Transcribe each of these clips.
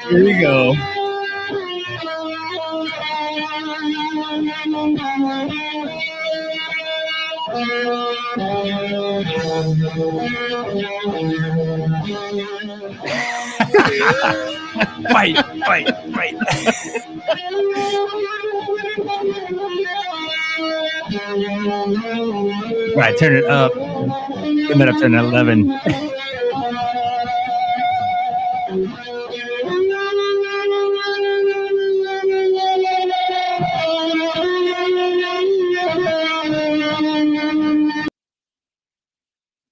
Here we go. Fight. Right, turn it up. Turn it up to an 11.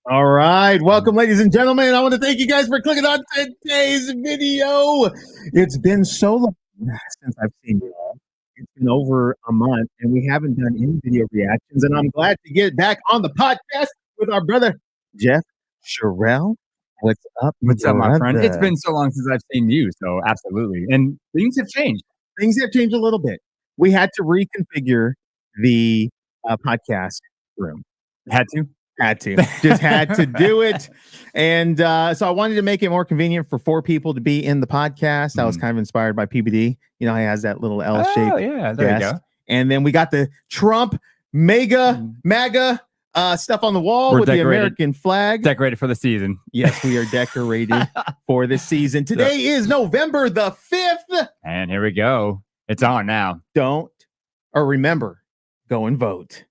All right. Welcome, ladies and gentlemen. I want to thank you guys for clicking on today's video. It's been so long since I've seen you all. It's been over a month, and we haven't done any video reactions. And I'm glad to get back on the podcast with our brother, Jeff Sherrill. What's up, my friend? It's been so long since I've seen you, so absolutely. And things have changed. Things have changed a little bit. We had to reconfigure the podcast room. Just had to do it. And so I wanted to make it more convenient for 4 people to be in the podcast. I was kind of inspired by PBD. You know, he has that little L shape. Oh, yeah, there you go. And then we got the Trump MAGA stuff on the wall with the American flag. Decorated for the season. Yes, we are decorated for the season. Today is November the 5th. And here we go. It's on now. Remember, go and vote.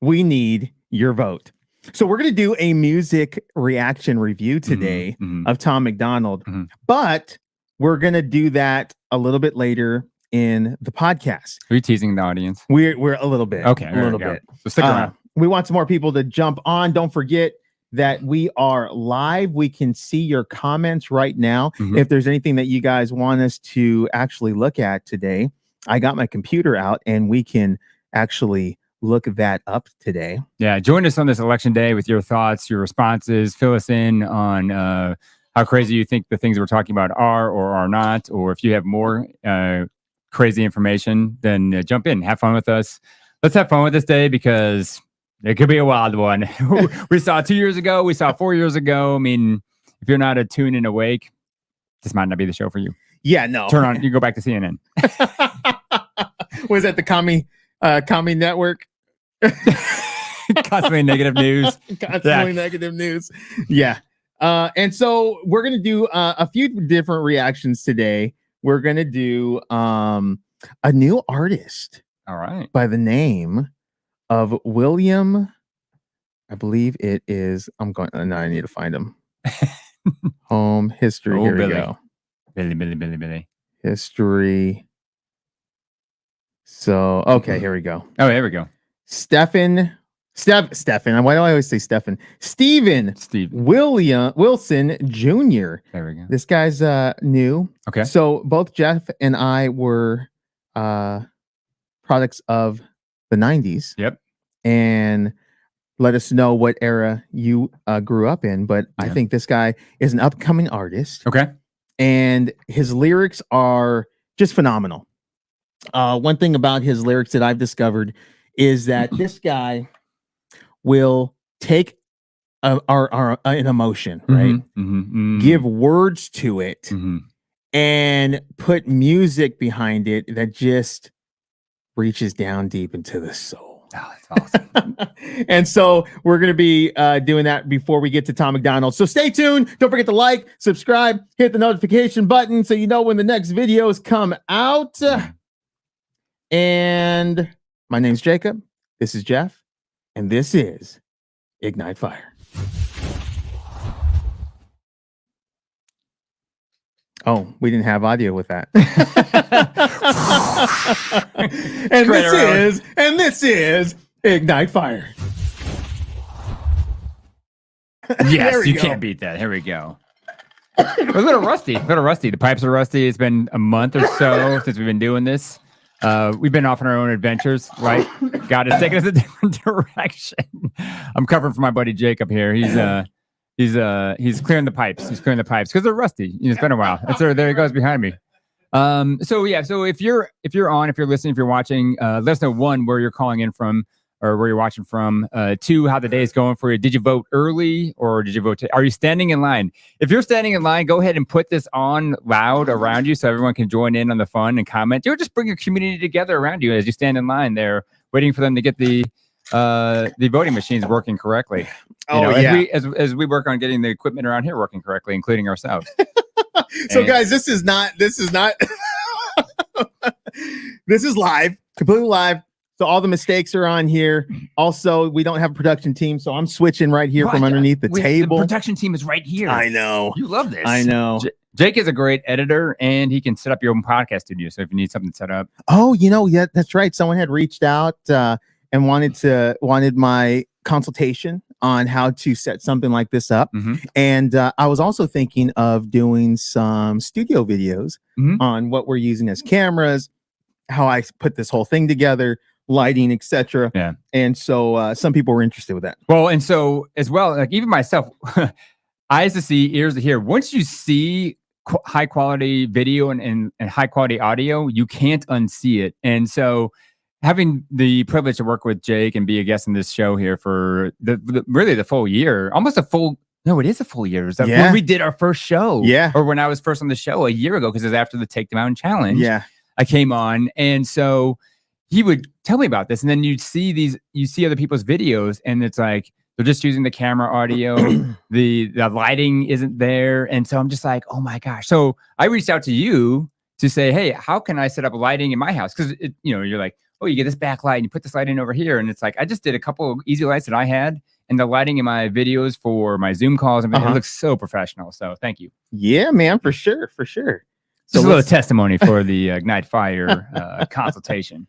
We need your vote. So we're going to do a music reaction review today of Tom MacDonald, but we're going to do that a little bit later in the podcast. Are you teasing the audience? We're a little bit. Okay. A little bit. So stick around. We want some more people to jump on. Don't forget that we are live. We can see your comments right now. If there's anything that you guys want us to actually look at today, I got my computer out and we can actually look that up today. Yeah, join us on this election day with your thoughts, your responses. Fill us in on how crazy you think the things we're talking about are or are not, or if you have more crazy information, then jump in, have fun with us. Let's have fun with this day because it could be a wild one. We saw 2 years ago, we saw 4 years ago. I mean, if you're not attuned and awake, this might not be the show for you. Yeah, no. Turn on, you go back to CNN. Was that the commie network? Constantly negative news. Negative news. Yeah. And so we're going to do a few different reactions today. We're going to do a new artist. All right. By the name of William. I believe it is. No, I need to find him. Home history. Here we go. Billy. History. So, okay, here we go. Oh, here we go. Stephen. Why do I always say Stephen? Stephen Wilson Jr. There we go. This guy's new. Okay. So both Jeff and I were products of the 90s. Yep. And let us know what era you grew up in. But I think this guy is an upcoming artist. Okay. And his lyrics are just phenomenal. One thing about his lyrics that I've discovered is that this guy will take an emotion, right? Give words to it and put music behind it that just reaches down deep into the soul. Oh, that's awesome. And so we're going to be doing that before we get to Tom MacDonald. So stay tuned. Don't forget to like, subscribe, hit the notification button so you know when the next videos come out. And my name's Jacob. This is Jeff. And this is Ignite Fire. Oh, we didn't have audio with that. and this is Ignite Fire. Yes, you can't beat that. Here we go. We're a little rusty. The pipes are rusty. It's been a month or so since we've been doing this. We've been off on our own adventures, right? God has taken us a different direction. I'm covering for my buddy Jacob here. He's clearing the pipes. He's clearing the pipes because they're rusty. It's been a while. There he goes behind me. So if you're listening, if you're watching, let us know where you're calling in from. or where you're watching from. 2, how the day is going for you. Did you vote early or did you vote? Are you standing in line? If you're standing in line, go ahead and put this on loud around you so everyone can join in on the fun and comment. You'll just bring your community together around you as you stand in line there, waiting for them to get the voting machines working correctly. As we work on getting the equipment around here working correctly, including ourselves. So guys, this is not this is live, completely live. So all the mistakes are on here. Also, we don't have a production team, so I'm switching right here from underneath the table. The production team is right here. I know. You love this. I know. Jake is a great editor, and he can set up your own podcast studio. So if you need something set up. Oh, yeah, that's right. Someone had reached out and wanted my consultation on how to set something like this up. And I was also thinking of doing some studio videos on what we're using as cameras, how I put this whole thing together, lighting, etc. Yeah. And so some people were interested with that. Well, and so as well, like even myself, eyes to see, ears to hear. Once you see high quality video and high quality audio, you can't unsee it. And so having the privilege to work with Jake and be a guest in this show here for really the full year, it is a full year. When we did our first show. Yeah. Or when I was first on the show a year ago, because it was after the Take the Mountain Challenge. Yeah. I came on. And so he would tell me about this. And then you see other people's videos, and it's like, they're just using the camera audio. the lighting isn't there. And so I'm just like, oh my gosh. So I reached out to you to say, hey, how can I set up lighting in my house? Because you're like, oh, you get this backlight and you put this light in over here. And it's like, I just did a couple of easy lights that I had, and the lighting in my videos for my Zoom calls and everything, it looks so professional. So thank you. Yeah, man, for sure. So just a little testimony for the Ignite Fire consultation.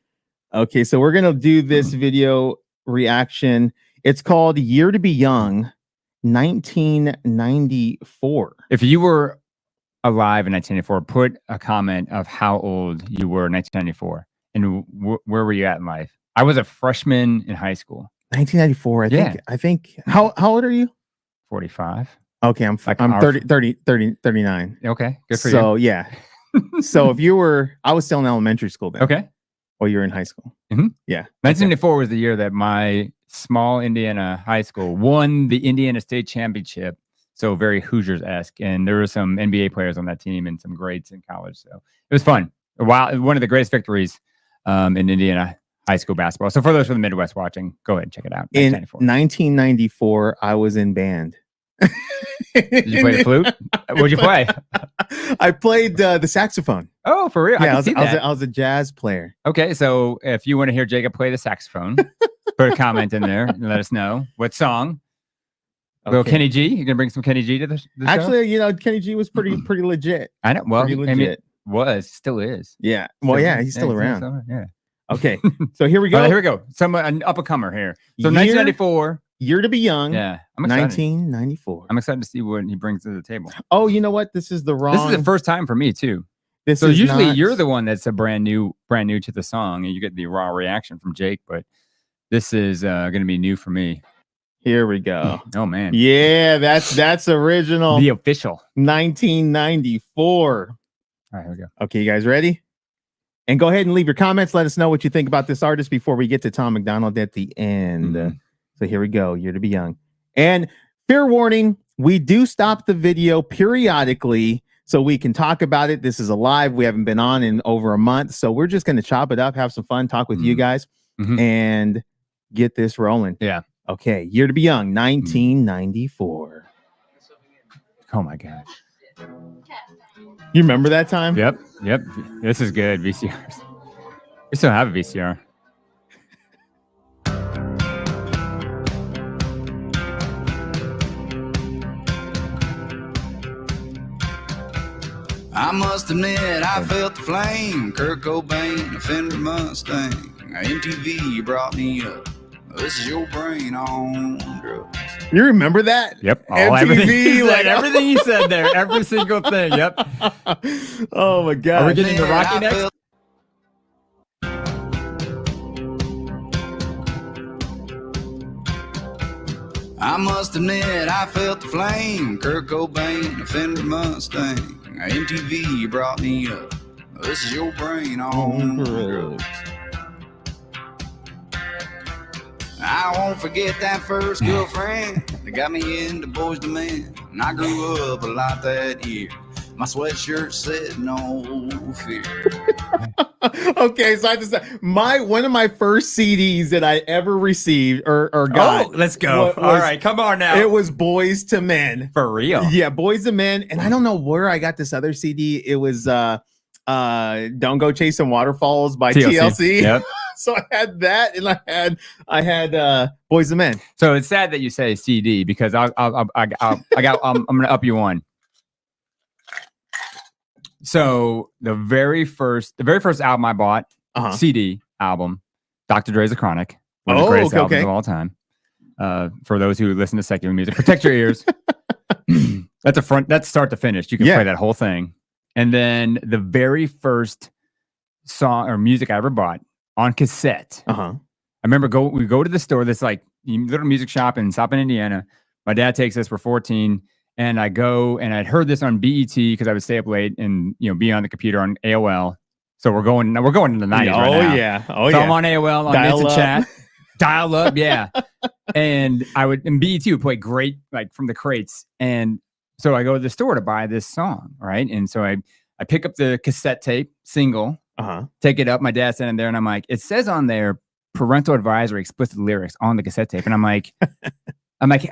Okay, so we're going to do this video reaction. It's called Year to Be Young, 1994. If you were alive in 1994, put a comment of how old you were in 1994 and where were you at in life. I was a freshman in high school. 1994, I think. How old are you? 45. Okay, I'm 39. Okay, good for you. So, yeah. So if you were, I was still in elementary school then. Okay. Well, you were in high school. Yeah. 1994 was the year that my small Indiana high school won the Indiana State Championship. So very Hoosiers-esque. And there were some NBA players on that team and some greats in college. So it was fun. One of the greatest victories in Indiana high school basketball. So for those from the Midwest watching, go ahead and check it out. In 1994, I was in band. Did you play the flute? What'd you play? I played the saxophone. Oh, for real? Yeah, I was a jazz player. Okay, so if you want to hear Jacob play the saxophone, put a comment in there and let us know what song. Okay. Well, Kenny G, you gonna bring some Kenny G to the show? Actually, Kenny G was pretty legit. I know. Well, still is. Yeah. Well, yeah, he's still around. Yeah. Okay. So here we go. Here we go. An up-and-comer here. So 1994. Year to Be Young. Yeah. I'm excited. 1994. I'm excited to see what he brings to the table. Oh, you know what? This is the first time for me too. So usually you're the one that's brand new to the song, and you get the raw reaction from Jake, but this is going to be new for me. Here we go. Oh man. Yeah, that's original. The official 1994. All right, here we go. Okay, you guys ready? And go ahead and leave your comments. Let us know what you think about this artist before we get to Tom MacDonald at the end. So here we go. Year to Be Young. And fair warning, we do stop the video periodically so we can talk about it. This is a live. We haven't been on in over a month. So we're just going to chop it up, have some fun, talk with you guys, and get this rolling. Yeah. Okay. Year to Be Young, 1994. Oh my gosh. You remember that time? Yep. This is good. VCRs. We still have a VCR. I must admit, I felt the flame. Kurt Cobain, a Fender Mustang. MTV brought me up. This is your brain on drugs. You remember that? Yep. MTV, everything he said there. Every single thing. Yep. Oh my God. Are we getting to Rocky next? I must admit, I felt the flame. Kurt Cobain, a Fender Mustang. MTV brought me up. This is your brain on drugs. I won't forget that first girlfriend that got me into Boys to Men. And I grew up a lot that year. My sweatshirt said no fear. Okay, so I just one of my first CDs that I ever received or got. Oh, let's go. All right, come on now. It was Boys to Men. For real. Yeah, Boys to Men. And I don't know where I got this other CD. It was Don't Go Chasing Waterfalls by TLC. Yep. So I had that, and I had Boys to Men. So it's sad that you say CD because I'm gonna up you one. So the very first album I bought, CD album, Dr. Dre's The Chronic, one of the greatest albums of all time. For those who listen to secular music, protect your ears. That's start to finish. You can play that whole thing. And then the very first song or music I ever bought on cassette. I remember we go to the store, this like little music shop in South Bend, Indiana. My dad takes us, we're 14. And I go and I'd heard this on BET because I would stay up late and be on the computer on AOL. So we're going to the 90s right now. Oh, so I'm on AOL on Instant Chat. Dial up, yeah. And BET would play great like from the crates. And so I go to the store to buy this song, right? And so I pick up the cassette tape, single, take it up. My dad's standing there and I'm like, it says on there parental advisory, explicit lyrics on the cassette tape. And I'm like,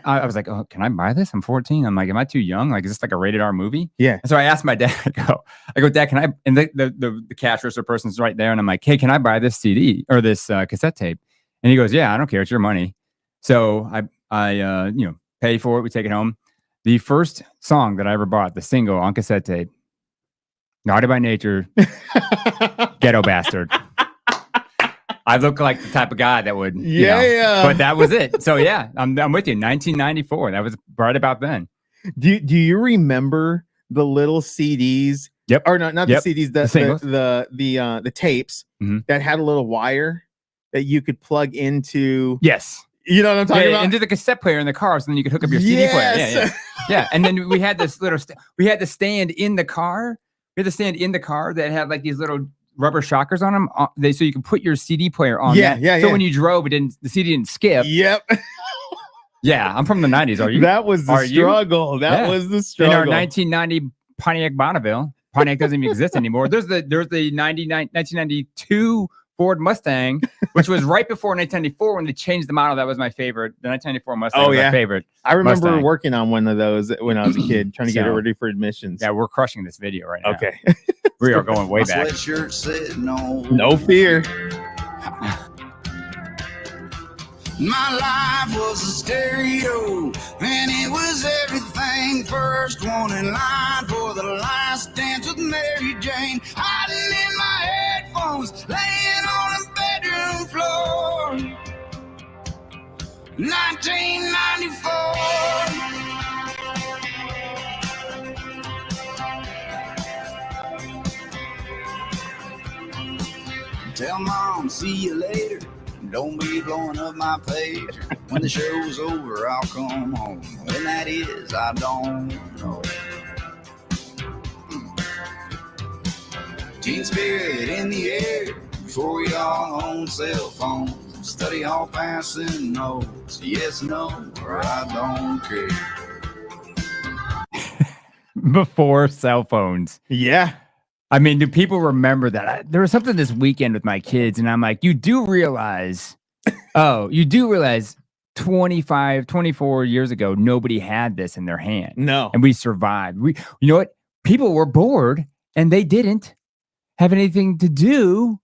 I was like, oh, can I buy this? I'm 14. I'm like, am I too young? Like, is this like a rated R movie? Yeah. And so I asked my dad, I go, Dad, can I? And the cash register person's right there. And I'm like, hey, can I buy this CD or this cassette tape? And he goes, yeah, I don't care. It's your money. So I pay for it. We take it home. The first song that I ever bought, the single on cassette tape, Naughty by Nature, Ghetto Bastard. I look like the type of guy that would, but that was it. So yeah, I'm with you. 1994. That was right about then. Do you remember the little CDs? Yep. Or not the CDs, the tapes that had a little wire that you could plug into. Yes. You know what I'm talking about? Into the cassette player in the car, so then you could hook up your CD player. Yeah. And then we had this little, we had the stand in the car. We had the stand in the car that had like these little rubber shockers on them, so you can put your CD player on that. So when you drove, the CD didn't skip. Yep. Yeah, I'm from the 90s. Are you? That was the struggle. That was the struggle. In our 1990 Pontiac Bonneville, Pontiac doesn't even exist anymore. There's the 1992 Ford Mustang, which was right before 1994 when they changed the model. That was my favorite. The 1994 Mustang was my favorite. I remember working on one of those when I was a kid, trying to get it ready for admissions. Yeah, we're crushing this video right now. Okay. We are going way back. Sweatshirt said no fear. My life was a stereo, and it was everything. First one in line for the last dance with Mary Jane. Hiding in my headphones, laying on the bedroom floor. 1994. Tell Mom, see you later. Don't be blowing up my page. When the show's over, I'll come home. When that is, I don't know. Teen spirit in the air. Before we all own cell phones. Study hall passing notes. Yes, no, or I don't care. Before cell phones. Yeah. I mean, do people remember that? There was something this weekend with my kids, and I'm like, you do realize 25, 24 years ago, nobody had this in their hand. No. And we survived. You know what? People were bored, and they didn't have anything to do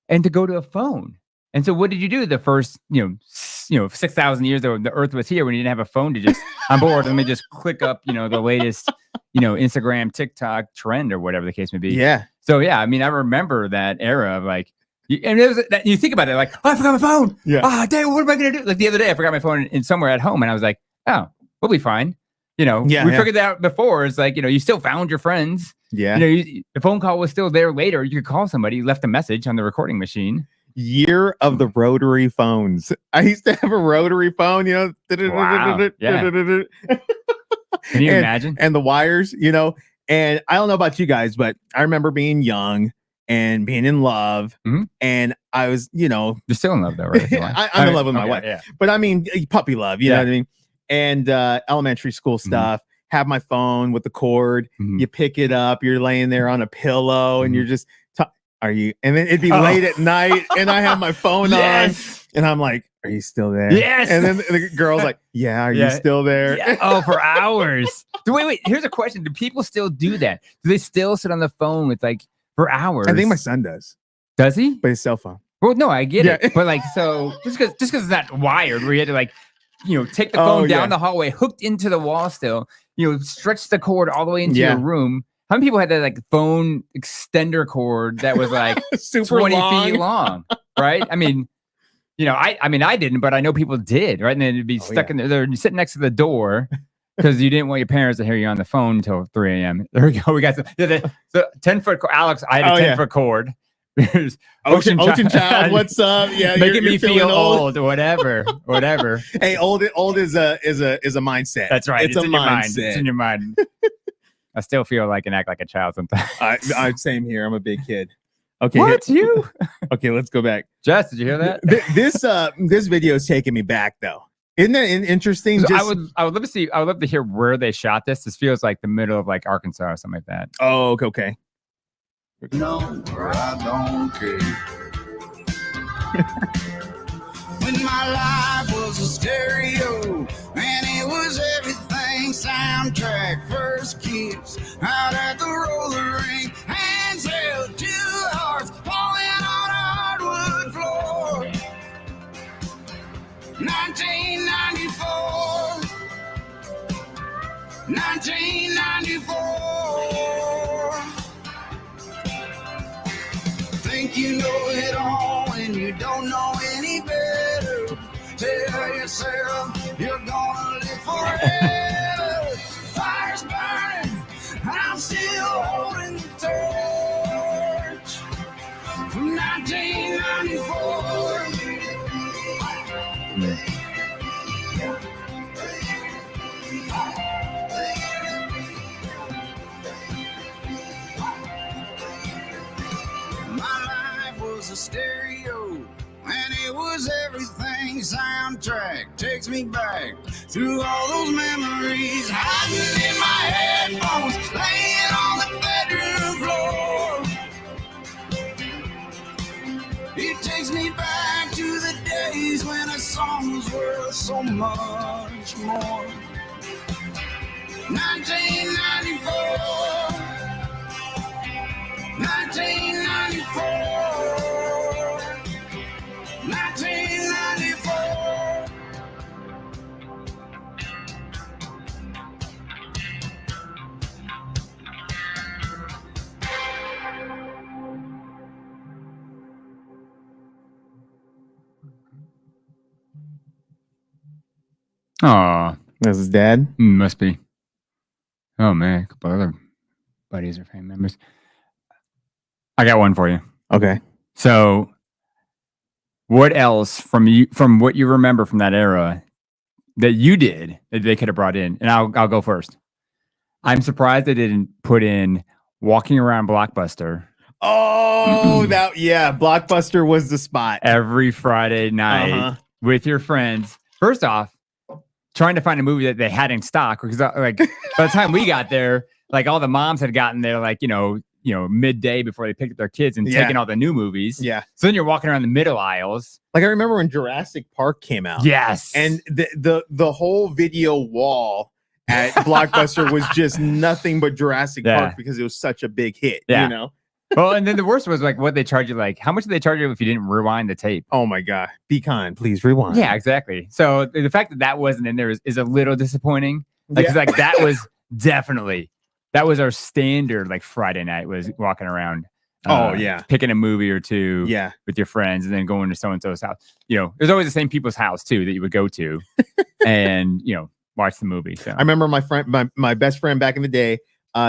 and to go to a phone. And so what did you do the first, 6,000 years ago, the earth was here when you didn't have a phone to just, I'm bored, let me just click up, the latest, Instagram, TikTok trend or whatever the case may be. Yeah. So, yeah, I mean, I remember that era of like, and it was that you think about it, like, oh, I forgot my phone. Yeah. Damn, what am I going to do? Like the other day, I forgot my phone in somewhere at home and I was like, oh, we'll be fine. We figured that out before. It's like, you still found your friends. Yeah. The phone call was still there later. You could call somebody, you left a message on the recording machine. Year of the rotary phones. I used to have a rotary phone, Wow. Yeah. Can you imagine? And the wires, and I don't know about you guys, but I remember being young and being in love. Mhm. And I was, You're still in love though, right? I'm in love with my wife. Yeah. But I mean, puppy love, you know Yeah. what I mean? And elementary school stuff, have my phone with the cord, you pick it up, you're laying there on a pillow and you're just, are you? And then it'd be late at night and I have my phone on and I'm like, are you still there? Yes. And then the girl's like, yeah, are you still there? Yeah. Oh, for hours. Wait, here's a question. Do people still do that? Do they still sit on the phone with like for hours? I think my son does. Does he? But his cell phone. Well, no, I get it. But like, so just because it's not wired, where you had to like, take the phone down the hallway, hooked into the wall still, stretch the cord all the way into your room. How many people had that like phone extender cord that was like super 20 long. feet long, right? I mean, I didn't, but I know people did, right? And then it'd be stuck in there, sitting next to the door because you didn't want your parents to hear you on the phone until 3 a.m. There we go. We got the 10-foot Alex. I had a 10-foot cord. There's Ocean Child, what's up? Yeah, making me feel old, whatever. Hey, old is a mindset. That's right. It's a in your mind. mindset. It's in your mind. I still feel like and act like a child sometimes. I same here. I'm a big kid. Okay. What you? Okay, let's go back. Jess, did you hear that? This video is taking me back though. Isn't that interesting? So I would love to see. I would love to hear where they shot this. This feels like the middle of like Arkansas or something like that. Oh, okay. No, I don't care. When my life was a stereo and it was everything, soundtrack, first kiss out at the roller rink, hands held, 2 hearts falling on a hardwood floor. 1994. 1994. Think you know it all and you don't know any better. Tell yourself you're gonna live forever. Fire's burning, I'm still holding the torch from 1994. A stereo and it was everything. Soundtrack takes me back through all those memories, hiding in my headphones, laying on the bedroom floor. It takes me back to the days when a song was worth so much more. 1994. 1994. 1994. Oh, That's his dad. must be. Oh man, a couple other buddies or family members. I got one for you. Okay. So, what else from what you remember from that era that you did that they could have brought in? And I'll go first. I'm surprised they didn't put in walking around Blockbuster. Oh, Blockbuster was the spot. Every Friday night with your friends. First off, trying to find a movie that they had in stock because like by the time we got there, like all the moms had gotten there, like midday before they picked up their kids and taking all the new movies. Yeah. So then you're walking around the middle aisles. Like I remember when Jurassic Park came out. Yes. And the whole video wall at Blockbuster was just nothing but Jurassic Park because it was such a big hit. Yeah. You know? Well, and then the worst was like what they charge you, like how much did they charge you if you didn't rewind the tape? Oh my God. Be kind, please rewind. Yeah, exactly. So the fact that wasn't in there is a little disappointing. Like, 'cause, like that was definitely our standard like Friday night was walking around. Picking a movie or two with your friends and then going to so-and-so's house. There's always the same people's house too that you would go to and watch the movie. So I remember my best friend back in the day,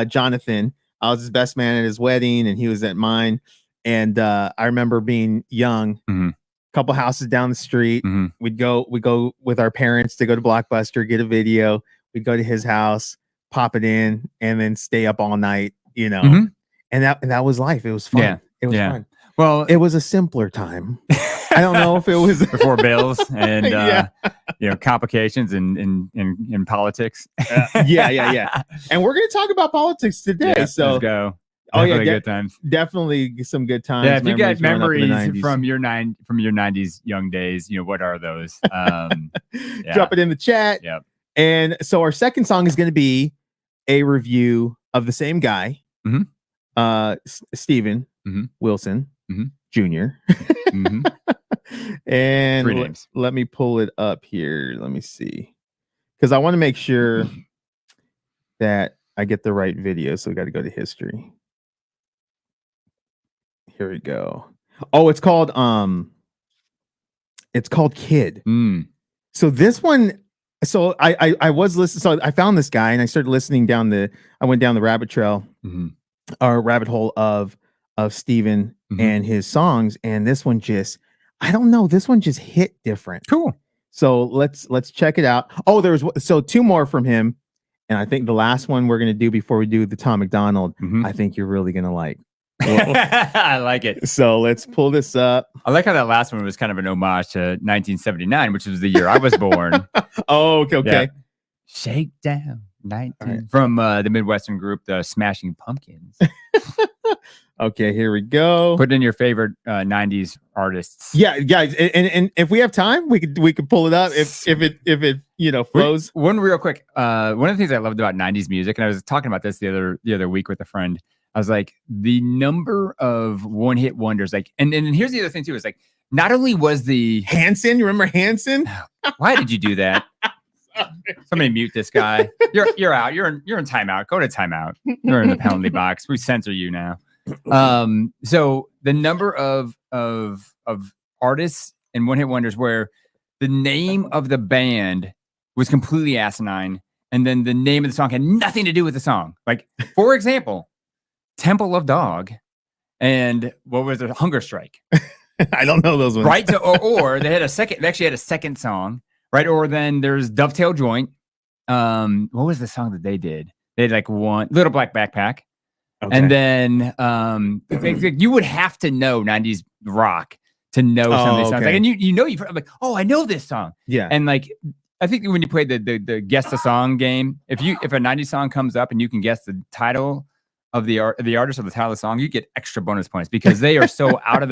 Jonathan. I was his best man at his wedding and he was at mine. And I remember being young, couple houses down the street. We'd go with our parents to go to Blockbuster, get a video. We'd go to his house, pop it in, and then stay up all night, And that was life. It was fun. Yeah. It was Yeah. fun. Well, It was a simpler time. I don't know if it was before bills and Yeah. complications in politics. yeah. And we're going to talk about politics today. Yeah, so, let's go. oh yeah, Definitely good times. definitely some good times. Yeah, if you got growing up in the memories 90s. from your 90s young days, what are those? Yeah. Drop it in the chat. Yep. And so our second song is going to be a review of the same guy, Mhm. Stephen Mhm. Wilson Mhm. Jr. Mhm. And 3 names. let me pull it up here. Let me see. Because I want to make sure that I get the right video. So we got to go to history. Here we go. Oh, it's called Kid. Mm. So this one, so I was listening. So I found this guy and I started listening I went down the rabbit trail Mhm. or rabbit hole of Steven Mhm. and his songs. And this one just, I don't know, this one just hit different. Cool. So let's check it out. Oh, there's 2 more from him. And I think the last one we're going to do before we do the Tom MacDonald, Mhm. I think you're really going to like. I like it. So let's pull this up. I like how that last one was kind of an homage to 1979, which was the year I was born. Oh, okay. Yeah. Shakedown 19 All right. from the Midwestern group, the Smashing Pumpkins. Okay, here we go. Put in your favorite 90s artists. Yeah, guys, and if we have time, we could pull it up if it flows. One real quick. One of the things I loved about 90s music, and I was talking about this the other week with a friend. I was like, the number of one-hit wonders, like, and here's the other thing too, is like, not only was the Hanson, you remember Hanson? why did you do that? Somebody mute this guy. You're out. You're in timeout. Go to timeout. You're in the penalty box. We censor you now. So the number of artists and one-hit wonders where the name of the band was completely asinine, and then the name of the song had nothing to do with the song. Like, for example, Temple of Dog, and what was it? Hunger Strike. I don't know those ones. Right. So, or they actually had a second song, right? Or then there's Dovetail Joint. What was the song that they did? They had like one Little Black Backpack. Okay. And then you would have to know 90s rock to know some of these songs. okay. Like, and you've heard, like, oh, I know this song. Yeah. And like, I think when you play the guess the song game, if a 90s song comes up and you can guess the title of the artist or the title of the song, you get extra bonus points because they are so out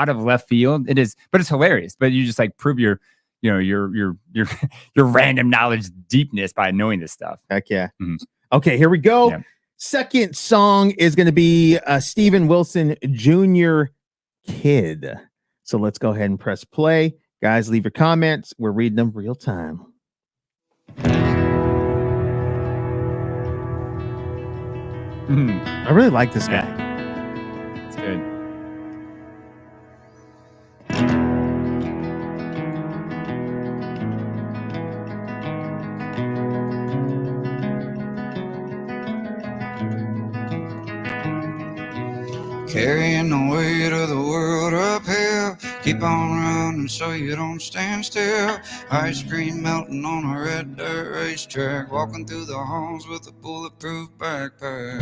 of left field. It is, but it's hilarious. But you just like prove your random knowledge deepness by knowing this stuff. Heck yeah. Mhm. Okay, here we go. Yeah. Second song is going to be Stephen Wilson Jr. Kid. So let's go ahead and press play. Guys, leave your comments. We're reading them real time. I really like this guy. It's good. Carrying the weight of the world uphill. Keep on running so you don't stand still. Ice cream melting on a red dirt racetrack. Walking through the halls with a bulletproof backpack.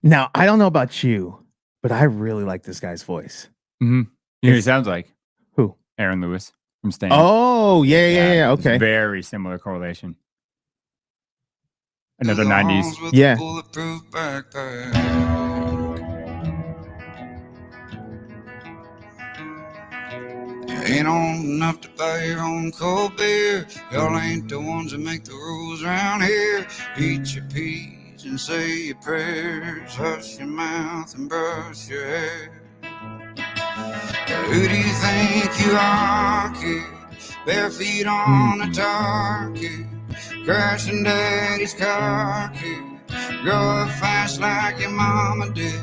Now, I don't know about you, but I really like this guy's voice. Mm-hmm. You know, he sounds like Who? Aaron Lewis from Stain. Oh, yeah. Okay. Very similar correlation. Through Another the 90s. halls with Yeah. a bulletproof backpack. Ain't old enough to buy your own cold beer. Y'all ain't the ones that make the rules around here. Eat your peas and say your prayers. Hush your mouth and brush your hair. Who do you think you are, kid? Bare feet on a tar, kid. Crashing daddy's car, kid. Grow up fast like your mama did.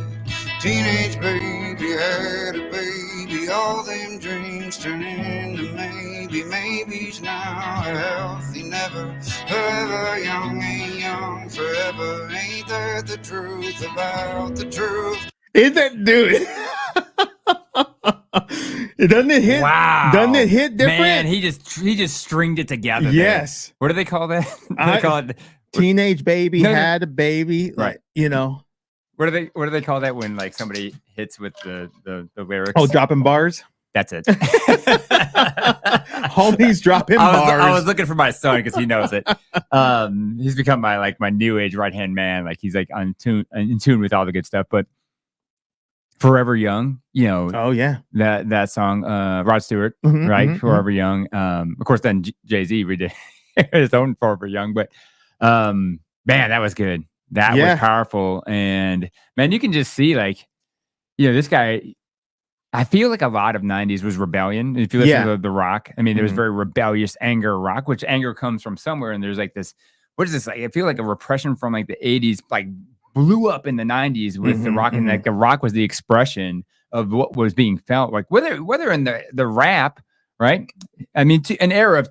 Teenage baby had a baby. All them dreams turn into maybes now are healthy, never forever. Young ain't young forever. Ain't that the truth about the truth? Is that dude? Doesn't it hit? Wow. Doesn't it hit different? Man, he just stringed it together. there. Yes. What do they call that? They call it Teenage baby No, no. had a baby. Right. Like, you know. What do they call that when like somebody hits with the lyrics? Oh, dropping bars. That's it. Homies dropping bars. I was looking for my son because he knows it. He's become my new age right hand man. Like he's like in tune with all the good stuff. But Forever Young, Oh yeah, that song, Rod Stewart, Mhm, right? mhm, Forever Young. Of course, then Jay-Z redid his own Forever Young. But man, that was good. That was powerful. And man, you can just see like, this guy. I feel like a lot of 90s was rebellion. If you listen to the rock, I mean, there was very rebellious anger rock, which anger comes from somewhere. And there's like this, what is this? Like, I feel like a repression from like the 80s, like blew up in the 90s with the rock. And like the rock was the expression of what was being felt. Like whether in the rap, right? I mean, an era of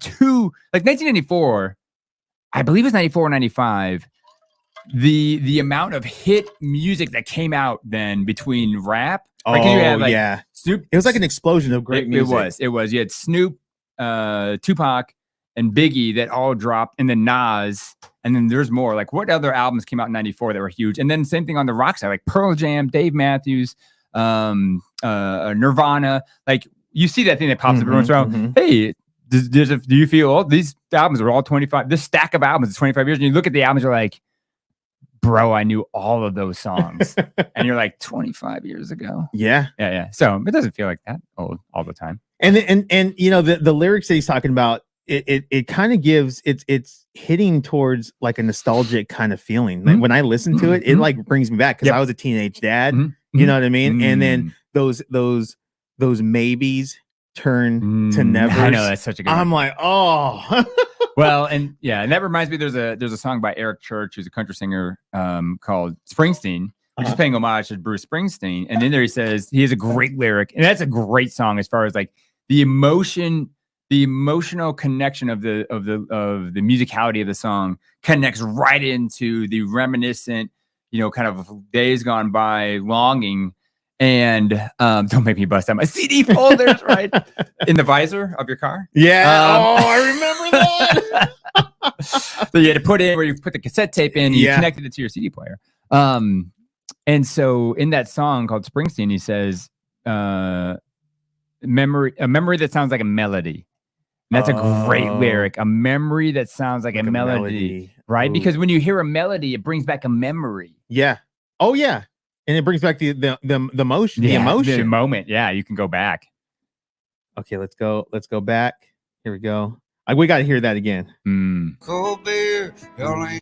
like 1994, I believe it's 94 or 95. The amount of hit music that came out then between rap. Like you had, like, Snoop. It was like an explosion of great music. It was. You had Snoop, Tupac, and Biggie that all dropped, and then Nas, and then there's more. Like, what other albums came out in '94 that were huge? And then same thing on the rock side, like Pearl Jam, Dave Matthews, Nirvana. Like, you see that thing that pops up every once in a while. Hey, do you feel old? These albums are all 25. This stack of albums is 25 years, and you look at the albums, you're like, bro, I knew all of those songs. And you're like 25 years ago. Yeah. So it doesn't feel like that old all the time. And the lyrics that he's talking about, it kind of gives it's hitting towards like a nostalgic kind of feeling. Like when I listen to it, it like brings me back because I was a teenage dad. You know what I mean? And then those maybes turn to never. I know, that's such a good I'm one. like, oh. Well, and that reminds me, there's a song by Eric Church, who's a country singer, called Springsteen, which is paying homage to Bruce Springsteen. And then there he says, he has a great lyric, and that's a great song as far as like the emotional connection of the musicality of the song connects right into the reminiscent, kind of days gone by longing. And don't make me bust out my CD folders, right? In the visor of your car. Yeah. I remember that. So you had to put in where you put the cassette tape in, and you connected it to your CD player. And so in that song called Springsteen, he says, a memory that sounds like a melody. And that's a great lyric. A memory that sounds like a melody. Right? Ooh. Because when you hear a melody, it brings back a memory. Yeah. Oh yeah. And it brings back the motion, the emotion, the moment. Yeah, you can go back. Okay, let's go back. Here we go. We got to hear that again. Cold beer, y'all ain't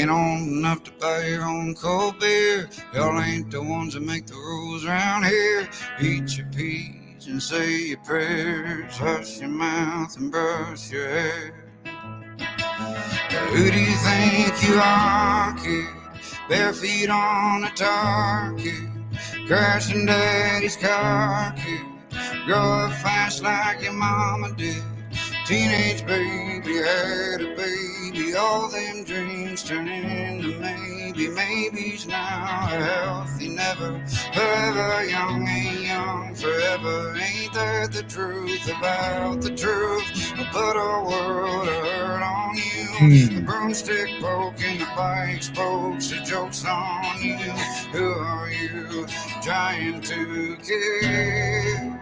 on enough to buy your own cold beer. Y'all ain't the ones that make the rules around here. Eat your peas and say your prayers. Hush your mouth and brush your hair. Who do you think you are, kid? Bare feet on a tar, kid. Crashing daddy's car, kid. Grow up fast like your mama did. Teenage baby had a baby. All them dreams turning into maybes now. Healthy never, forever young ain't young forever. Ain't that the truth about the truth? Put a world of hurt on you. The broomstick poking the bike spokes. The joke's on you. Who are you trying to kill?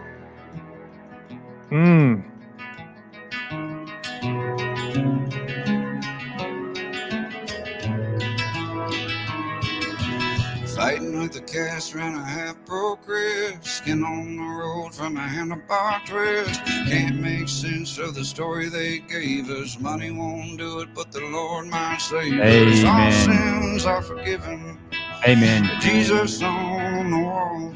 Fighting with the cast around a half-broke wrist. Skin on the road from a handlebar twist. Can't make sense of the story they gave us. Money won't do it, but the Lord might save us. All sins are forgiven. Amen. Jesus on the wall.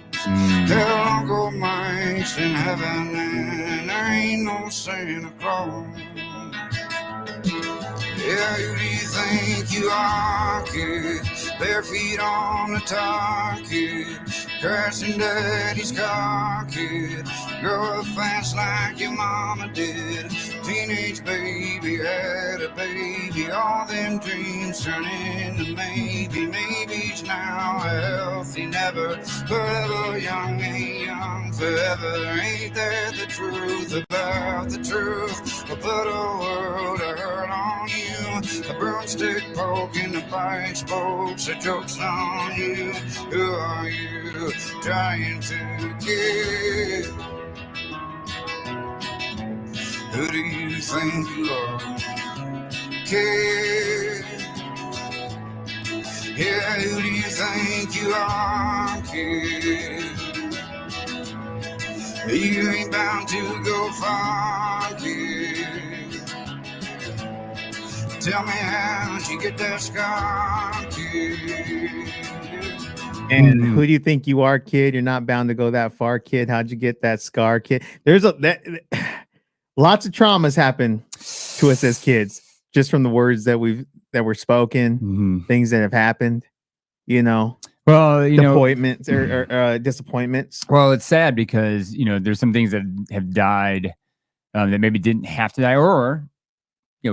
Tell Uncle Mike's in heaven, and there ain't no Santa Claus. Yeah, who do you think you are, kid? Bare feet on the tar, kid. Crashing daddy's car, kid. Grow up fast like your mama did. Teenage baby had a baby. All them dreams turn into maybes now. Healthy never, forever young ain't young forever. Ain't that the truth about the truth? But a world of hurt on you. A broomstick broomstick poking the bike spokes. The joke's on you. Who are you trying to get? Who do you think you are, kid? Yeah, who do you think you are, kid? You ain't bound to go far, kid. Tell me how'd you get that scar, kid? And who do you think you are, kid? You're not bound to go that far, kid. How'd you get that scar, kid? Lots of traumas happen to us as kids, just from the words that were spoken, things that have happened. You know, well, disappointments or disappointments. Well, it's sad because there's some things that have died that maybe didn't have to die, or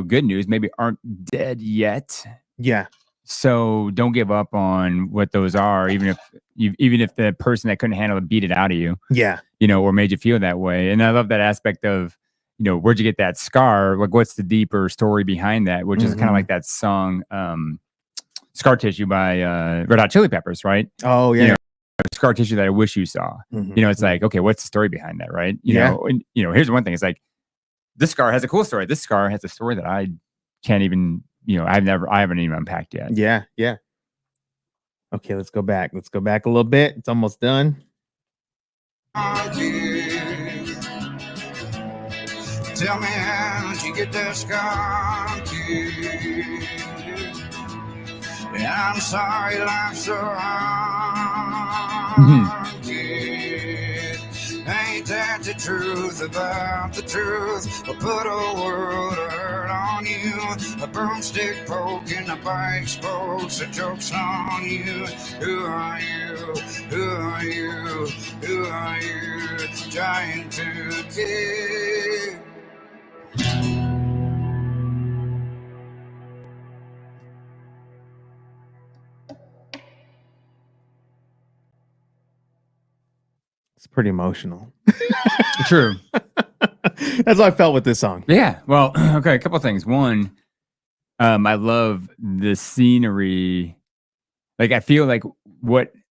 good news, maybe aren't dead yet. Yeah. So don't give up on what those are, even if the person that couldn't handle it beat it out of you. Yeah. Or made you feel that way. And I love that aspect of, where'd you get that scar? Like, what's the deeper story behind that? Which is kind of like that song, Scar Tissue by Red Hot Chili Peppers, right? Oh, yeah. Scar tissue that I wish you saw. It's like, okay, what's the story behind that, right? And here's one thing. It's like, this scar has a cool story. This scar has a story that I can't even, I haven't even unpacked yet. Yeah, yeah. Okay, let's go back. Let's go back a little bit. It's almost done. Tell me how'd you get that scar, kid? Yeah, I'm sorry life's so hard, kid. Ain't that the truth about the truth? I'll put a world of hurt on you. A broomstick poking the bike spokes. The joke's on you. Who are you? Who are you? Who are you trying to get? It's pretty emotional. True. That's how I felt with this song. Yeah. Well, okay. A couple of things. One, I love the scenery. Like, I feel like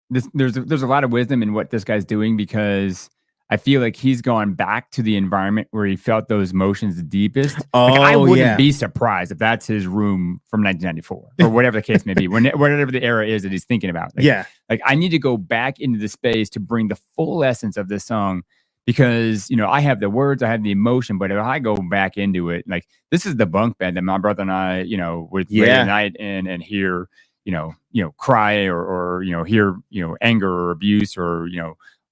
there's a lot of wisdom in what this guy's doing, because I feel like he's gone back to the environment where he felt those emotions the deepest. I wouldn't be surprised if that's his room from 1994 or whatever the case may be, whatever the era is that he's thinking about. Like, I need to go back into the space to bring the full essence of this song, because, I have the words, I have the emotion, but if I go back into it, like, this is the bunk bed that my brother and I, would lay at night and hear, cry or hear, anger or abuse, or,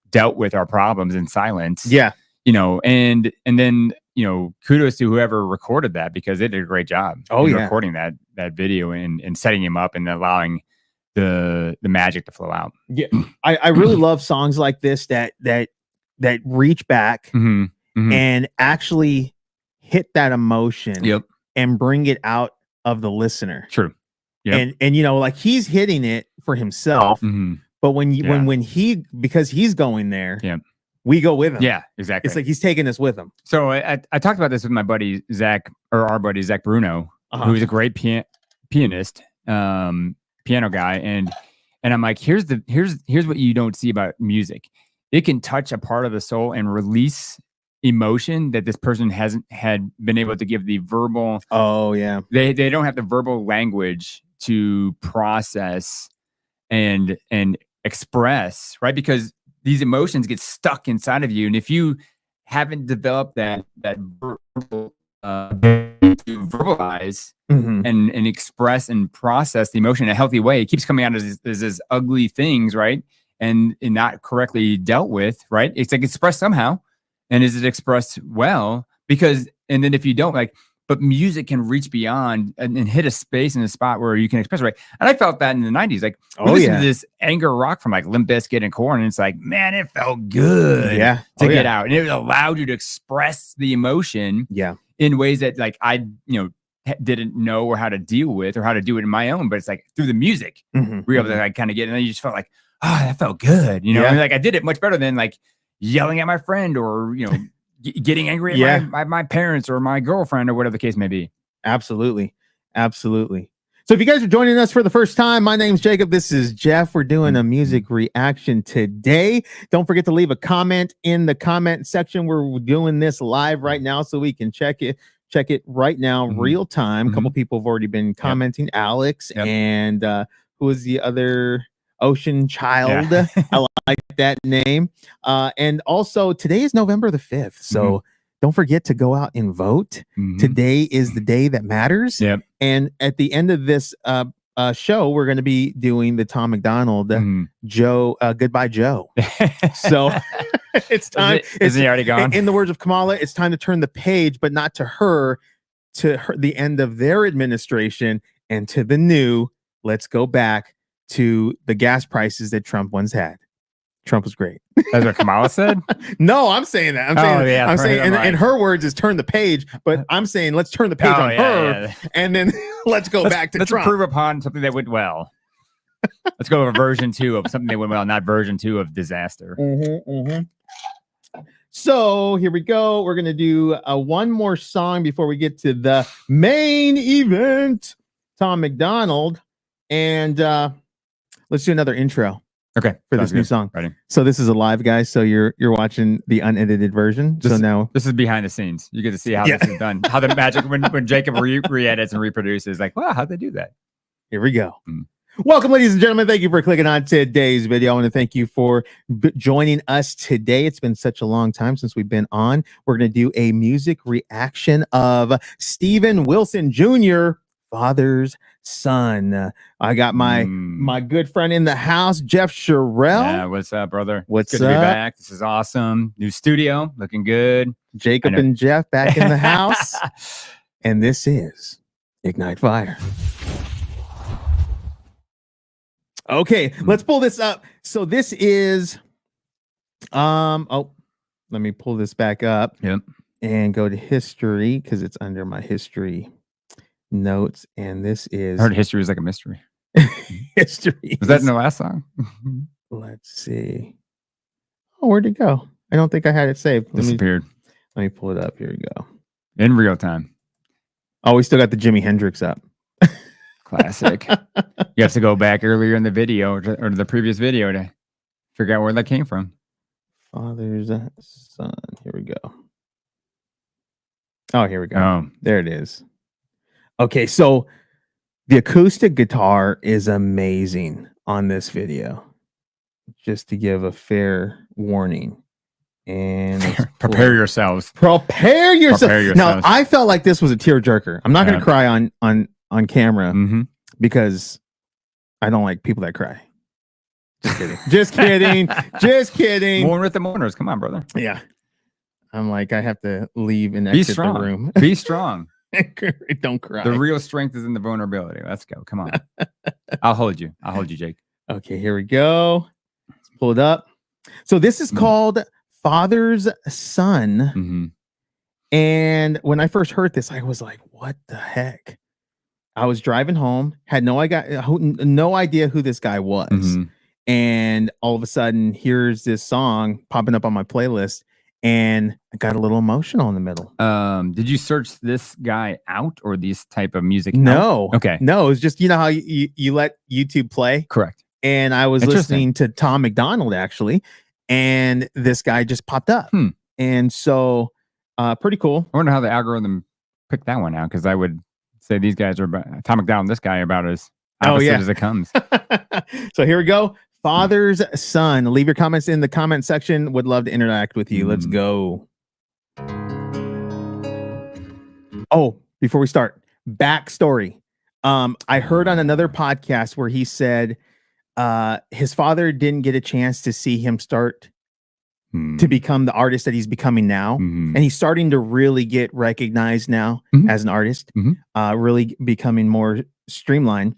dealt with our problems in silence. Yeah. And then, kudos to whoever recorded that, because they did a great job. Recording that video and setting him up and allowing the magic to flow out. Yeah. I really love songs like this that reach back and actually hit that emotion and bring it out of the listener. True. And like, he's hitting it for himself. But when because he's going there, we go with him. Yeah, exactly. It's like he's taking us with him. So I talked about this with my buddy Zach, or our buddy Zach Bruno, who's a great pianist, piano guy, and I'm like, here's what you don't see about music. It can touch a part of the soul and release emotion that this person hasn't had been able to give the verbal. Oh yeah, they don't have the verbal language to process and express, right? Because these emotions get stuck inside of you, and if you haven't developed that verbal to verbalize and express and process the emotion in a healthy way, it keeps coming out as this ugly things, right? And not correctly dealt with, right? It's like expressed somehow, and is it expressed well? Because, and then if you don't, like, but music can reach beyond and hit a space in a spot where you can express, right? And I felt that in the 90s. Like, we listened to this anger rock from like Limp Bizkit and Korn, and it's like, man, it felt good to get out. And it allowed you to express the emotion in ways that, like, I, didn't know or how to deal with or how to do it in my own. But it's like through the music, we were able to like kind of get it. And then you just felt like, oh, that felt good. And like, I did it much better than like yelling at my friend or, getting angry at my parents or my girlfriend or whatever the case may be. Absolutely. So if you guys are joining us for the first time, my name's Jacob. This is Jeff. We're doing a music reaction today. Don't forget to leave a comment in the comment section. We're doing this live right now so we can check it right now, real time. A couple people have already been commenting. Alex and who was the other? Ocean Child. I like that name. And also today is November the 5th. So don't forget to go out and vote. Today is the day that matters. And at the end of this show, we're going to be doing the Tom MacDonald Joe Goodbye Joe. So it's time. Isn't he already gone? In the words of Kamala, it's time to turn the page, but not to her, the end of their administration and to the new. Let's go back to the gas prices that Trump once had. Trump was great. That's what Kamala said? No, I'm saying that. I'm saying, and her words is turn the page, but I'm saying let's turn the page on her, and then let's go back to Trump. Let's improve upon something that went well. Let's go over version 2 of something that went well, not version 2 of disaster. So here we go. We're gonna do one more song before we get to the main event. Tom MacDonald, and let's do another intro. Okay, for this new song. Ready. So this is a live, guys. So you're watching the unedited version. So now this is behind the scenes. You get to see how this is done. How the magic when Jacob re-edits and reproduces, like, wow, how'd they do that? Here we go. Welcome, ladies and gentlemen. Thank you for clicking on today's video. I want to thank you for joining us today. It's been such a long time since we've been on. We're going to do a music reaction of Stephen Wilson Jr., Father's Son. I got my good friend in the house, Jeff Sherrill. Yeah, what's up, brother? What's good up? To be back. This is awesome. New studio, looking good. Jacob and Jeff back in the house. And this is Ignite Fire. Okay, let's pull this up. So this is let me pull this back up. And go to history because it's under my history notes, and this is I heard history is like a mystery. History was that in the last song? Let's see. Oh, where'd it go? I don't think I had it saved. Disappeared. Let me pull it up. Here we go. In real time. Oh, we still got the Jimi Hendrix up. Classic. You have to go back earlier in the video or the previous video to figure out where that came from. Father's Son. Here we go. Oh, here we go. Oh. There it is. Okay, so the acoustic guitar is amazing on this video. Just to give a fair warning. And prepare yourselves. Prepare yourself. Prepare yourselves. Now, I felt like this was a tearjerker. I'm not going to cry on camera because I don't like people that cry. Just kidding. Just kidding. Just kidding. Mourn with the mourners. Come on, brother. Yeah. I'm like, I have to leave and exit the room. Be strong. Don't cry. The real strength is in the vulnerability. Let's go. Come on. I'll hold you. I'll hold you, Jake. Okay, here we go. Let's pull it up. So this is called Father's Son. And when I first heard this, I was like, what the heck? I was driving home, had no idea who this guy was. And all of a sudden, here's this song popping up on my playlist. And I got a little emotional in the middle. Did you search this guy out or this type of music? No. Out? Okay. No, it's just, you know how you let YouTube play? Correct. And I was listening to Tom MacDonald, actually. And this guy just popped up. And so, pretty cool. I wonder how the algorithm picked that one out. Because I would say these guys are about, Tom MacDonald and this guy are about as opposite as it comes. So here we go. Father's Son. Leave your comments in the comment section. Would love to interact with you. Let's go. Oh, before we start, backstory. I heard on another podcast where he said his father didn't get a chance to see him start to become the artist that he's becoming now. And he's starting to really get recognized now as an artist, really becoming more streamlined.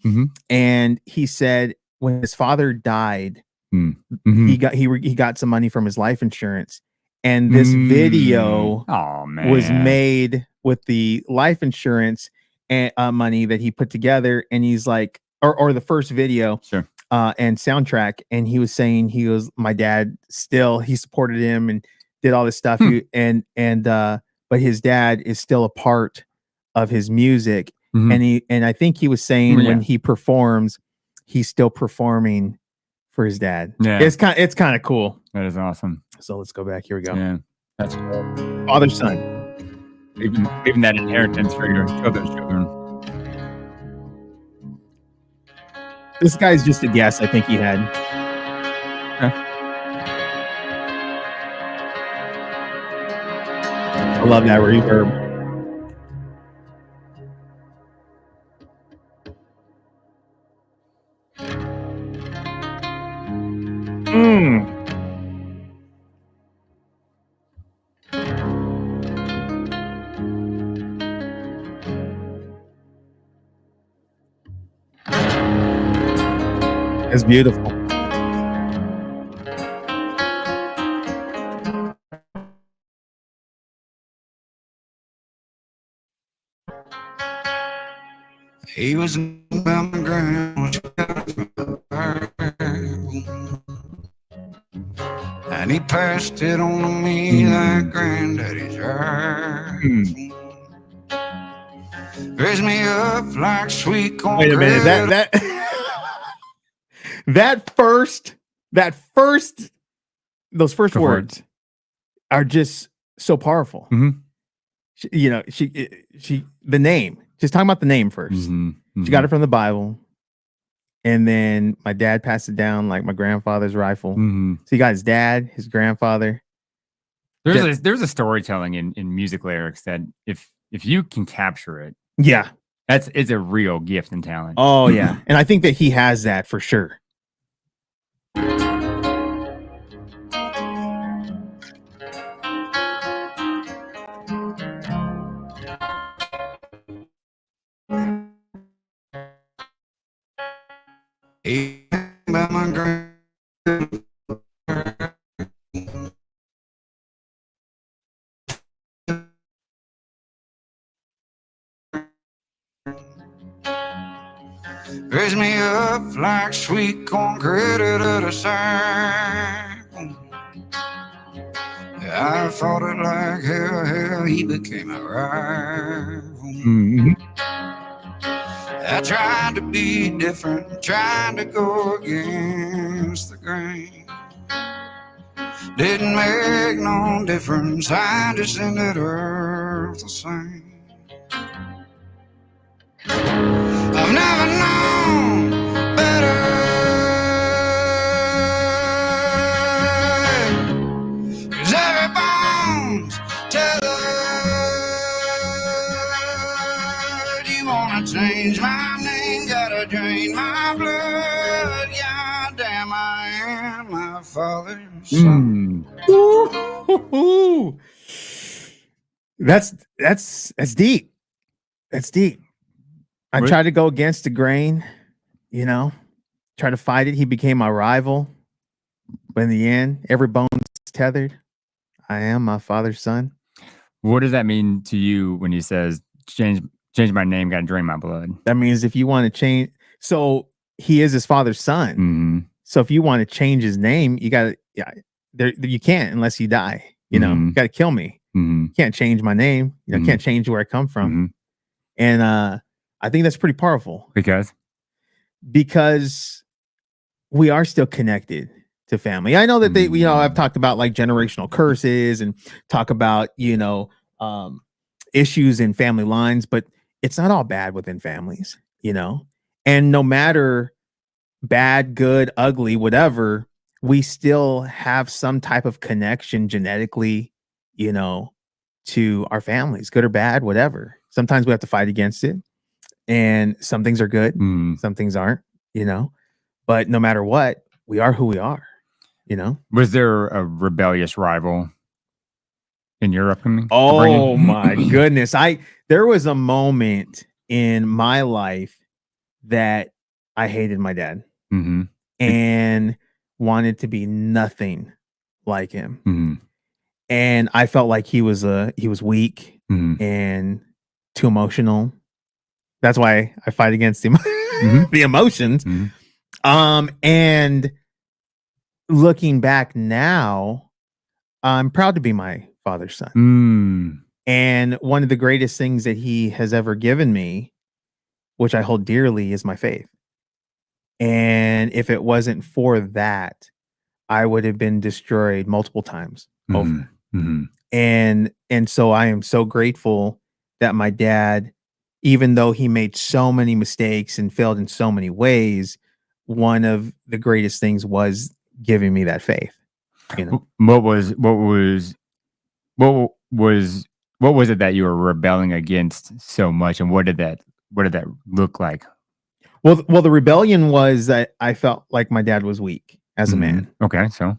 And he said, when his father died, he got some money from his life insurance, and this video was made with the life insurance and money that he put together. And he's like, or the first video, and soundtrack. And he was saying my dad he supported him and did all this stuff. But his dad is still a part of his music. Mhm. and I think he was saying Yeah. when he performs, he's still performing for his dad. Yeah. It's kind of cool. That is awesome. So let's go back. Here we go. Yeah. That's cool. Father son. Leaving that inheritance for your children's children. This guy's just a guess. I think he had. I love that reverb. It's beautiful. He was about my grandma, and he passed it on to me like granddaddy's herb. Raised me up like sweet corn. Wait a minute. Those first Go for it. words are just so powerful. Mhm. The name. Just talking about the name 1st. She got it from the Bible, and then my dad passed it down like my grandfather's rifle. So you got his dad, his grandfather. There's a storytelling in music lyrics that if you can capture it, Yeah. it's a real gift and talent. Oh yeah, and I think that he has that for sure. He by my grandma. Raised me up like sweet corn credit at a side. I fought it like hell, he became a rival. I tried to be different, trying to go against the grain. Didn't make no difference, I just ended earth the same. I've never known better, 'cause every bone's tethered. You wanna change my name, gotta drain my blood. Yeah, damn, I am my father's son. Ooh. That's deep. That's deep. I tried to go against the grain, try to fight it. He became my rival. But in the end, every bone's tethered. I am my father's son. What does that mean to you when he says change my name, gotta drain my blood? That means if you want to change, so he is his father's son. So if you want to change his name, you gotta, you can't unless you die. You got to kill me. You can't change my name. Can't change where I come from. And I think that's pretty powerful because we are still connected to family. I know that I've talked about like generational curses and talk about, issues in family lines, but it's not all bad within families, and no matter bad, good, ugly, whatever, we still have some type of connection genetically, to our families, good or bad, whatever. Sometimes we have to fight against it. And some things are good, some things aren't, but no matter what, we are who we are, Was there a rebellious rival in your upbringing? Oh my goodness. There was a moment in my life that I hated my dad and wanted to be nothing like him. And I felt like he was weak and too emotional. That's why I fight against the emotions. And looking back now, I'm proud to be my father's son. And one of the greatest things that he has ever given me which I hold dearly, is my faith. And if it wasn't for that, I would have been destroyed multiple times over. And so I am so grateful that my dad, even though he made so many mistakes and failed in so many ways, one of the greatest things was giving me that faith. You know, what was it that you were rebelling against so much, and what did that look like? Well, the rebellion was that I felt like my dad was weak as a man. Okay, so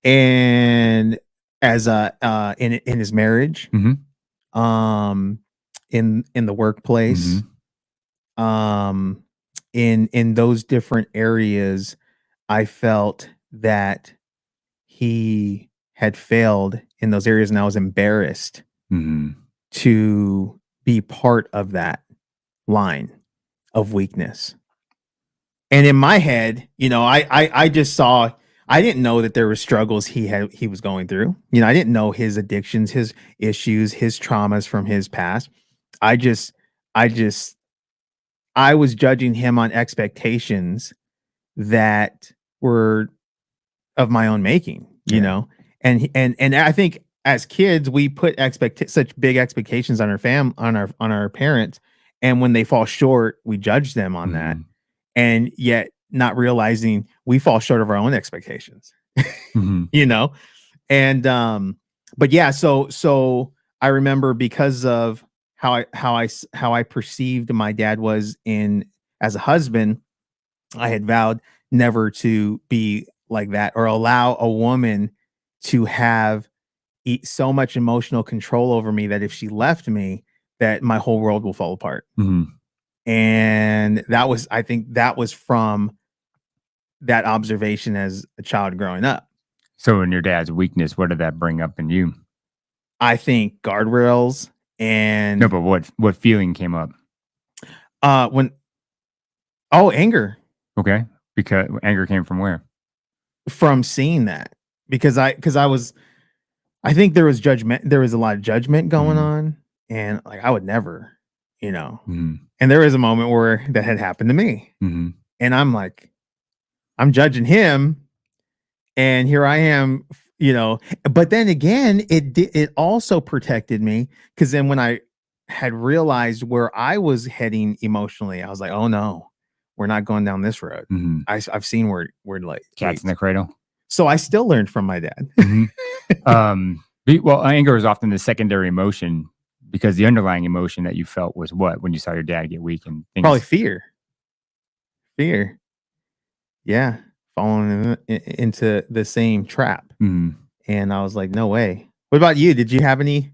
and as in his marriage, in the workplace, in those different areas, I felt that he had failed in those areas, and I was embarrassed to be part of that line of weakness. And in my head, you know, I just saw, I didn't know that there were struggles he was going through. You know, I didn't know his addictions, his issues, his traumas from his past. I was judging him on expectations that were of my own making, you know? And I think as kids, we put such big expectations on our parents. And when they fall short, we judge them on that. And yet not realizing we fall short of our own expectations, you know? And, but yeah, so I remember, because of how I perceived my dad was as a husband, I had vowed never to be like that, or allow a woman to have so much emotional control over me that if she left me, that my whole world will fall apart. And I think that was from that observation as a child growing up. So in your dad's weakness, what did that bring up in you? I think guardrails and... No, but what feeling came up? Anger. Okay. Because anger came from where? From seeing that. Because I think there was judgment. There was a lot of judgment going on, and like, I would never, you know, and there was a moment where that had happened to me, and I'm like, I'm judging him, and here I am, you know. But then again, it also protected me, because then when I had realized where I was heading emotionally, I was like, oh no, we're not going down this road. I've seen where like cats in the cradle. So I still learned from my dad. Well, anger is often the secondary emotion, because the underlying emotion that you felt was what when you saw your dad get weak and things. Probably fear. Yeah, falling into the same trap. And I was like, no way. What about you? Did you have any?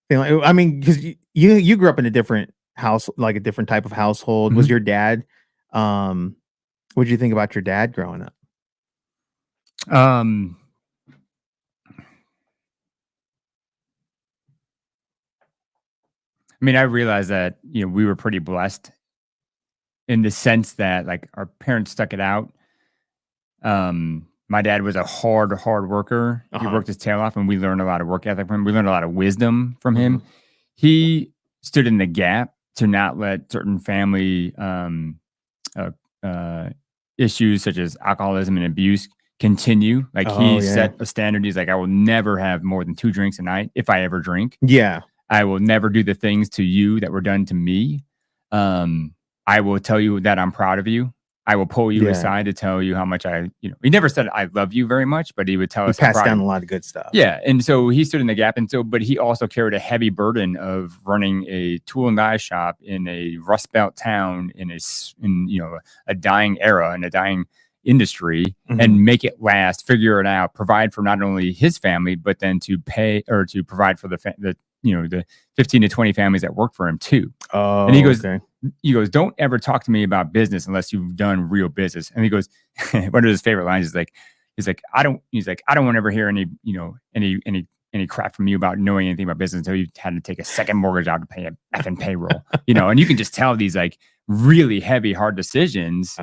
I mean, because you grew up in a different house, like a different type of household. Was your dad? What did you think about your dad growing up? I mean, I realized that, you know, we were pretty blessed in the sense that, like, our parents stuck it out. My dad was a hard worker. He worked his tail off, and we learned a lot of work ethic from him. We learned a lot of wisdom from him. He stood in the gap to not let certain family issues such as alcoholism and abuse continue. Like, he set a standard. He's like, I will never have more than 2 drinks a night if I ever drink. Yeah. I will never do the things to you that were done to me. I will tell you that I'm proud of you. I will pull you aside to tell you how much he never said I love you very much, but he would tell us. He passed down a lot of good stuff. Yeah. And so he stood in the gap. And so, but he also carried a heavy burden of running a tool and die shop in a Rust Belt town in a dying era, in a dying industry, and make it last, figure it out, provide for not only his family, but then to pay or to provide for the 15 to 20 families that work for him too. And he goes, don't ever talk to me about business unless you've done real business. And he goes, one of his favorite lines is like, I don't want to ever hear any crap from you about knowing anything about business until you had to take a second mortgage out to pay a effing payroll, and you can just tell these like really heavy, hard decisions,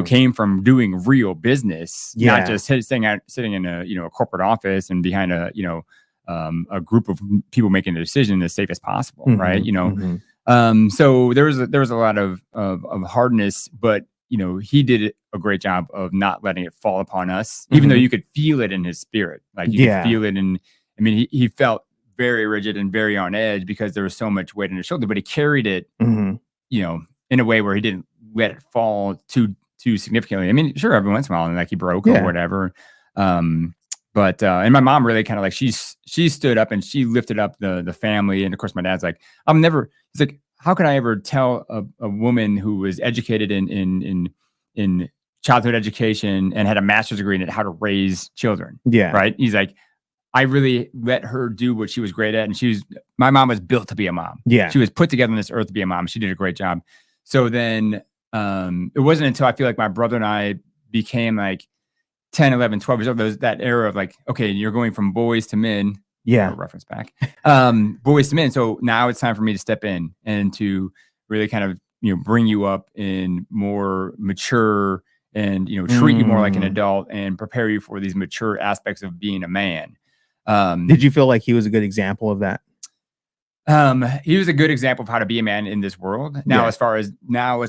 came from doing real business, not just sitting in a corporate office and behind a group of people making the decision as safe as possible. Right. So there was a lot of hardness, but he did a great job of not letting it fall upon us, even though you could feel it in his spirit. Like you could feel it he felt very rigid and very on edge because there was so much weight on his shoulder, but he carried it, in a way where he didn't let it fall too significantly. I mean, sure, every once in a while, and like he broke or whatever. But and my mom really kind of like she stood up and she lifted up the family. And of course, my dad's like, he's like, how can I ever tell a woman who was educated in childhood education and had a master's degree in it how to raise children? Yeah. Right. He's like, I really let her do what she was great at. And my mom was built to be a mom. Yeah. She was put together on this earth to be a mom. She did a great job. So then it wasn't until I feel like my brother and I became like 10, 11, 12 years old, that era of like, okay, you're going from boys to men. Yeah. Reference back. Boys to men. So now it's time for me to step in and to really kind of, bring you up in more mature and, treat you more like an adult and prepare you for these mature aspects of being a man. Did you feel like he was a good example of that? He was a good example of how to be a man in this world. Now, as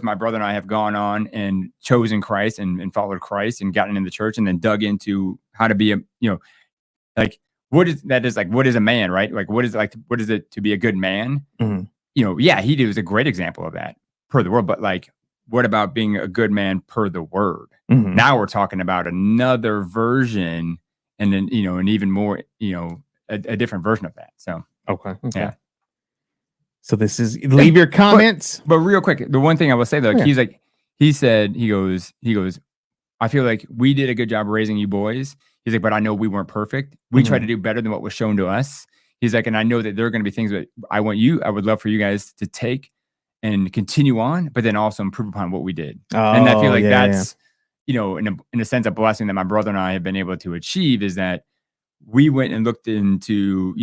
my brother and I have gone on and chosen Christ and followed Christ and gotten in the church and then dug into how to be like, what is a man, right? Like, what is it to be a good man? Mm-hmm. He was a great example of that per the word, but like, what about being a good man per the word? Mm-hmm. Now we're talking about another version and then, an even more, a different version of that. So, okay. Yeah. So this is leave your comments. But real quick, the one thing I will say though, he goes, I feel like we did a good job raising you boys. He's like, but I know we weren't perfect. We tried to do better than what was shown to us. He's like, and I know that there are going to be things that I would love for you guys to take and continue on, but then also improve upon what we did. And I feel like that's, in a sense, a blessing that my brother and I have been able to achieve is that we went and looked into,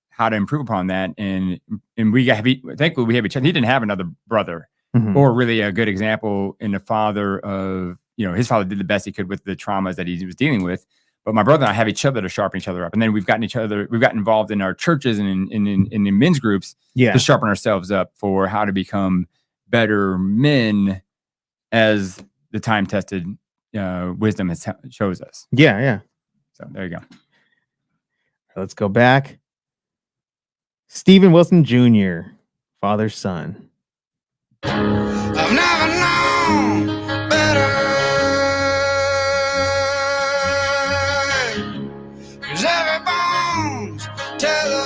how to improve upon that. And thankfully we have each other. He didn't have another brother or really a good example in the father of, his father did the best he could with the traumas that he was dealing with. But my brother and I have each other to sharpen each other up. And then we've gotten involved in our churches and in men's groups to sharpen ourselves up for how to become better men as the time-tested wisdom shows us. Yeah, yeah. So there you go. Let's go back. Stephen Wilson Jr., father, son. I've never known better. 'Cause every bone's tethered.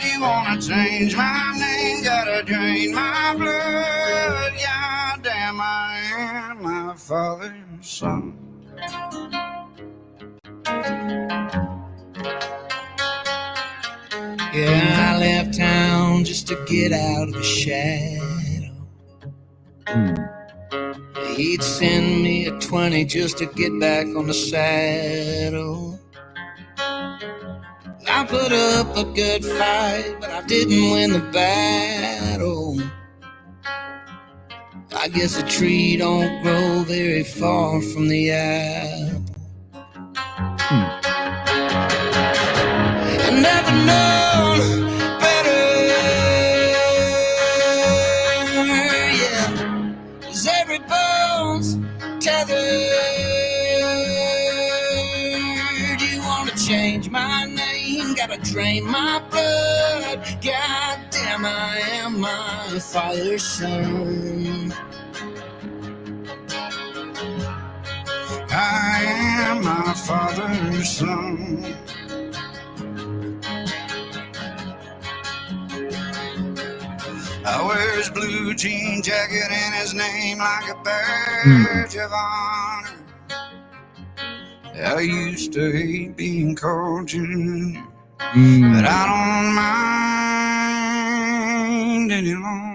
You wanna change my name, gotta drain my blood. God damn, I am my father's son. Yeah, I left town just to get out of the shadow. He'd send me a 20 just to get back on the saddle. I put up a good fight, but I didn't win the battle. I guess a tree don't grow very far from the apple. I never known better, yeah. 'Cause every bone's tethered. You wanna change my name, gotta drain my blood. God damn, I am my father's son. I am my father's son. I wear his blue jean jacket and his name like a badge of honor. I used to hate being called Junior, but I don't mind any longer.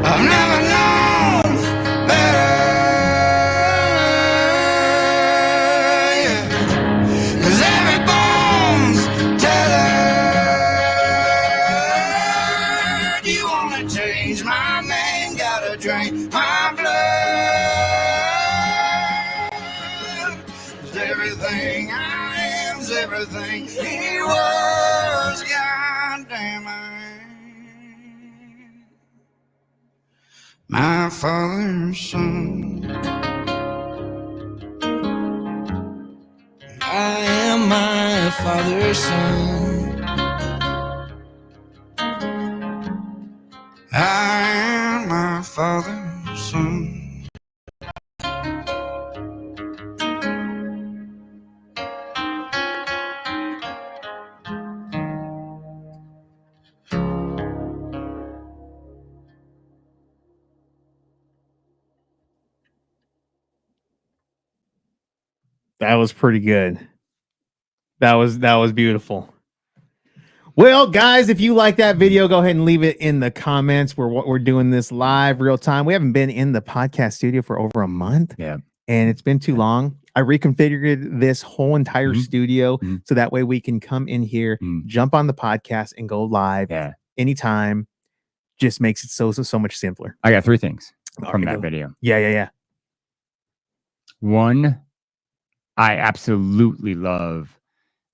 I've never known better, yeah. 'Cause every bone's tethered. You wanna change my name, gotta drain my blood. 'Cause everything I was everything. He was goddamn my father's son. I am my father's son. I am my father's son. That was pretty good. That was beautiful. Well, guys, if you like that video, go ahead and leave it in the comments. We're doing this live, real time. We haven't been in the podcast studio for over a month. Yeah. And it's been too long. I reconfigured this whole entire studio Mhm. so that way we can come in here, jump on the podcast, and go live anytime. Just makes it so much simpler. I got 3 things All from right, that video. Yeah. One, I absolutely love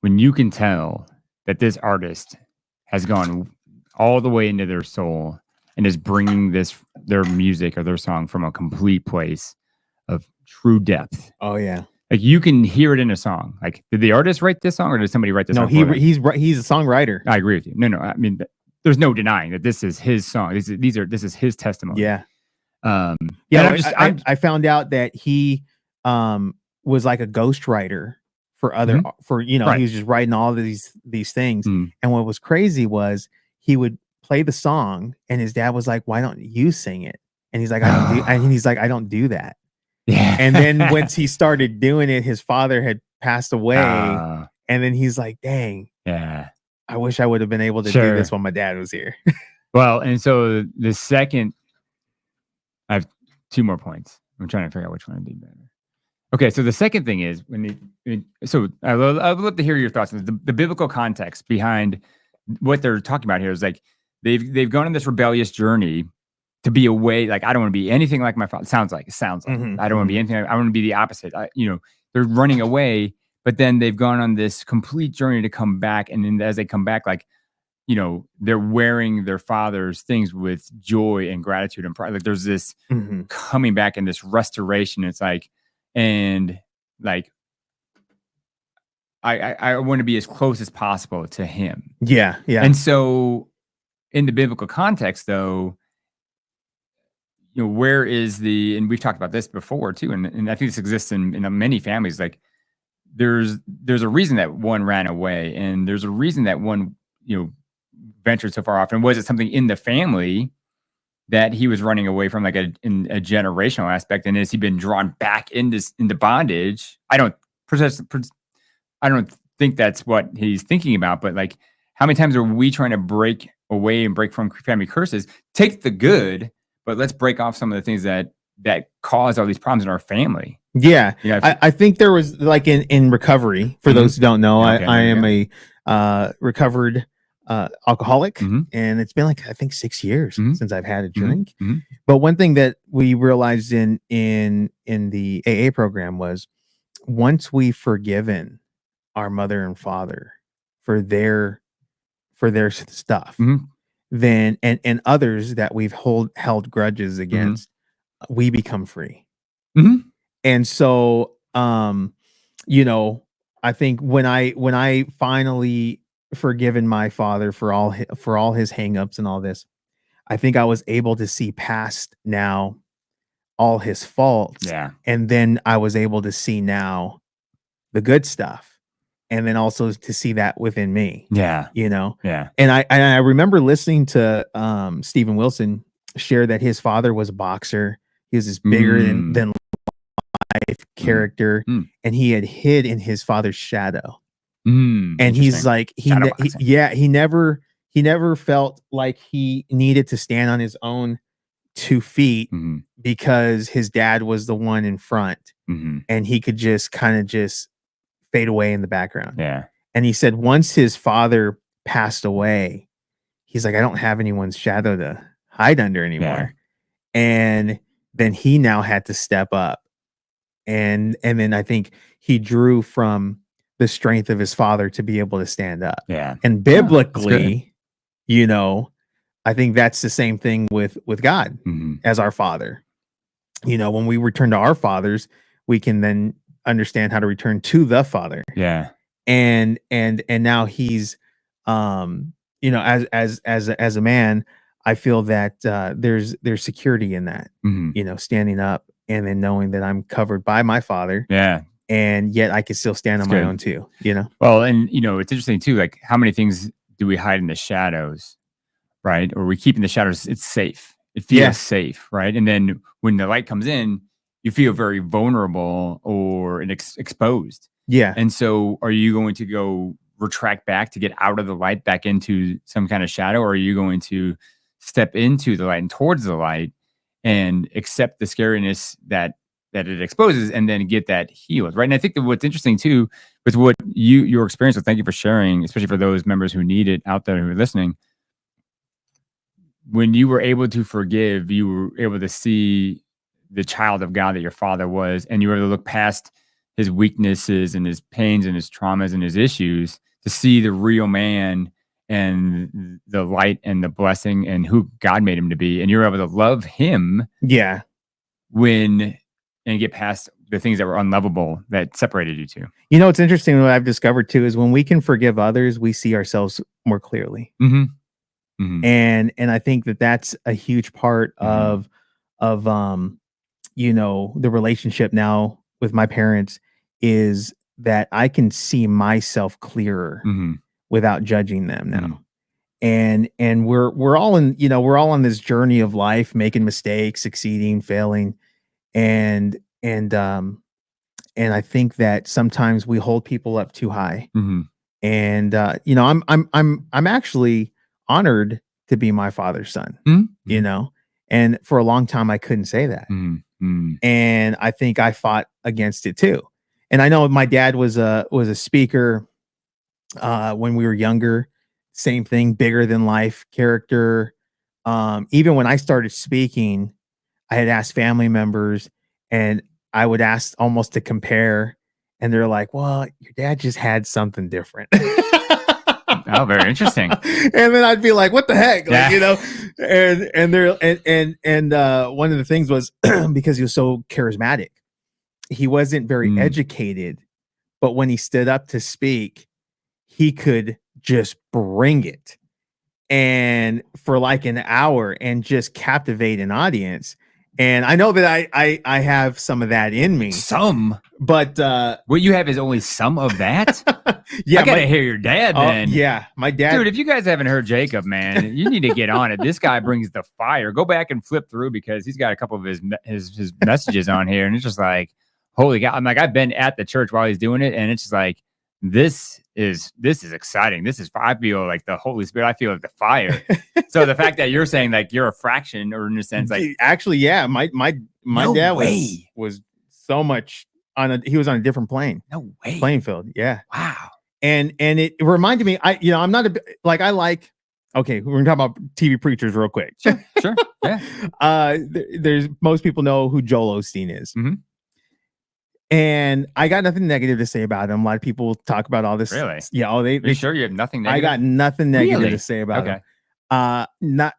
when you can tell that this artist has gone all the way into their soul and is bringing their music or their song from a complete place of true depth. Oh yeah. Like you can hear it in a song. Like, did the artist write this song or did somebody write this song? No, he's a songwriter. I agree with you. No. I mean, there's no denying that this is his song. This is his testimony. Yeah. Yeah. I found out that he was like a ghostwriter for other he was just writing all of these things. And what was crazy was he would play the song and his dad was like, "Why don't you sing it?" And he's like, I don't do that. Yeah. And then once he started doing it, his father had passed away. And then he's like, dang. Yeah. I wish I would have been able to do this when my dad was here. Well, and so the second, I have 2 more points. I'm trying to figure out which one I did better. Okay, so the second thing is so I would love to hear your thoughts on the biblical context behind what they're talking about here. Is like they've gone on this rebellious journey to be away. Like, I don't want to be anything like my father. Sounds like Mm-hmm. I don't want to be anything. I want to be the opposite. They're running away, but then they've gone on this complete journey to come back. And then as they come back, like, they're wearing their father's things with joy and gratitude and pride. Like there's this coming back and this restoration. It's like, and like, I want to be as close as possible to him. Yeah. And so in the biblical context though, where is and we've talked about this before too. And I think this exists in many families. Like there's a reason that one ran away and there's a reason that one, ventured so far off. And was it something in the family that he was running away from, like in a generational aspect? And has he been drawn back into bondage? I don't think that's what he's thinking about, but like, how many times are we trying to break away and break from family curses? Take the good, but let's break off some of the things that cause all these problems in our family. Yeah. I think there was like in recovery, for those who don't know, I am a recovered alcoholic, and it's been like, I think 6 years since I've had a drink. But one thing that we realized in the AA program was once we've forgiven our mother and father for their stuff, then and others that we've held grudges against, we become free. And so I think when I finally forgiven my father for all his hangups and all this, I think I was able to see past now all his faults. Yeah. And then I was able to see now the good stuff. And then also to see that within me. Yeah. Yeah. And I remember listening to Stephen Wilson share that his father was a boxer. He was this bigger than life character, and he had hid in his father's shadow. And he's like, he never felt like he needed to stand on his own 2 feet because his dad was the one in front, and he could just kind of just fade away in the background. Yeah. And he said once his father passed away, he's like, I don't have anyone's shadow to hide under anymore. Yeah. And then he now had to step up. And then I think he drew from the strength of his father to be able to stand up. Yeah. And that's biblically, I think that's the same thing with God as our father. When we return to our fathers, we can then understand how to return to the Father. Yeah. And now he's as a man, I feel that there's security in that. Standing up and then knowing that I'm covered by my father. Yeah. And yet I can still stand on my own too. Well, and it's interesting too, like how many things do we hide in the shadows, right? Or we keep in the shadows, it's safe. It feels safe, right? And then when the light comes in, you feel very vulnerable or exposed. Yeah. And so are you going to go retract back to get out of the light back into some kind of shadow? Or are you going to step into the light and towards the light and accept the scariness that it exposes and then get that healed, right? And I think that what's interesting too, with what your experience with, thank you for sharing, especially for those members who need it out there who are listening. When you were able to forgive, you were able to see the child of God that your father was, and you were able to look past his weaknesses and his pains and his traumas and his issues to see the real man and the light and the blessing and who God made him to be. And you're able to love him. Yeah. And get past the things that were unlovable that separated you two. It's interesting. What I've discovered too is when we can forgive others, we see ourselves more clearly. And I think that that's a huge part of the relationship now with my parents, is that I can see myself clearer without judging them now. And we're all on this journey of life, making mistakes, succeeding, failing. And I think that sometimes we hold people up too high. And I'm actually honored to be my father's son. And for a long time I couldn't say that. And I think I fought against it too. And I know my dad was a speaker when we were younger. Same thing, bigger than life character. Even when I started speaking, I had asked family members, and I would ask almost to compare, and they're like, "Well, your dad just had something different." Oh, very interesting. And then I'd be like, "What the heck?" Like, and they're and one of the things was because he was so charismatic, he wasn't very educated, but when he stood up to speak, he could just bring it, and for like an hour, and just captivate an audience. And I know that I have some of that in me. But what you have is only some of that? Yeah. I gotta hear your dad then. Yeah, my dad. Dude, if you guys haven't heard Jacob, man, you need to get on it. This guy brings the fire. Go back and flip through, because he's got a couple of his messages on here, and it's just like, holy God. I'm like, I've been at the church while he's doing it, and it's just like, this is exciting. I feel like the Holy Spirit. I feel like the fire. So the fact that you're saying like you're a fraction, or in a sense, like actually, yeah, my no dad way. was so much he was on a different playing field. Yeah. Wow. And it reminded me, I'm not okay, we're gonna talk about TV preachers real quick. Sure. Yeah. There's most people know who Joel Osteen is. And I got nothing negative to say about him. A lot of people talk about all this. Really? Yeah. Are you sure you have nothing negative? I got nothing negative to say about him.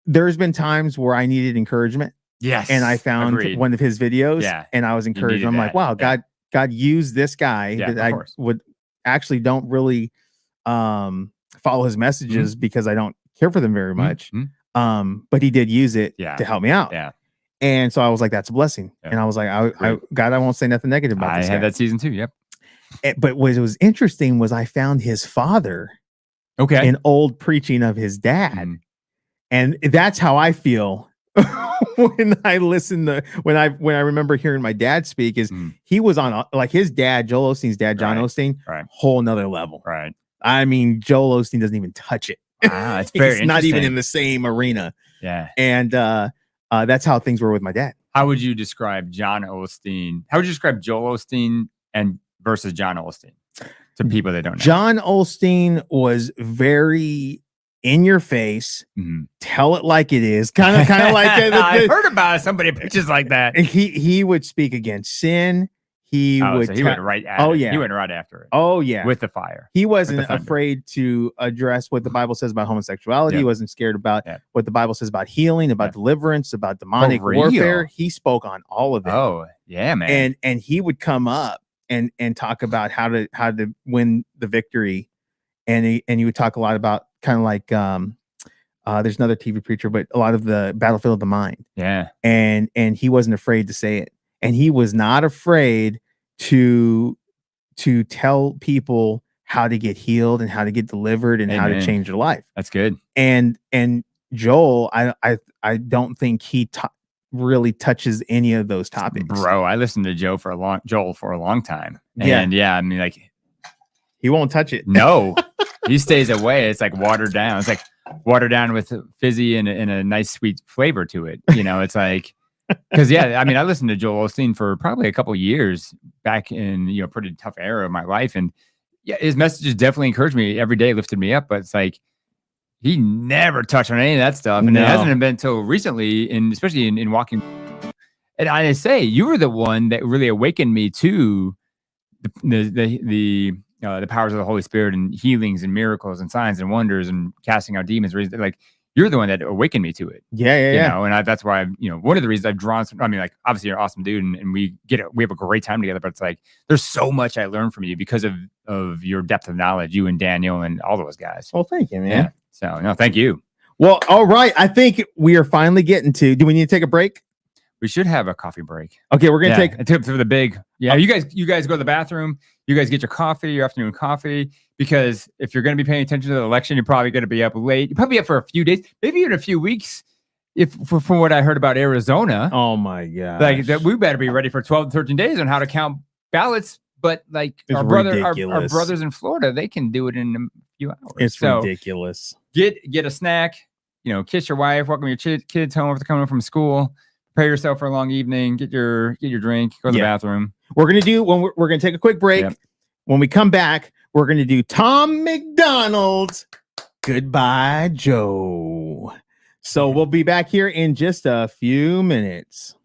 There's been times where I needed encouragement. Yes. And I found one of his videos, and I was encouraged. I'm like, wow, God used this guy that I would actually don't really follow his messages because I don't care for them very much. But he did use it to help me out. Yeah. And so I was like, that's a blessing. Yeah. And I was like, God, I won't say nothing negative about this guy. I had that season too. Yep. But what was interesting was I found his father in old preaching of his dad. And that's how I feel when I listen to, when I remember hearing my dad speak, is he was on like his dad, Joel Osteen's dad, John Osteen, whole nother level. Right. I mean, Joel Osteen doesn't even touch it. Wow, it's very It's not even in the same arena. Yeah. And that's how things were with my dad. How would you describe John Osteen? How would you describe Joel Osteen versus John Osteen to people that don't know? John Osteen was very in your face, tell it like it is, kind of like I heard about somebody pitches like that. He would speak against sin. he Oh, would. so he went right at Oh it. yeah. He went right after it. Oh yeah. With the fire. He wasn't thunder. afraid to address what the Bible says about homosexuality. Yeah. He wasn't scared about Yeah. what the Bible says about healing, about Yeah. deliverance, about demonic real? warfare. He spoke on all of it. Oh, yeah, man. And he would come up and talk about how to win the victory. And he would talk a lot about kind of like there's another TV preacher, but a lot of the battlefield of the mind. Yeah. And he wasn't afraid to say it. And he was not afraid to tell people how to get healed and how to get delivered and how to Amen. change their life. That's good. And Joel, I don't think he really touches any of those topics. Bro, I listened to Joel for a long time. Yeah. And yeah, I mean, like, He won't touch it. no, he stays away. It's like watered down. It's like watered down with fizzy and a nice sweet flavor to it. You know, it's like, because yeah, I mean, I listened to Joel Osteen for probably a couple of years back in, you know, pretty tough era of my life. And yeah, his messages definitely encouraged me every day, lifted me up. But it's like, he never touched on any of that stuff. And No. it hasn't been until recently, especially in walking. And I say, you were the one that really awakened me to the powers of the Holy Spirit and healings and miracles and signs and wonders and casting out demons. Like, you're the one that awakened me to it. Yeah. You know, and that's why one of the reasons I've drawn some. I mean, like, obviously you're an awesome dude, and we have a great time together. But it's like there's so much I learned from you because of your depth of knowledge, you and Daniel and all those guys. Well, thank you, man. Yeah. So no, thank you. Well, all right. I think we are finally getting to. Do we need to take a break? We should have a coffee break. Okay, we're gonna take a tip for the big. Yeah, you guys go to the bathroom. You guys get your coffee, your afternoon coffee, because if you're going to be paying attention to the election, you're probably going to be up late. You're probably up for a few days, maybe even a few weeks. From what I heard about Arizona, oh my god, like that, we better be ready for 12 to 13 days on how to count ballots. But like It's our ridiculous. brothers in Florida, they can do it in a few hours. It's so ridiculous. Get a snack. Kiss your wife. Welcome your kids home if they're coming home from school. Prepare yourself for a long evening. Get your drink. Go to the bathroom. We're gonna do we're gonna take a quick break. Yep. When we come back, we're gonna do Tom MacDonald's Goodbye Joe. So we'll be back here in just a few minutes.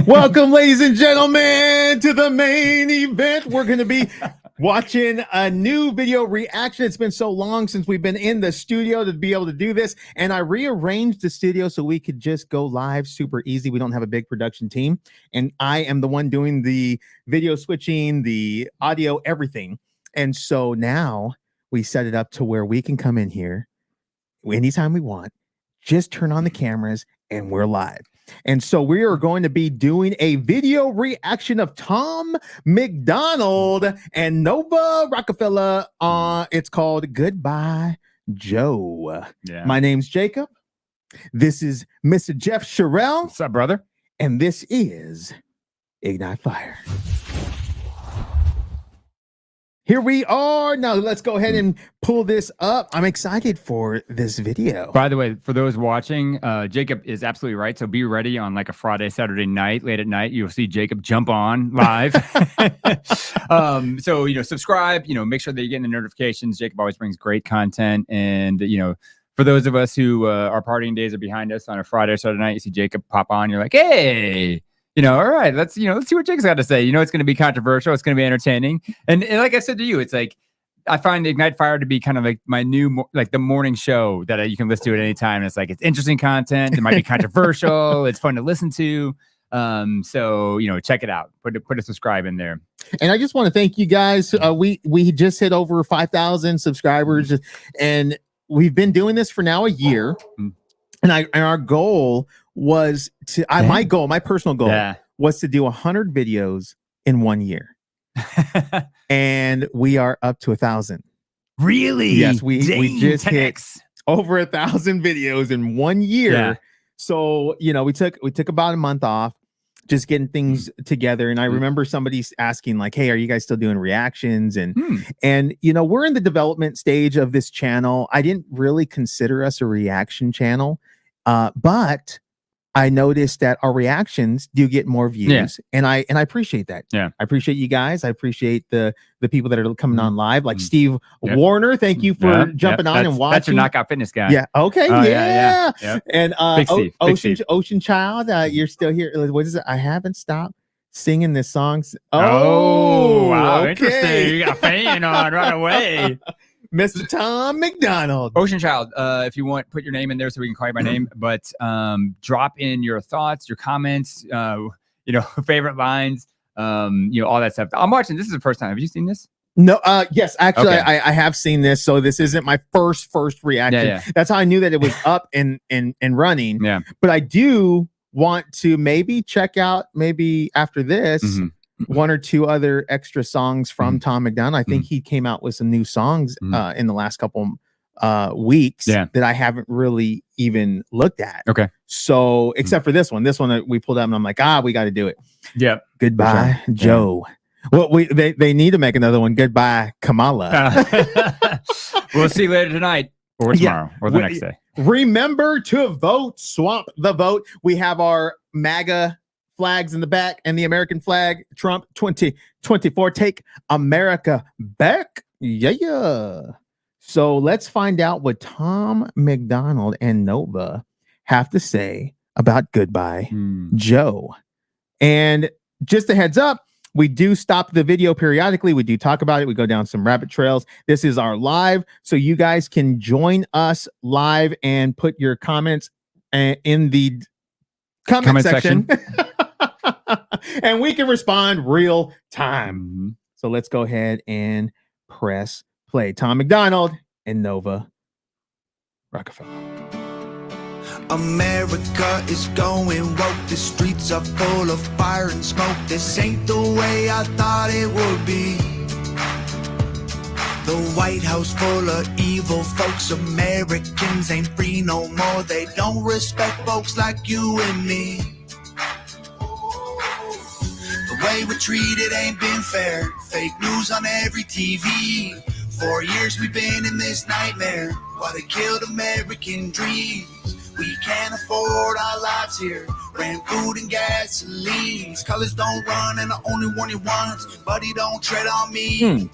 Welcome, ladies and gentlemen, to the main event. We're going to be watching a new video reaction. It's been so long since we've been in the studio to be able to do this, and I rearranged the studio so we could just go live super easy. We don't have a big production team, and I am the one doing the video switching, the audio, everything. And so now we set it up to where we can come in here anytime we want, just turn on the cameras, and we're live. And so we are going to be doing a video reaction of Tom MacDonald and Nova Rockafeller. It's called Goodbye, Joe. Yeah. My name's Jacob. This is Mr. Jeff Sherrill. What's up, brother? And this is Ignite Fire. Here we are. Now let's go ahead and pull this up. I'm excited for this video. By the way, for those watching, Jacob is absolutely right. So be ready on like a Friday, Saturday night, late at night. You'll see Jacob jump on live. So, subscribe, make sure that you're getting the notifications. Jacob always brings great content. And, for those of us who our partying days are behind us on a Friday or Saturday night, you see Jacob pop on. You're like, hey. All right, let's see what Jake's got to say. It's going to be controversial. It's going to be entertaining. And like I said to you, it's like, I find Ignite Fire to be kind of like my new, like the morning show that you can listen to at any time. And it's like, it's interesting content. It might be controversial. It's fun to listen to. So, check it out. Put a subscribe in there. And I just want to thank you guys. We just hit over 5,000 subscribers, and we've been doing this for now a year. And our goal was to my personal goal was to do 100 videos in 1 year. And we are up to 1,000. Really? Yes, we just 10X. Hit over 1,000 videos in 1 year. Yeah. So, we took about a month off, just getting things together. And I remember somebody asking like, hey, are you guys still doing reactions? And we're in the development stage of this channel. I didn't really consider us a reaction channel, but I noticed that our reactions do get more views, and I appreciate that. Yeah, I appreciate you guys. I appreciate the people that are coming on live, like Steve Warner. Thank you for jumping on and watching. That's your Knockout Fitness guy. Yeah. Okay. Yeah. And Ocean Child, you're still here. What is it? I haven't stopped singing this song. Oh, wow, okay. Interesting. You got a fan on right away. Mr. Tom MacDonald. Ocean Child, if you want, put your name in there so we can call you by name, but drop in your thoughts, your comments, favorite lines, all that stuff. I'm watching. This is the first time. Have you seen this? No, yes, actually, okay. I have seen this. So this isn't my first reaction. Yeah. That's how I knew that it was up and running. Yeah. But I do want to maybe check out, maybe after this, one or two other extra songs from Tom MacDonald. I think he came out with some new songs in the last couple weeks that I haven't really even looked at. Okay. So except for this one that we pulled up, and I'm like, we got to do it. Yeah. Goodbye, Joe. Well, they need to make another one. Goodbye, Kamala. We'll see you later tonight or tomorrow or the next day. Remember to vote. Swamp the vote. We have our MAGA flags in the back and the American flag. Trump 2024. Take America back. Yeah. So let's find out what Tom MacDonald and Nova have to say about Goodbye, Joe. And just a heads up, we do stop the video periodically. We do talk about it. We go down some rabbit trails. This is our live, so you guys can join us live and put your comments in the comment section. And we can respond real time. So let's go ahead and press play. Tom MacDonald and Nova Rockafeller. America is going woke. The streets are full of fire and smoke. This ain't the way I thought it would be. The White House full of evil folks. Americans ain't free no more. They don't respect folks like you and me. The way we're treated ain't been fair. Fake news on every TV. 4 years we've been in this nightmare while they killed American dreams. We can't afford our lives here. Rent, food, and gasoline. These colors don't run, and I only warn you once. Buddy, don't tread on me.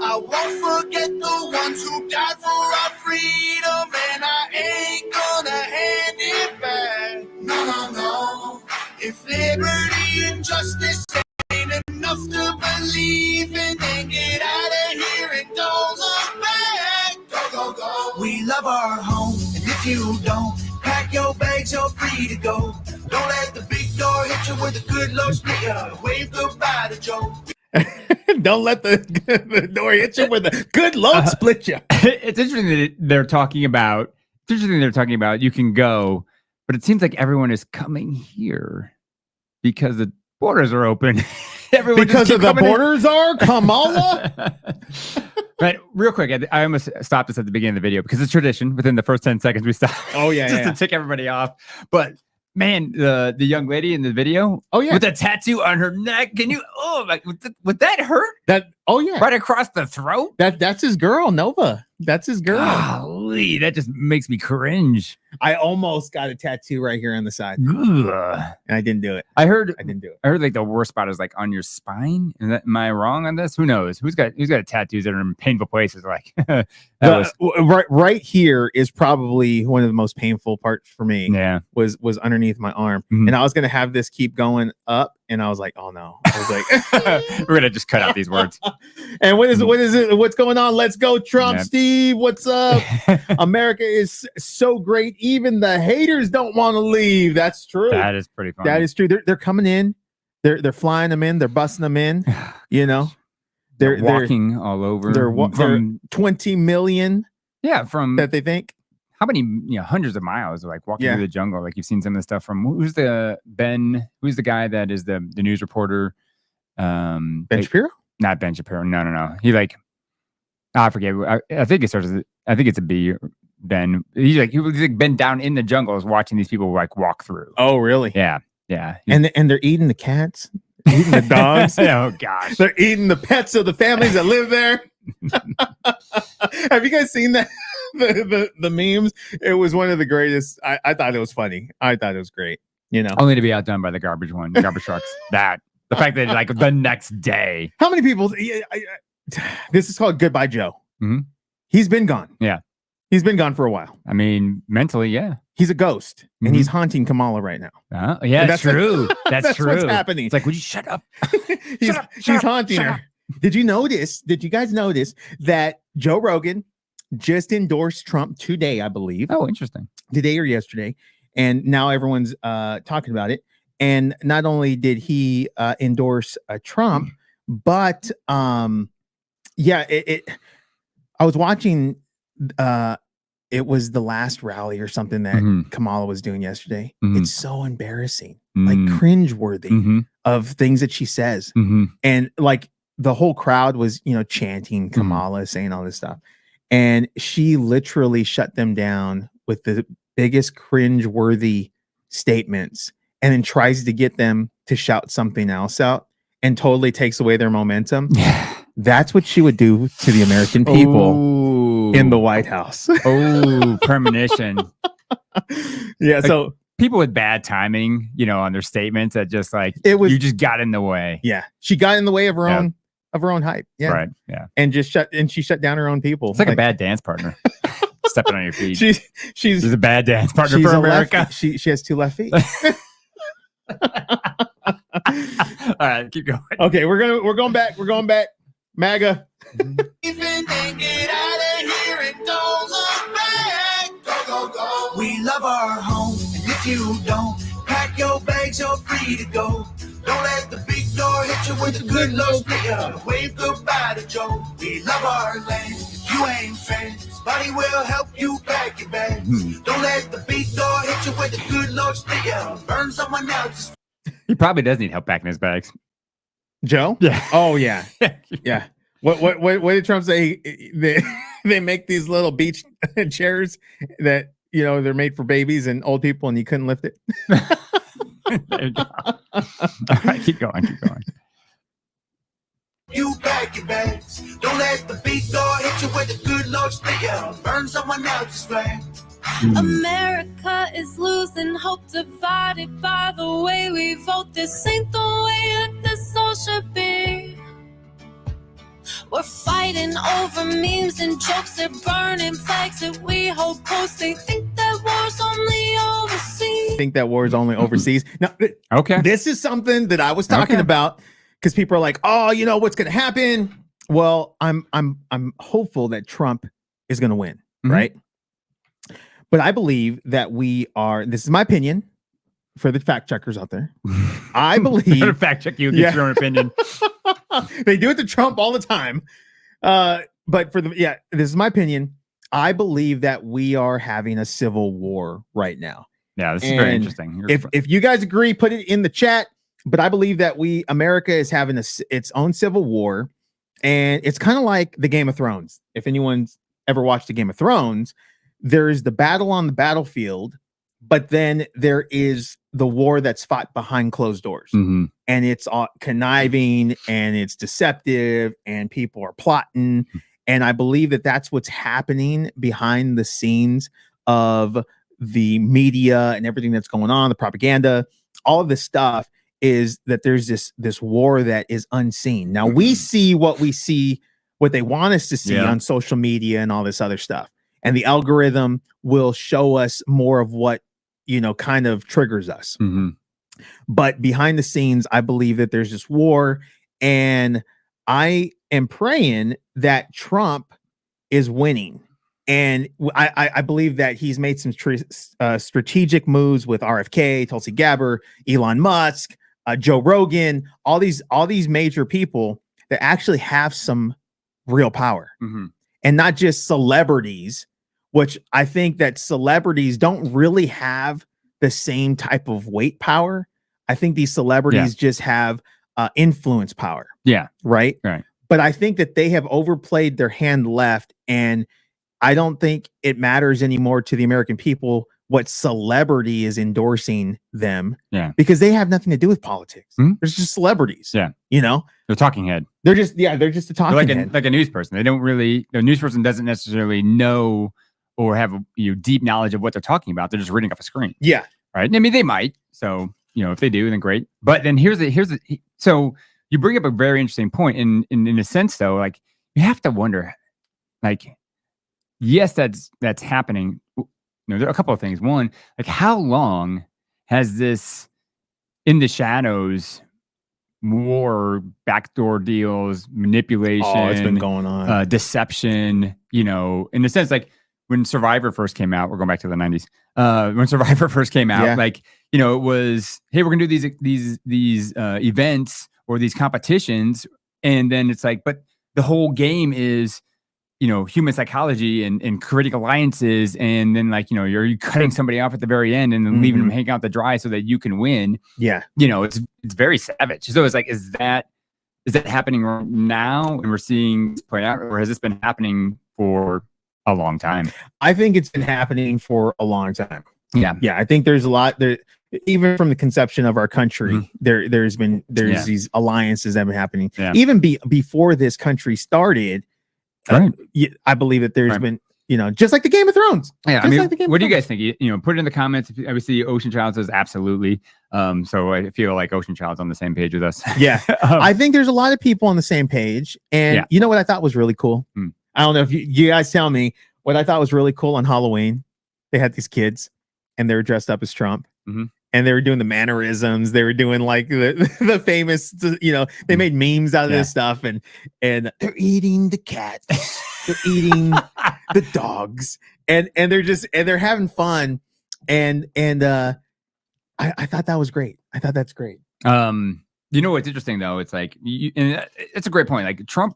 I won't forget the ones who died for our freedom, and I ain't gonna hand it back. No, no, no. If liberty and justice ain't enough to believe in. Then get out of here and don't look back. Go, go, go. We love our home, and if you don't, pack your bags, you're free to go. Don't let the big door hit you with a good Lord split you. Wave goodbye to Joe. Don't let the door hit you with a good load split you. It's interesting that they're talking about. It's interesting they're talking about you can go, but it seems like everyone is coming here because the borders are open. Everyone Because of the borders are Kamala. But real quick, I almost stopped this at the beginning of the video because it's tradition. Within the first 10 seconds, we stop. Oh yeah, just to tick everybody off. But man, the young lady in the video, oh yeah, with the tattoo on her neck. Can you? Oh, like, would that hurt? That oh yeah, right across the throat. That's his girl, Nova. That's his girl. Golly, that just makes me cringe. I almost got a tattoo right here on the side, Ugh. and I didn't do it. I didn't do it. I heard like the worst spot is like on your spine. Am I wrong on this? Who knows? Who's got tattoos that are in painful places? Like right here is probably one of the most painful parts for me. Yeah, was underneath my arm, and I was gonna have this keep going up, and I was like, oh no. I was like, we're gonna just cut out these words. And what is it? What's going on? Let's go, Trump. Yep. Steve, what's up? America is so great. Even the haters don't want to leave. That's true. That is pretty funny. That is true. They're coming in. They're flying them in. They're busting them in. You know, they're walking all over. They're 20 million. Yeah, from that they think. How many hundreds of miles like walking through the jungle? Like you've seen some of the stuff from who's the guy that is the news reporter? Ben Shapiro? Not Ben Shapiro. No. He like I forget. I think it starts. I think it's a B. Ben. He's like been down in the jungles watching these people like walk through. Oh, really? Yeah. And they're eating the cats, eating the dogs. Oh gosh, they're eating the pets of the families that live there. Have you guys seen that? The memes? It was one of the greatest. I thought it was funny. I thought it was great. You know, only to be outdone by the garbage trucks. The fact that like the next day, how many people? This is called Goodbye Joe. Mm-hmm. He's been gone. Yeah, he's been gone for a while. I mean, mentally, yeah. He's a ghost, and he's haunting Kamala right now. Yeah, that's true. That's true. What's happening. It's like, would you shut up? She's haunting her. Did you guys notice that Joe Rogan just endorsed Trump today, I believe? Oh, interesting. Today or yesterday. And now everyone's talking about it. And not only did he endorse Trump, but I was watching it was the last rally or something that Kamala was doing yesterday. It's so embarrassing, like cringeworthy of things that she says. And like the whole crowd was, chanting Kamala, saying all this stuff. And she literally shut them down with the biggest cringeworthy statements and then tries to get them to shout something else out and totally takes away their momentum. That's what she would do to the American people in the White House. Premonition. Yeah. Like, so people with bad timing, on their statements that just like you just got in the way. Yeah. She got in the way of her own hype. Yeah. Right. Yeah. And she shut down her own people. It's like a bad dance partner. Stepping on your feet. She's a bad dance partner for America. She has 2 left feet. All right, keep going. Okay, we're going back. We're going back. MAGA. We love our home, and if you don't, pack your bags, you're free to go. Don't let the big door hit you with a good Lord split you. Wave goodbye to Joe. We love our land. If you ain't fan, somebody will help you pack your bags. Don't let the big door hit you with a good Lord split you. Burn someone else's. He probably does need help packing his bags. Joe? Yeah. Oh yeah. Yeah. What did Trump say? They make these little beach chairs that they're made for babies and old people, and you couldn't lift it. There you go. All right, keep going. You pack your bags. Don't let the big door hit you with a good Lord split you. Burn someone else's flag. America is losing hope, divided by the way we vote. This ain't the way that this all should be. We're fighting over memes and jokes. They're burning flags that we hold close. They think that war's only overseas. I think that war is only overseas. Now, Okay. this is something that I was talking Okay. about because people are like, "Oh, you know what's going to happen?" Well, I'm hopeful that Trump is going to win, Mhm. right? But I believe that we are. This is my opinion for the fact checkers out there. I I'm gonna believe fact check you. Get Yeah. your own opinion. they do it to Trump all the time. But this is my opinion. I believe that we are having a civil war right now. Yeah, this is very And interesting. You're- If you guys agree, put it in the chat. But I believe that America is having its own civil war, and it's kind of like the Game of Thrones. If anyone's ever watched the Game of Thrones, there's the battle on the battlefield, but then there is the war that's fought behind closed doors, Mhm. and it's all conniving and it's deceptive, and people are plotting. And I believe that that's what's happening behind the scenes of the media and everything that's going on, the propaganda, all of this stuff. Is that there's this war that is unseen. Now we see what they want us to see Yeah. on social media and all this other stuff. And the algorithm will show us more of what, kind of triggers us. Mhm. But behind the scenes, I believe that there's this war, and I am praying that Trump is winning. And I believe that he's made some strategic moves with RFK, Tulsi Gabbard, Elon Musk, Joe Rogan, all these major people that actually have some real power, Mhm. and not just celebrities, which I think that celebrities don't really have the same type of weight power. I think these celebrities just have influence power. Yeah. Right. Right. But I think that they have overplayed their hand left, and I don't think it matters anymore to the American people what celebrity is endorsing them. Yeah. Because they have nothing to do with politics. Mhm. There's just celebrities. Yeah. The talking head. They're just a They're talking like head. like a news person. They don't really. The news person doesn't necessarily know or have deep knowledge of what they're talking about. They're just reading off a screen. Yeah. Right. I mean, they might. So if they do, then great. But then here's the. So you bring up a very interesting point. In a sense, though, like you have to wonder, like, yes, that's happening. There are a couple of things. One, like, how long has this in the shadows war, backdoor deals, manipulation? Oh, it's been going on. Deception. In the sense, like when Survivor first came out, we're going back to the 90s. When Survivor first came out, Yeah. like it was, hey, we're gonna do these events or these competitions, and then it's like, but the whole game is human psychology and creating alliances, and then like you're cutting somebody off at the very end and then leaving them hanging out to dry so that you can win. Yeah. It's very savage. So it's like, is that happening right now and we're seeing this play out, or has this been happening for a long time? I think it's been happening for a long time. Yeah. Yeah. I think there's a lot there, even from the conception of our country, there's these alliances that have been happening. Yeah. Even before this country started. Right. I believe that there's Right. been, just like the Game of Thrones. Yeah, I Just mean, like the Game of what do you Thrones. guys think? Put it in the comments. Obviously, Ocean Child says absolutely. So I feel like Ocean Child's on the same page with us. Yeah. I think there's a lot of people on the same page. And Yeah. you know what I thought was really cool? Hmm. I don't know if you guys tell me what I thought was really cool on Halloween. They had these kids and they were dressed up as Trump. Mhm. And they were doing the mannerisms. They were doing like the famous, they made memes out of this stuff, and they're eating the cats, they're eating the dogs, and they're having fun, and I thought that was great. I thought that's great. What's interesting though? It's like, and it's a great point. Like Trump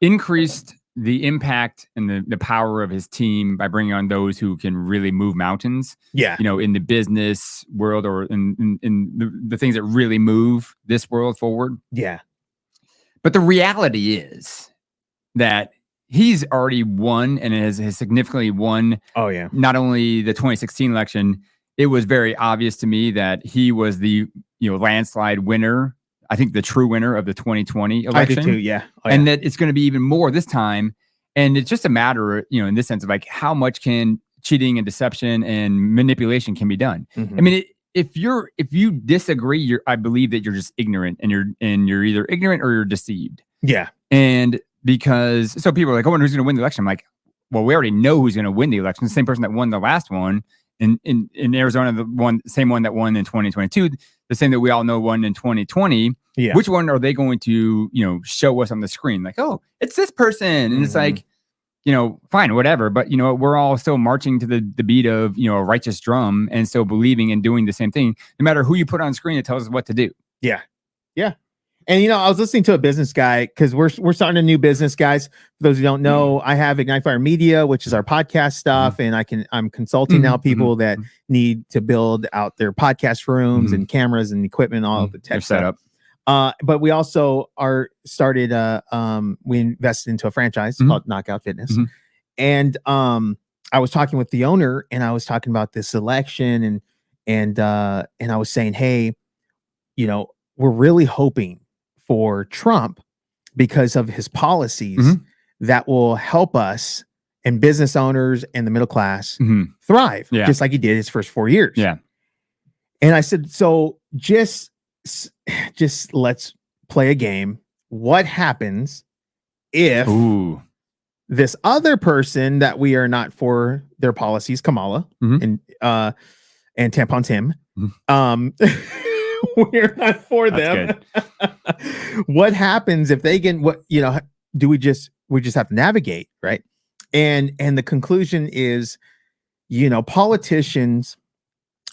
increased the impact and the power of his team by bringing on those who can really move mountains. Yeah. In the business world or in the things that really move this world forward. Yeah. But the reality is that he's already won and has significantly won. Oh yeah. Not only the 2016 election, it was very obvious to me that he was the landslide winner. I think the true winner of the 2020 election. I did too. Yeah. Oh, and that it's going to be even more this time. And it's just a matter, in this sense of like how much can cheating and deception and manipulation can be done. Mhm. I mean, if you disagree, I believe that you're just ignorant, and you're either ignorant or you're deceived. Yeah. And because so people are like, oh, who's going to win the election? I'm like, well, we already know who's going to win the election. The same person that won the last one in Arizona, the same one that won in 2022, the same that we all know won in 2020. Yeah. Which one are they going to, show us on the screen? Like, oh, it's this person. And it's like, fine, whatever. But, we're all still marching to the beat of, a righteous drum and still believing and doing the same thing. No matter who you put on screen, it tells us what to do. Yeah. Yeah. And, I was listening to a business guy because we're starting a new business, guys. For those who don't know, I have Ignite Fire Media, which is our podcast stuff. And I'm consulting now people that need to build out their podcast rooms and cameras and equipment, all of the tech setup. But we also started, we invested into a franchise called Knockout Fitness. And I was talking with the owner and I was talking about this election and I was saying, hey, we're really hoping for Trump because of his policies that will help us and business owners and the middle class thrive, just like he did his first 4 years. Yeah. And I said, so just let's play a game. What happens if this other person that we are not for their policies, Kamala and Tampon Tim, we're not for them. What happens if they get do we just have to navigate, right? And the conclusion is, politicians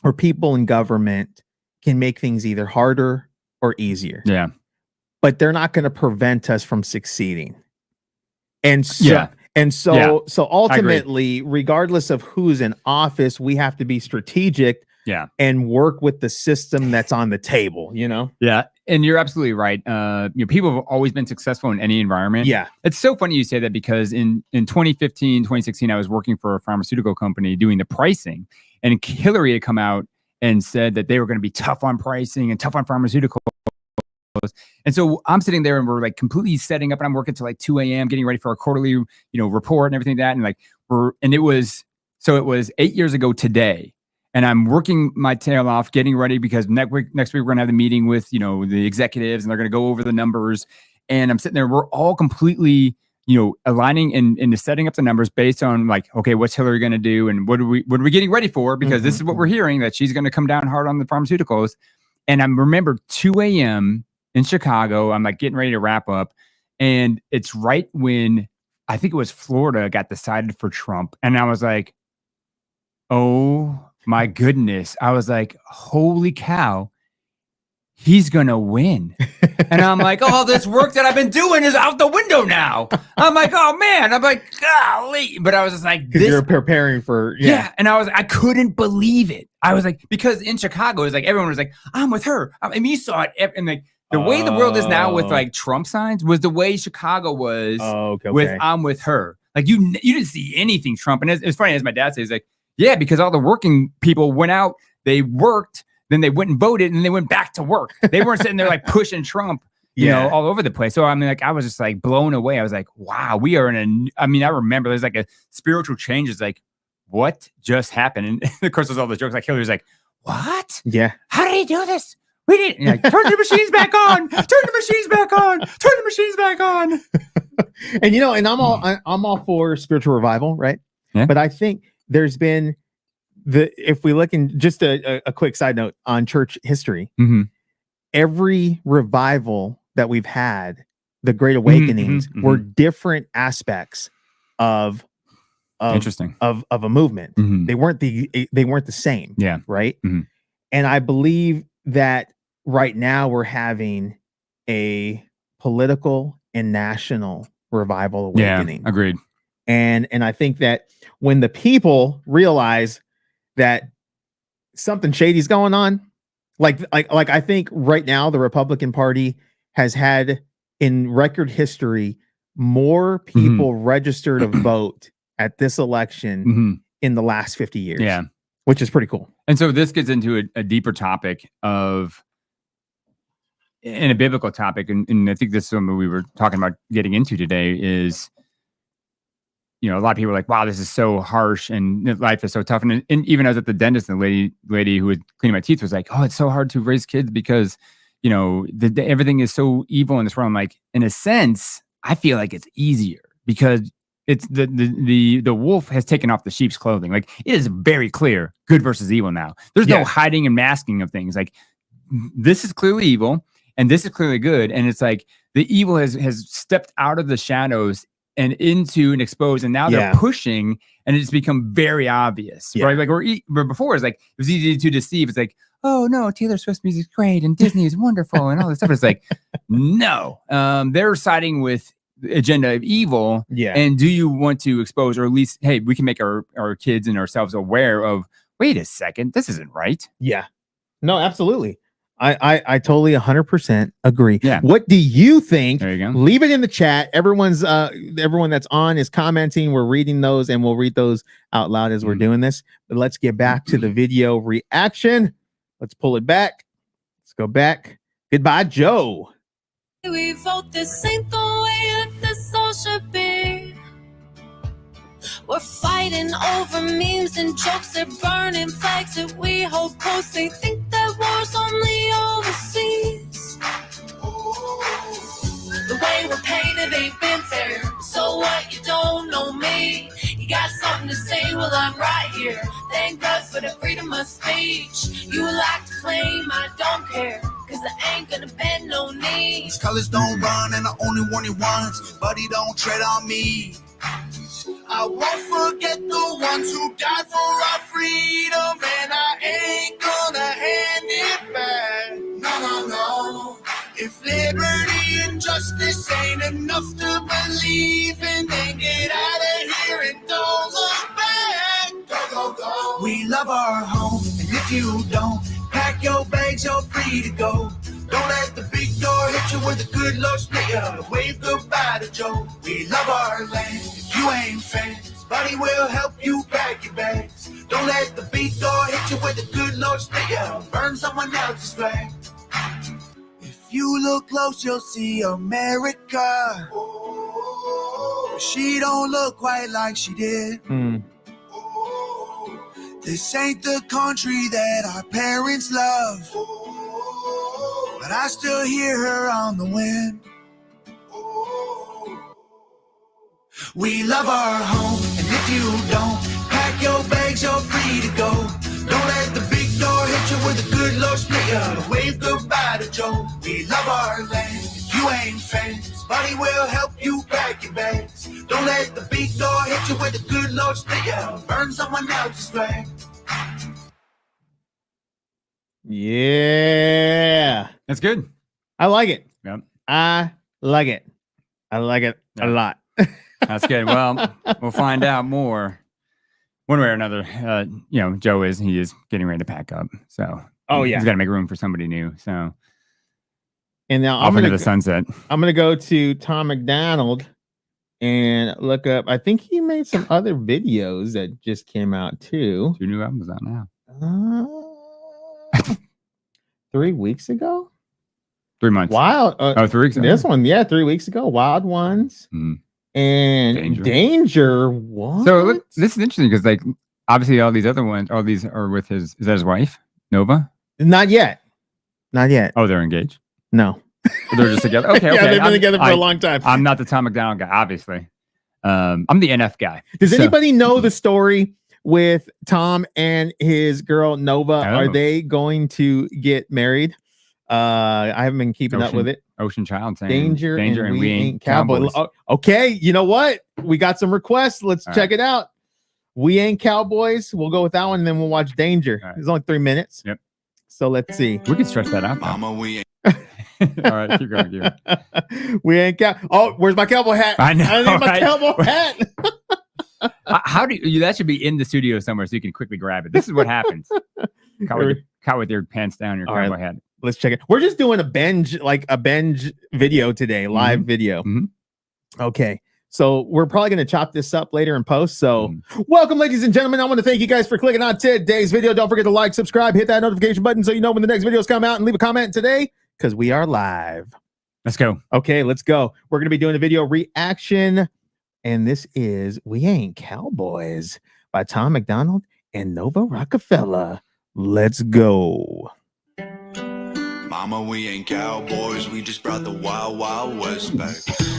or people in government can make things either harder or easier. Yeah. But they're not going to prevent us from succeeding. And so ultimately, regardless of who's in office, we have to be strategic and work with the system that's on the table, Yeah. And you're absolutely right. People have always been successful in any environment. Yeah. It's so funny you say that because in 2015, 2016, I was working for a pharmaceutical company doing the pricing, and Hillary had come out and said that they were going to be tough on pricing and tough on pharmaceuticals. And so I'm sitting there and we're like completely setting up, and I'm working till like 2 a.m. getting ready for a quarterly, report and everything like that. And it was 8 years ago today. And I'm working my tail off, getting ready because next week we're going to have the meeting with, the executives, and they're going to go over the numbers. And I'm sitting there, we're all completely, aligning and setting up the numbers based on like, okay, what's Hillary going to do? And what are we getting ready for? Because this is what we're hearing, that she's going to come down hard on the pharmaceuticals. And I remember 2 a.m. in Chicago, I'm like getting ready to wrap up. And it's right when I think it was Florida got decided for Trump. And I was like, oh my goodness. I was like, holy cow, he's going to win. And I'm like, all this work that I've been doing is out the window now. I'm like, oh man. I'm like, golly. But I was just like, this. You're preparing for, And I couldn't believe it. I was like, because in Chicago, it was like, everyone was like, I'm with her. I mean, you saw it. And like, the way the world is now with like Trump signs was the way Chicago was with I'm with her. Like you didn't see anything Trump. And it's funny, as my dad says, like, yeah, because all the working people went out, they worked, then they went and voted, and then they went back to work. They weren't sitting there like pushing Trump, all over the place. So I mean, like I was just like blown away. I was like, wow, we are in I remember there's like a spiritual change. It's like, what just happened? And of course, there's all the jokes. Like Hillary's like, what? Yeah. How did he do this? We didn't like, turn the machines back on. Turn the machines back on. Turn the machines back on. And and I'm all for spiritual revival, right? Yeah. But I think there's been if we look in just a quick side note on church history, every revival that we've had, the Great Awakenings, were different aspects of interesting of a movement. They weren't the same. Yeah. Right. And I believe that right now we're having a political and national revival awakening. Yeah, agreed. And I think that when the people realize that something shady's going on, like I think right now the Republican Party has had in record history more people register to vote at this election in the last 50 years. Yeah. Which is pretty cool. And so this gets into a deeper topic and a biblical topic. And I think this is something we were talking about getting into today is, a lot of people are like, wow, this is so harsh and life is so tough. And even I was at the dentist, and the lady who was cleaning my teeth was like, oh, it's so hard to raise kids because, everything is so evil in this world. I'm like, in a sense, I feel like it's easier because it's the wolf has taken off the sheep's clothing. Like, it is very clear good versus evil now. There's no hiding and masking of things. Like, this is clearly evil and this is clearly good. And it's like the evil has stepped out of the shadows and into and exposed, and now they're pushing, and it's become very obvious, right? Like, where before it's like, it was easy to deceive. It's like, oh no, Taylor Swift's music's great and Disney is wonderful and all this stuff. It's like, no, they're siding with the agenda of evil. Yeah. And do you want to expose, or at least, hey, we can make our kids and ourselves aware of, wait a second, this isn't right. Yeah. No, absolutely. I totally 100% agree. Yeah. What do you think? There you go. Leave it in the chat. Everyone that's on is commenting. We're reading those, and we'll read those out loud as we're doing this. But let's get back to the video reaction. Let's pull it back. Let's go back. Goodbye, Joe. We vote this ain't the way that this all should be. We're fighting over memes and jokes. They're burning flags that we hold close. They think that war's only overseas. The way we're painted ain't been fair. So what? You don't know me. You got something to say? Well, I'm right here. Thank God for the freedom of speech. You like to claim I don't care, cause I ain't gonna bend no knee. These colors don't run and I only want it once. Buddy, don't tread on me. I won't forget the ones who died for our freedom, and I ain't gonna hand it back. No, no, no. If liberty and justice ain't enough to believe in, then get out of here and don't look back. Go, go, go. We love our home, and if you don't, pack your bags, you're free to go. Don't let the big door hit you with a good Lord split you. Wave goodbye to Joe. We love our land. If you ain't fans, buddy will help you pack your bags. Don't let the big door hit you with a good Lord split you. Burn someone else's flag. If you look close, you'll see America. She don't look quite like she did. This ain't the country that our parents love, but I still hear her on the wind. We love our home, and if you don't, pack your bags, you're free to go. Don't let the big door hit you with a good Lord split you. Wave goodbye to Joe. We love our land. If you ain't fans, buddy will help you pack your bags. Don't let the big door hit you with a good Lord split you. Burn someone else's flag. Yeah. That's good. I like it. Yep. I like it. I like it a lot. That's good. Well, we'll find out more one way or another. Joe is getting ready to pack up. So he's got to make room for somebody new. So and now off into the sunset. I'm gonna go to Tom MacDonald and look up. I think he made some other videos that just came out too. 2 new albums out now. 3 weeks ago. 3 months. Wild. 3 weeks ago. This one, 3 weeks ago. Wild Ones. And Danger. What? So look, this is interesting because, like, obviously all these other ones, all these are with is that his wife, Nova? Not yet. Oh, they're engaged? No. They're just together. Okay. Yeah, they've been together for a long time. I'm not the Tom MacDonald guy, obviously. I'm the NF guy. Does anybody know the story with Tom and his girl Nova? Are they going to get married? I haven't been keeping up with it. Ocean Child saying Danger and we ain't cowboys. Okay, you know what? We got some requests. Let's check it out. We Ain't Cowboys. We'll go with that one, and then we'll watch Danger. It's only 3 minutes. Yep. So let's see. We can stretch that out. Mama, we ain't. All right, keep going. We ain't Oh, where's my cowboy hat? I know. I need my cowboy hat. How do you? That should be in the studio somewhere so you can quickly grab it. This is what happens. Caught with your pants down, your cowboy hat. Let's check it. We're just doing a binge video today, live video. Okay. So we're probably going to chop this up later in post. So welcome, ladies and gentlemen. I want to thank you guys for clicking on today's video. Don't forget to like, subscribe, hit that notification button so you know when the next videos come out, and leave a comment today because we are live. Let's go. Okay, let's go. We're going to be doing a video reaction, and this is We Ain't Cowboys by Tom MacDonald and Nova Rockafeller. Let's go. Mama, we ain't cowboys, we just brought the wild, wild west back.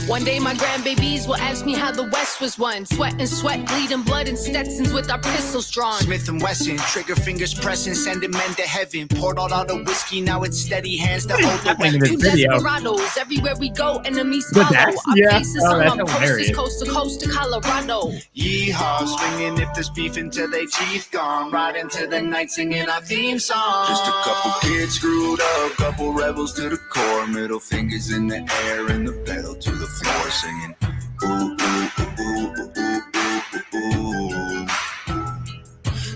One day my grandbabies will ask me how the West was won. Sweat and sweat, bleeding blood and Stetsons with our pistols drawn. Smith and Wesson, trigger fingers pressing, sending men to heaven. Poured all the whiskey, now it's steady hands to hold the in this weapon. Two video. desperados, everywhere we go, enemies But follow. that's- Our yeah. faces Oh, hung that's on posters, hilarious. coast to coast to Colorado. Yeehaw, swinging if there's beef until they teeth gone. Right into the night singing our theme song. Just a couple kids screwed up, couple rebels to the core. Middle fingers in the air and the pedal to the floor singing. Ooh, ooh, ooh, ooh, ooh, ooh, ooh.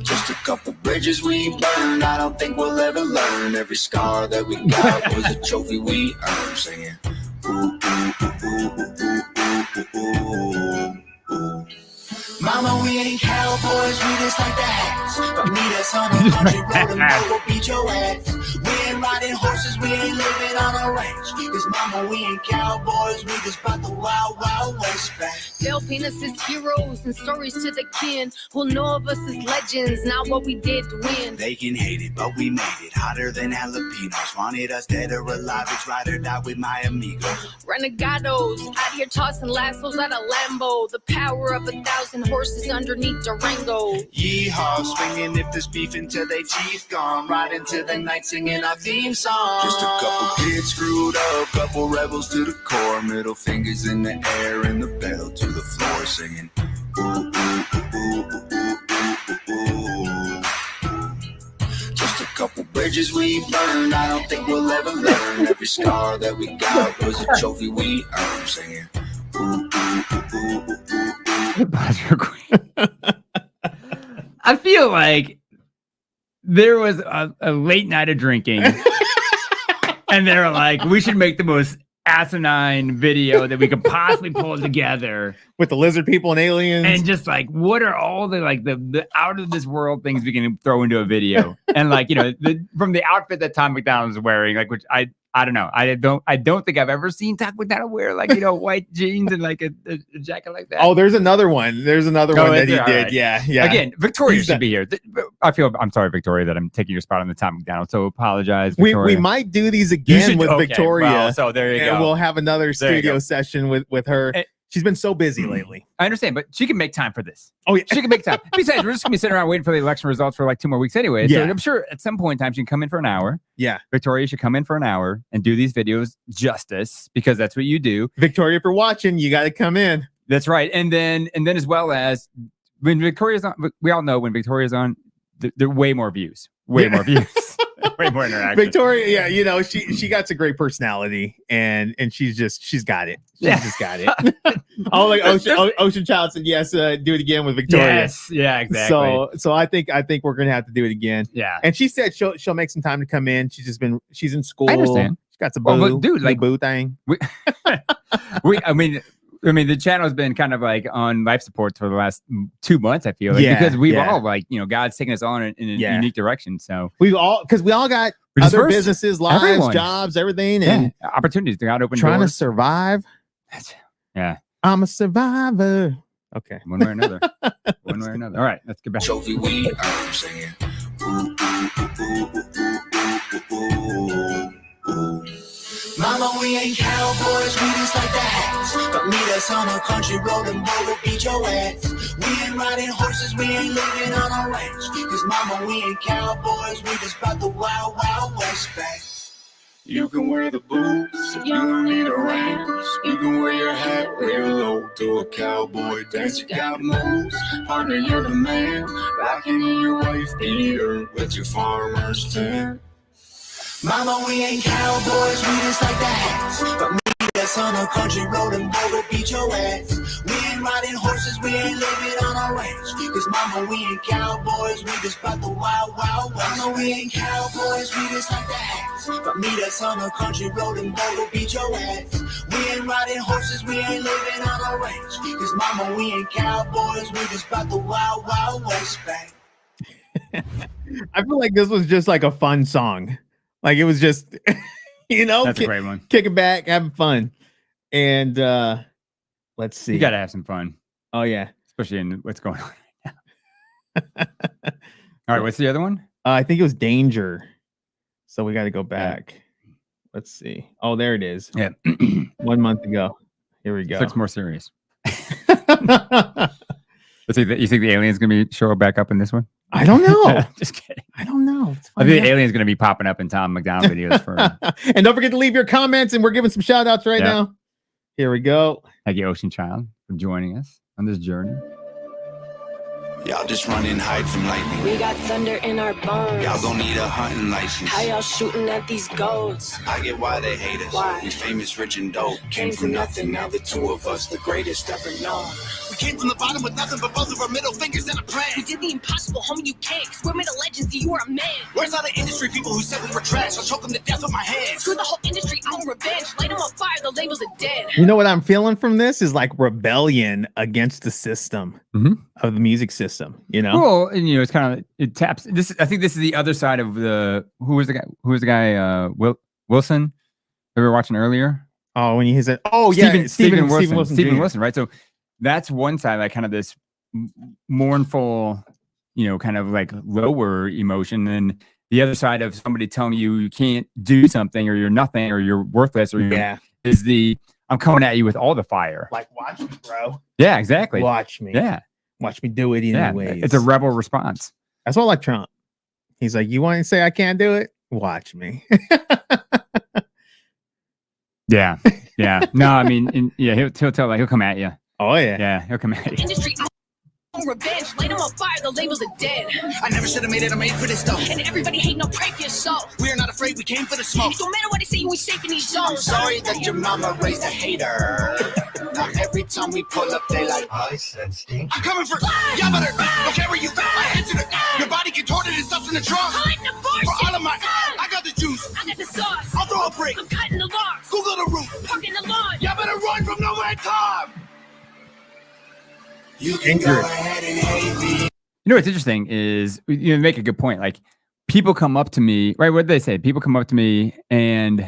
Just a couple bridges we burned. I don't think we'll ever learn. Every scar that we got was a trophy we earned. Singing. Ooh, ooh, ooh, ooh, ooh, ooh, ooh, ooh. Mama, we ain't cowboys, we just like the hats. But meet us on a country road and we'll beat your ass. We ain't riding horses, we ain't living on a ranch. Cause mama, we ain't cowboys, we just brought the wild, wild west back. They'll paint us as heroes and stories to the kin. Who'll know of us as legends, not what we did to win. They can hate it, but we made it hotter than jalapenos. Wanted us dead or alive, it's ride or die with my amigos. Renegados, out here tossing lassos at a Lambo. The power of 1,000 horses underneath Durango. Yeehaw, swinging if there's beef until they teeth gone. Right into the night singing our theme song. Just a couple kids screwed up, couple rebels to the core. Middle fingers in the air and the pedal to the floor singing. Ooh, ooh, ooh, ooh, ooh, ooh, ooh. Just a couple bridges we burned. I don't think we'll ever learn. Every scar that we got was a trophy we earned singing. Ooh, ooh, ooh, ooh, ooh, ooh. Pause real quick. I feel like there was a late night of drinking, and they were like, "We should make the most asinine video that we could possibly pull together." With the lizard people and aliens. And just like, what are all the out of this world things we can throw into a video? And like, you know, from the outfit that Tom MacDonald was wearing, like, which I don't know, I don't think I've ever seen Tom MacDonald wear like, you know, white jeans and like a jacket like that. Oh, there's another one. There's another one that he did. Right. Yeah, yeah. Again, Victoria He's should be here. I'm sorry, Victoria, that I'm taking your spot on the Tom MacDonald. So apologize, we Victoria. might do these again with okay, Victoria. well, so there you and go. we'll have another There you studio go. session with her. She's been so busy lately. I understand, but she can make time for this. Oh yeah. She can make time. Besides, we're just gonna be sitting around waiting for the election results for like 2 more weeks anyway. So Yeah. I'm sure at some point in time she can come in for an hour. Yeah. Victoria should come in for an hour and do these videos justice, because that's what you do. Victoria, if you're watching, you got to come in. That's right. And then as well as when Victoria's on, we all know when Victoria's on, there are way more views, way more views, way more interaction. Victoria, yeah, you know, she got a great personality and she's got it. She's just got it. Oh, like Ocean Child said, yes, do it again with Victoria. Yes, yeah, exactly. So I think we're gonna have to do it again. Yeah. And she said she'll make some time to come in. She's in school. I understand. She's got some Well, boo, but dude, like- boo thing. I mean, the channel's been kind of like on life support for the last 2 months, I feel like, Yeah, because we've yeah. all like, you know, God's taken us on in a Yeah. unique direction. So We all got We're just other first. businesses, lives, Everyone. jobs, everything, and opportunities to God open trying to doors. survive. Yeah, I'm a survivor. Okay. one way or another. One way or another. All right, let's get back. Trophy we earned singing. Ooh, ooh, ooh, ooh, ooh, ooh, ooh. Mama, we ain't cowboys, we just like the hats. But meet us on a country road and we'll beat your ass. We ain't riding horses, we ain't living on a ranch. Cause mama, we ain't cowboys, we just brought the wild, wild west back. You can wear the boots, you don't need a ranch. You can wear your hat real low to a cowboy dance. You got moves, partner, you're the man. Rocking in your wife beater with your farmer's tan. Mama, we ain't cowboys, we just like the hats. But meet us on a country road and we'll beat your ass. We ain't riding horses, we ain't living on a ranch. Cause mama, we ain't cowboys, we just brought the wild, wild west. Mama, we ain't cowboys, we just like the hats. But meet us on a country road and we'll beat your ass. We ain't riding horses, we ain't living on a ranch. Cause mama, we ain't cowboys, we just brought the wild, wild west back. I feel like this was just like a fun song. Like it was just, you know, That's a great one. kicking back, having fun. And let's see. You got to have some fun, Oh yeah. especially in what's going on right now. All right, what's the other one? I think it was Danger. So we got to go back. Let's see. Oh, there it is. Yeah. 1 month ago. Here we go. Looks more serious. You think the alien's gonna be show back up in this one? I don't know. Just kidding. I don't know. I think the alien's gonna be popping up in Tom MacDonald videos for. And don't forget to leave your comments, and we're giving some shout outs right now. Here we go. Thank you, Ocean Child, for joining us on this journey. Y'all just run and hide from lightning. We got thunder in our bones. Y'all don't need a hunting license. How y'all shooting at these goats? I get why they hate us. Why? We famous, rich, and dope. Came from nothing, now the two of us, the greatest ever known. We came from the bottom with nothing but both of our middle fingers and a plan. We did the impossible, homie, you can't. Cause we're made of legends, you are a man. Where's all the industry people who said we were trash? I'll choke them to death with my hands. Screw the whole industry, I want revenge. Light them on fire, the labels are dead. You know what I'm feeling from this is like rebellion against the system of the music system. You know, Well, and it's kind of it taps. This I think this is the other side of the who was the guy Wilson that we were watching earlier. Oh, when he said, "Oh yeah, Stephen Wilson, Jr. Wilson," right? So that's one side, like kind of this mournful, kind of like lower emotion, and the other side of somebody telling you can't do something, or you're nothing, or you're worthless, or is the I'm coming at you with all the fire. Like, watch me, bro. Yeah, exactly. Watch me. Yeah, watch me do it anyways. It's a rebel response. That's what like Trump. He's like, you want to say I can't do it? Watch me. Yeah. No, I mean, he'll tell he'll come at you. Oh yeah. Yeah, he'll come at you. Industry, I want revenge. Light them on fire, the labels are dead. I never should have made it, I made for this though. And everybody hate, no pray for your soul. We are not afraid, we came for the smoke. It don't matter what they say, you ain't safe in these I'm zones. sorry that your mama raised a hater. Now every time we pull up, they like, I sense danger. I'm coming for y'all better don't carry you. I answered it. Your body contorted and stuff in the trunk. Hide the force. For all of my, I got the juice. I got the sauce. I'll throw a brick. I'm cutting the logs. Google the roof. Parking the lawn. Y'all better run from nowhere, Tom. You can go ahead and hate me. What's interesting is you make a good point. Like people come up to me, right? What did they say? People come up to me and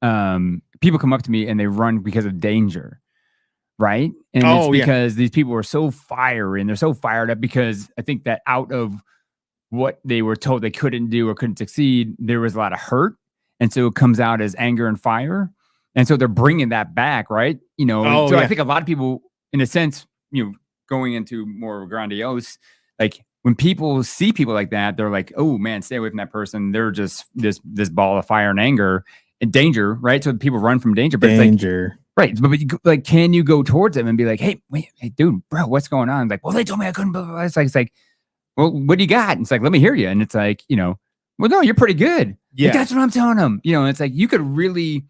they run because of danger, right? And it's because these people are so fiery and they're so fired up because I think that out of what they were told they couldn't do or couldn't succeed, there was a lot of hurt, and so it comes out as anger and fire, and so they're bringing that back, right? I think a lot of people, in a sense, going into more grandiose, like when people see people like that, they're like, oh man, stay away from that person. They're just this ball of fire and anger and danger, right? So people run from danger. But danger. It's like, right. But like, can you go towards them and be like, hey, dude, bro, what's going on? Like, well, they told me I couldn't, blah, blah, blah. It's like, well, what do you got? And it's like, let me hear you. And it's like, well, no, you're pretty good. Yeah. Like, that's what I'm telling them. And it's like, you could really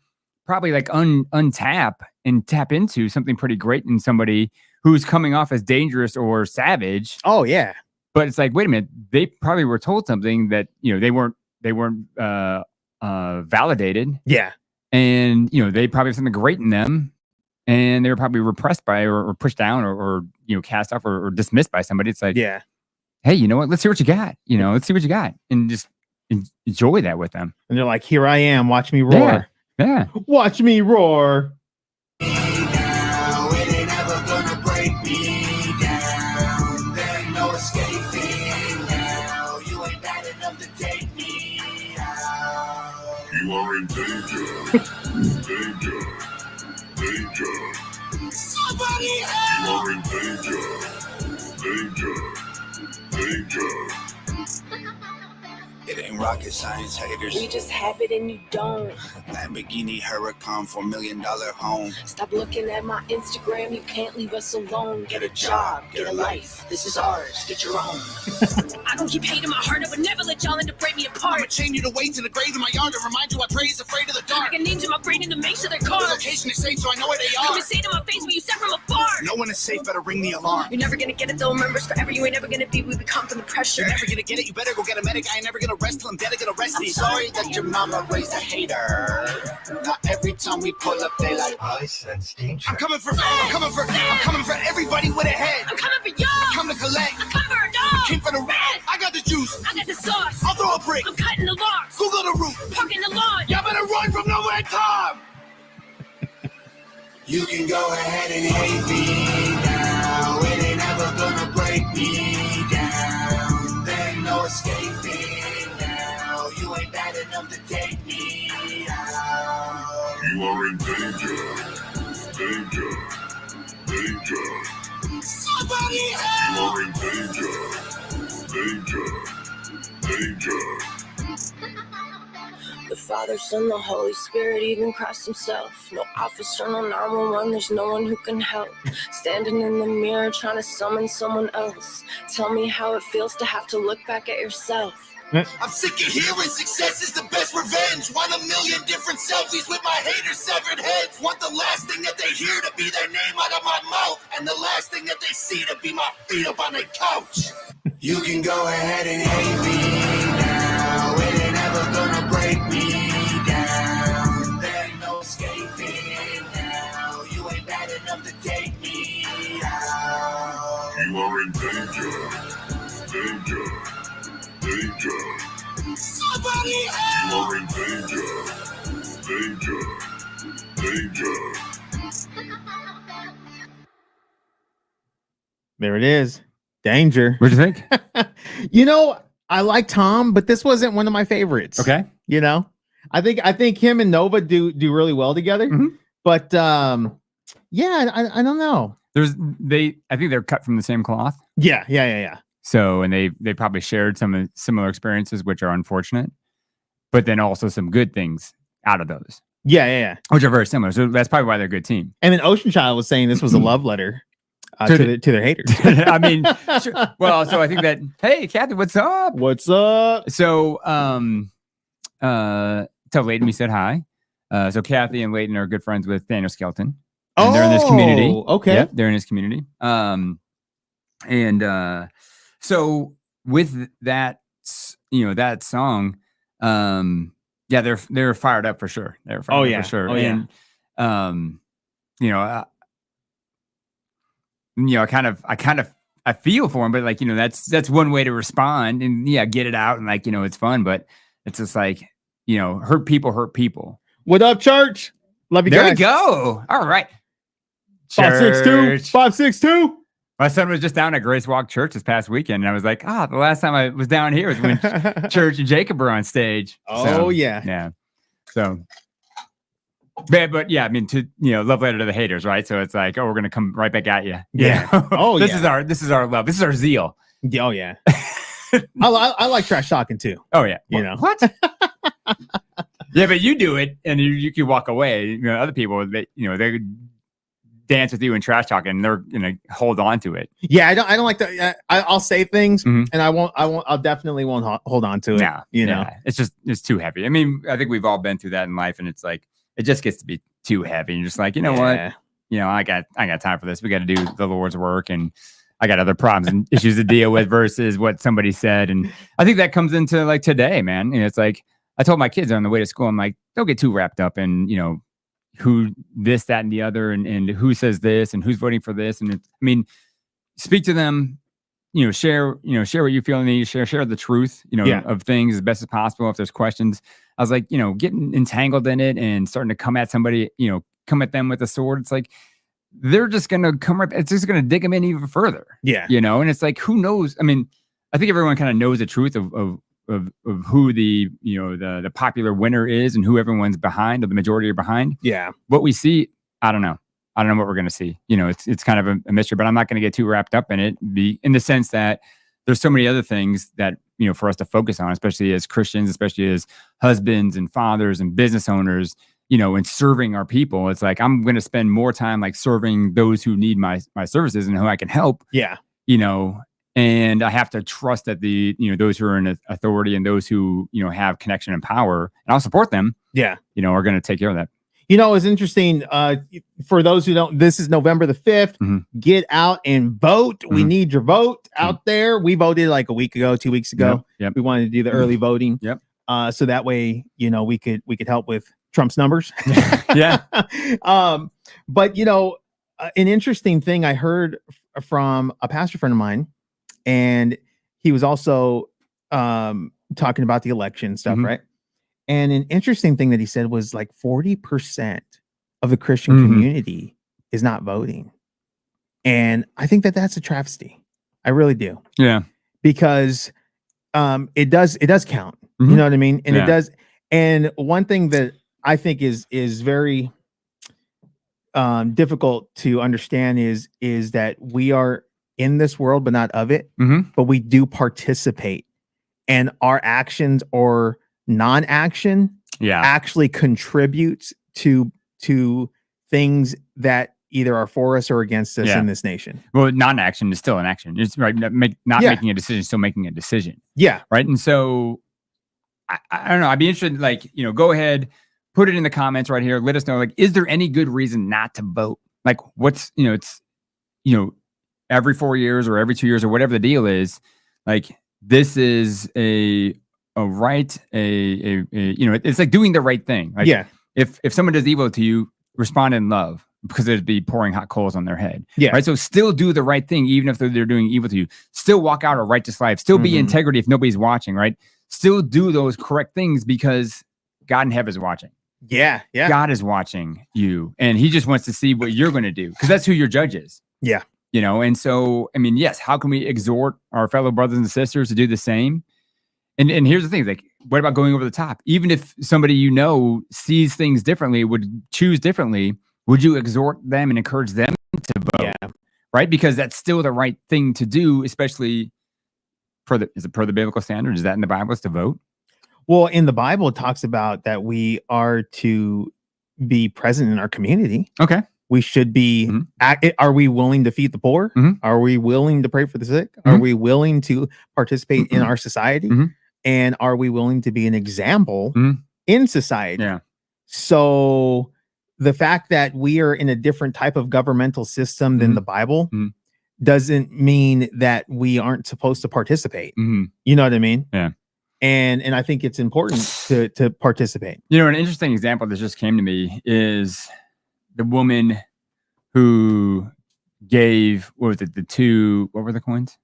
probably like untap and tap into something pretty great in somebody who's coming off as dangerous or savage. Oh yeah. But it's like, wait a minute, they probably were told something that, they weren't validated. Yeah. And, they probably have something great in them, and they were probably repressed by or pushed down or cast off or dismissed by somebody. It's like, yeah, hey, you know what? Let's hear what you got. Let's see what you got, and just enjoy that with them. And they're like, here I am. Watch me roar. Yeah. Watch me roar. Now, it ain't ever gonna break me down. There's no escaping now. You ain't bad enough to take me out. You are in danger. Danger. Danger. Somebody You help! are in danger. Danger. It ain't rocket science, haters. We just have it and you don't. Lamborghini Huracan, $4 million home. Stop looking at my Instagram, you can't leave us alone. Get a job, get a life, this is ours, get your own. I don't keep hating my heart, I would never let y'all in to break me I'ma apart. chain you to weights in the grave in my yard to remind you I pray is afraid of the I dark. got names in my brain and to make sure they're The carved. location is safe, so I know where they Come are. and say to my face when you set from afar. No one is safe, better ring the alarm. You're never gonna get it though, remember it's forever, you ain't never gonna be, we become from the pressure. You're never gonna get it, you better go get a medic. I ain't never gonna rest till I'm dead, I get arrested. I'm sorry that your mama raised a hater. Now every time we pull up, they like, I sense danger. I'm coming for everybody with a head. I'm coming for y'all. Come to collect. I'm coming for a dog. Came for the red. I got the juice. I got the sauce. I'll throw a brick. I'm cutting the logs. Google the roof. Parking the lawn. Y'all better run from nowhere, Tom. You can go ahead and hate me now. It ain't ever gonna break me down. There ain't no escaping now. You ain't bad enough to take me out. You are in danger. Danger. Danger. Somebody You help! are in danger. Danger. Danger. The Father, Son, the Holy Spirit, even Christ himself. No officer, no 911, there's no one who can help. Standing in the mirror trying to summon someone else. Tell me how it feels to have to look back at yourself. I'm sick of hearing success is the best revenge. Want a million different selfies with my haters' severed heads. Want the last thing that they hear to be their name out of my mouth, and the last thing that they see to be my feet up on the couch. You can go ahead and hate me now. It ain't ever gonna break me down. There ain't no escaping now. You ain't bad enough to take me out. You are in danger. Danger. Danger. Somebody You help! are in danger. Danger. Danger. There it is. Danger. What'd you think? I like Tom, but this wasn't one of my favorites. Okay. I think him and Nova do really well together. Mhm. But yeah, I don't know. I think they're cut from the same cloth. Yeah. So, and they probably shared some similar experiences, which are unfortunate, but then also some good things out of those, Yeah. which are very similar. So that's probably why they're a good team. And then Ocean Child was saying this was a love letter to their haters. I mean, sure. Well, so I think that, hey, Kathy, what's up? What's up? So, tell Leighton we said hi. So Kathy and Leighton are good friends with Daniel Skelton. And they're in this community. Okay. Yep, they're in his community. So with that, that song, they're fired up for sure. They're fired up for sure. And, I feel for him, but that's one way to respond and get it out and it's fun, but it's just hurt people. What up, church? Love you There guys. we go. All right. 562. 562. My son was just down at Grace Walk Church this past weekend, and I was like, the last time I was down here was when Church and Jacob were on stage. Oh, yeah. Yeah. So, but yeah, I mean, love letter to the haters, right? So it's like, we're going to come right back at you. Yeah. Oh, this is our love. This is our zeal. Oh, yeah. I like trash talking too. Oh, yeah. What? Yeah, but you do it, and you can walk away. Other people, they dance with you and trash talk, and they're gonna hold on to it. Yeah, I don't like that. I'll say things, and I definitely won't hold on to it. Nah, it's too heavy. I mean, I think we've all been through that in life, and it's like it just gets to be too heavy. And you're just like, what? I got time for this. We got to do the Lord's work, and I got other problems and issues to deal with versus what somebody said. And I think that comes into today, man. It's like I told my kids on the way to school, I'm like, don't get too wrapped up in who this, that, and the other, and who says this, and who's voting for this. And speak to them, share what you feel and need, share the truth, of things as best as possible. If there's questions, I was like, getting entangled in it and starting to come at somebody, come at them with a sword. It's like, they're just going to it's just going to dig them in even further. Yeah. And it's like, who knows? I mean, I think everyone kind of knows the truth of who the the popular winner is and who everyone's behind, or the majority are behind. Yeah. What we see, I don't know what we're going to see. It's kind of a mystery, but I'm not going to get too wrapped up in it. In the sense that there's so many other things that for us to focus on, especially as Christians, especially as husbands and fathers and business owners, and serving our people. It's like I'm going to spend more time serving those who need my services and who I can help. Yeah. And I have to trust that those who are in authority and those who, have connection and power, and I'll support them. Yeah. Are going to take care of that. It's interesting. For those who don't, this is November the 5th. Mm-hmm. Get out and vote. We need your vote out there. We voted like a week ago, 2 weeks ago. Yep. We wanted to do the early voting. Yep. So that way, we could help with Trump's numbers. Yeah. But an interesting thing I heard from a pastor friend of mine, and he was also talking about the election stuff, right? And an interesting thing that he said was 40% of the Christian community is not voting. And I think that that's a travesty. I really do. Yeah. Because it does count. You know what I mean? And it does. And one thing that I think is very difficult to understand is that we are in this world but not of it, but we do participate, and our actions or non-action actually contributes to things that either are for us or against us in this nation. Well, non-action is still an action. It's right. Not making a decision, still making a decision. Yeah. Right. And so I don't know. I'd be interested, like, go ahead, put it in the comments right here. Let us know, like, is there any good reason not to vote? Like, what's, it's, every 4 years or every 2 years or whatever the deal is, like, this is a right, it's like doing the right thing. Like, if someone does evil to you, respond in love, because it'd be pouring hot coals on their head. Yeah. Right. So still do the right thing, even if they're doing evil to you. Still walk out a righteous life. Still be integrity if nobody's watching. Right. Still do those correct things because God in heaven is watching. Yeah. Yeah. God is watching you, and he just wants to see what you're going to do, because that's who your judge is. Yeah. And so, I mean, yes, how can we exhort our fellow brothers and sisters to do the same? And here's the thing, like, what about going over the top? Even if somebody sees things differently, would choose differently, would you exhort them and encourage them to vote? Yeah. Right? Because that's still the right thing to do, especially is it per the biblical standard? Is that in the Bible, is to vote? Well, in the Bible, it talks about that we are to be present in our community. Okay. We should be, are we willing to feed the poor? Are we willing to pray for the sick? Are we willing to participate in our society? And are we willing to be an example in society? Yeah. So the fact that we are in a different type of governmental system than the Bible doesn't mean that we aren't supposed to participate. You know what I mean? Yeah. And I think it's important to participate. An interesting example that just came to me is the woman who gave, what was it, what were the coins?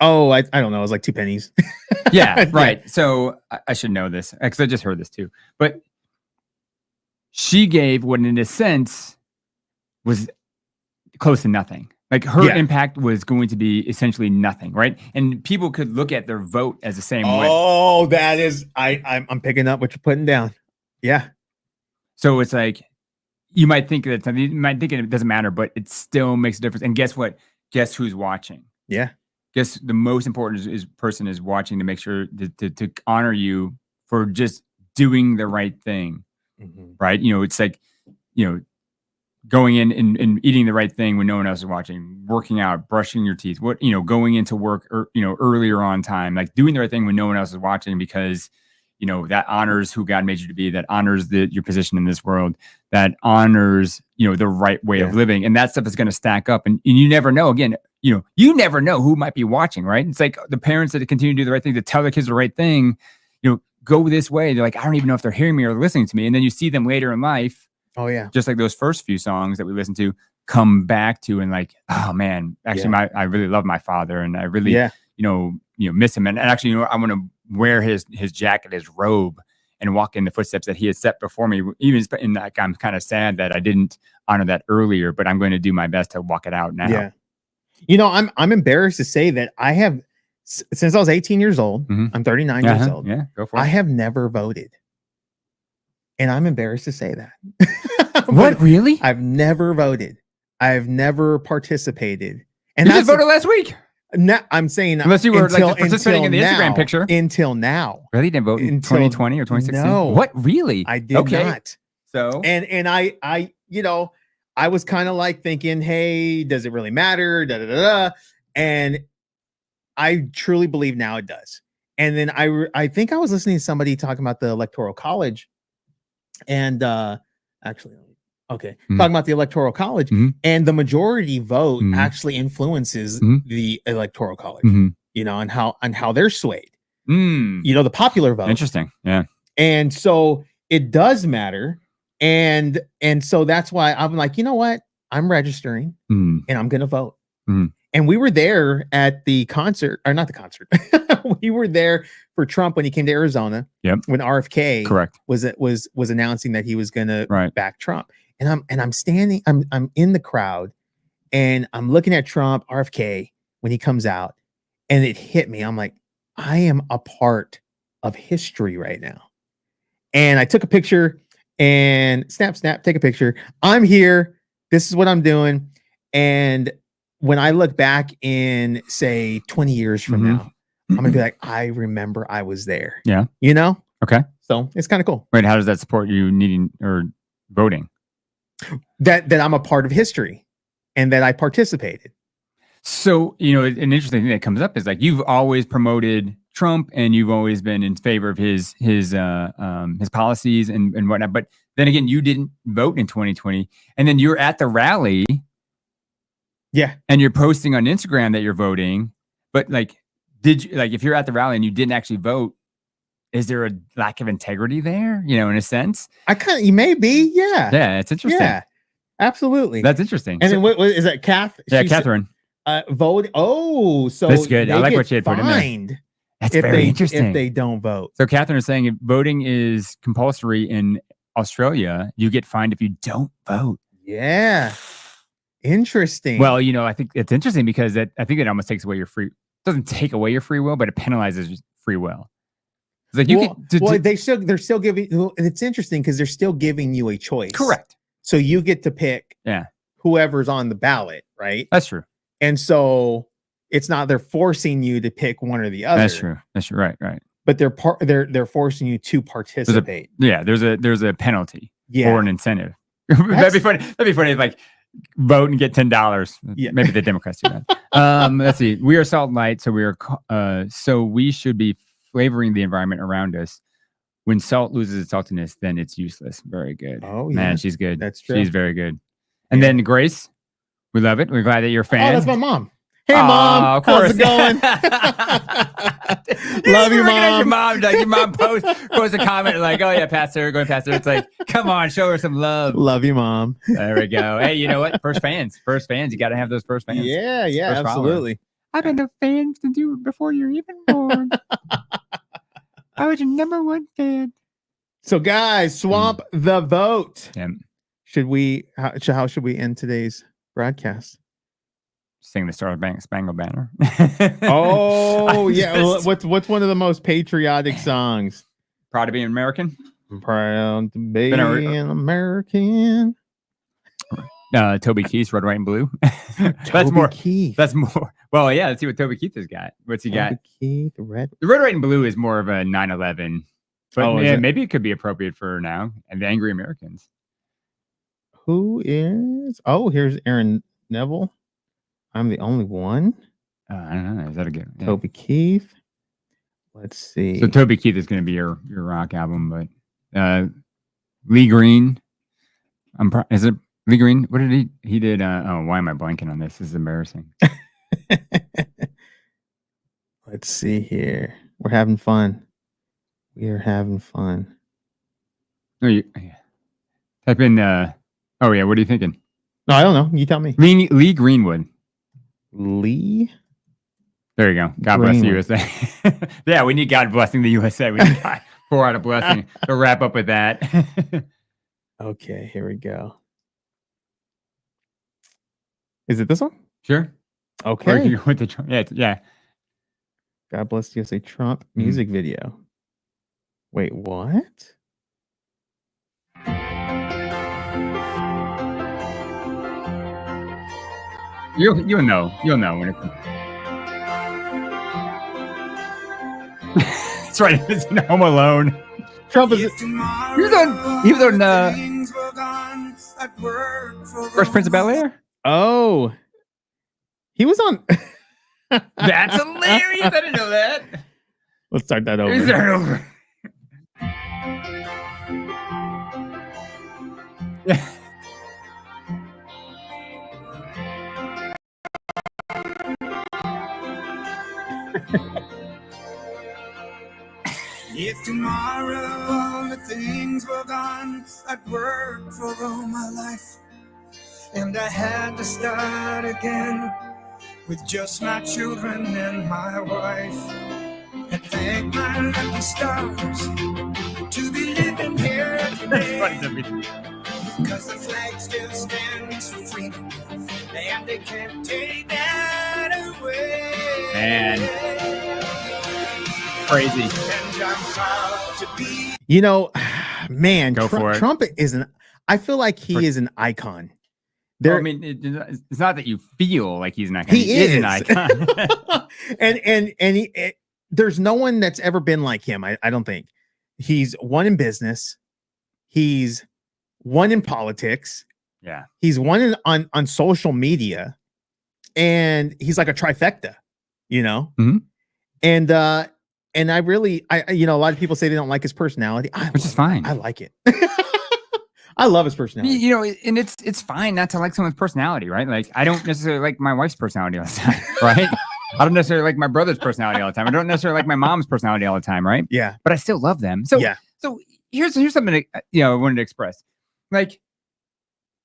Oh, I don't know. It was like 2 pennies. Yeah, right. Yeah. So I should know this because I just heard this too. But she gave what, in a sense, was close to nothing. Like, her impact was going to be essentially nothing, right? And people could look at their vote as the same way. Oh, that is, I'm picking up what you're putting down. Yeah. So it's like, you might think that it doesn't matter, but it still makes a difference. And guess what? Guess who's watching? Yeah. Guess the most important person is watching to make sure to honor you for just doing the right thing, right? It's like, going in and eating the right thing when no one else is watching, working out, brushing your teeth, going into work earlier on time, like doing the right thing when no one else is watching, because that honors who God made you to be, that honors your position in this world, that honors the right way of living, and that stuff is going to stack up, and you never know. Again, you never know who might be watching, right? It's like the parents that continue to do the right thing, to tell their kids the right thing, go this way. They're like, I don't even know if they're hearing me or listening to me, and then you see them later in life. Oh yeah, just like those first few songs that we listened to, come back to, and like, oh man, actually, I really love my father, and I really, miss him, and actually, I want to wear his jacket, his robe, and walk in the footsteps that he has set before me. Even in that, I'm kind of sad that I didn't honor that earlier, but I'm going to do my best to walk it out now. Yeah, I'm embarrassed to say that I have, since I was 18 years old. I'm 39 years old. Yeah, go for it. I have never voted. And I'm embarrassed to say that. What, really? I've never voted. I've never participated. And you just voted last week. No, I'm saying, unless you were like participating in the Instagram picture. Until now. Really? You didn't vote in 2020 or 2016? No. What, really? I did not. So, and I I was kind of like thinking, hey, does it really matter? Da, da, da, da. And I truly believe now it does. And then I think I was listening to somebody talking about the Electoral College, and talking about the Electoral College, and the majority vote actually influences the Electoral College, and how they're swayed. The popular vote. Interesting. Yeah. And so it does matter. And so that's why I'm like, you know what? I'm registering and I'm going to vote. And we were there at the concert, or not the concert. We were there for Trump when he came to Arizona. Yep. When RFK correct was announcing that he was going to back Trump. And I'm standing, I'm in the crowd, and I'm looking at Trump, RFK, when he comes out, and it hit me. I'm like, I am a part of history right now. And I took a picture, and snap, take a picture. I'm here. This is what I'm doing. And when I look back in, say, 20 years from now, I'm going to be like, I remember I was there. Yeah. You know? Okay. So it's kind of cool. Wait, how does that support you needing or voting? That I'm a part of history and that I participated. So, you know, an interesting thing that comes up is like you've always promoted Trump and you've always been in favor of his policies and whatnot. But then again, you didn't vote in 2020, and then you're at the rally. Yeah. And you're posting on Instagram that you're voting, but like, did you, like, if you're at the rally and you didn't actually vote, is there a lack of integrity there? You know, in a sense, You may be. Yeah. Yeah, it's interesting. Yeah, absolutely. That's interesting. And So- then what is that? Kath? yeah, She's, Catherine. Vote. Oh, so That's good. I they like get what you had put in there. fined That's if very interesting. if they don't vote. So Catherine is saying if voting is compulsory in Australia, you get fined if you don't vote. Yeah. Interesting. Well, you know, I think it's interesting because I think it almost takes away your free. Doesn't take away your free will, but it penalizes free will. It's like you they're still giving. It's interesting because they're still giving you a choice. correct. So you get to pick. Yeah. Whoever's on the ballot, right? That's true. And so it's not they're forcing you to pick one or the other. That's true. That's true. Right. But they're forcing you to participate. Yeah. There's a penalty Yeah. or an incentive. That'd be funny. That'd be funny. If, like, vote and get $10. Yeah. Maybe the Democrats do that. Let's see. We are salt and light, so we should be flavoring the environment around us. When salt loses its saltiness, then it's useless. Very good. Oh, yeah. Man, she's good. That's true. She's very good. And Yeah. then Grace, we love it. We're glad that you're a fan. Oh, that's my mom. Hey, Aw, mom. of course. How's it going? Love you, You're looking at mom. Like your mom post a comment like, "Oh yeah, Pastor, going Pastor." It's like, come on, show her some love. Love you, mom. There we go. Hey, you know what? First fans. You got to have those first fans. Yeah, First absolutely. I've been a fan since you before you're even born. I was your number one fan. So, guys, swamp the vote. Yeah. How should we end today's broadcast? Sing the Star Spangled Banner. Oh, yeah. Well, what's one of the most patriotic songs? Proud to be an American. I'm proud to be Been a- an American. Toby Keith's Red, White, and Blue. That's Toby more. Keith. That's more. Well, yeah. Let's see what Toby Keith has got. What's he got? Toby Keith, red. The Red, White, and Blue is more of a 9/11. But Oh, is yeah, it? maybe it could be appropriate for now and the Angry Americans. Who is? Oh, here's Aaron Neville. I'm the only one. I don't know. Is that a good? Yeah. Toby Keith. Let's see. So Toby Keith is going to be your rock album, but Lee Green. Is it Lee Green? What did he did? Why am I blanking on this? This is embarrassing. Let's see here. We're having fun. We are having fun. No, type in. Oh yeah, what are you thinking? No, I don't know. You tell me. Lee Greenwood. Lee. There you go. God bless the Greenwood. USA. Yeah, we need God blessing the USA. We need God pour out a blessing. To wrap up with that. Okay, here we go. Is it this one? Sure. Or Okay. you can go with the Trump. Yeah. God bless USA Trump music video. Wait, what? You'll know when it comes. That's right. It's in Home Alone. Trump is. He was on Fresh Prince of Bel-Air. Oh, he was on. That's hilarious. I didn't know that. Let's start that over. Is that over? Yeah. If tomorrow all the things were gone, I'd work for all my life. And I had to start again with just my children and my wife. And thank my lucky stars to be living here today. Cause the flag still stands for freedom, and they can't take that away. Man. Crazy. And I'm proud to be. You know, Man, Go for it. Trump I feel like he is an icon. Well, I mean, it's not that you feel like he's an icon. He is an icon. and there's no one that's ever been like him. I don't think. He's one in business. He's one in politics. Yeah. He's one on social media, and he's like a trifecta, you know. Mhm. And I really, a lot of people say they don't like his personality, Which is fine. I like it. I love his personality. You know, and it's fine not to like someone's personality, right? Like, I don't necessarily like my wife's personality all the time, right? I don't necessarily like my brother's personality all the time. I don't necessarily like my mom's personality all the time, right? Yeah. But I still love them. So yeah. So here's something I wanted to express. Like,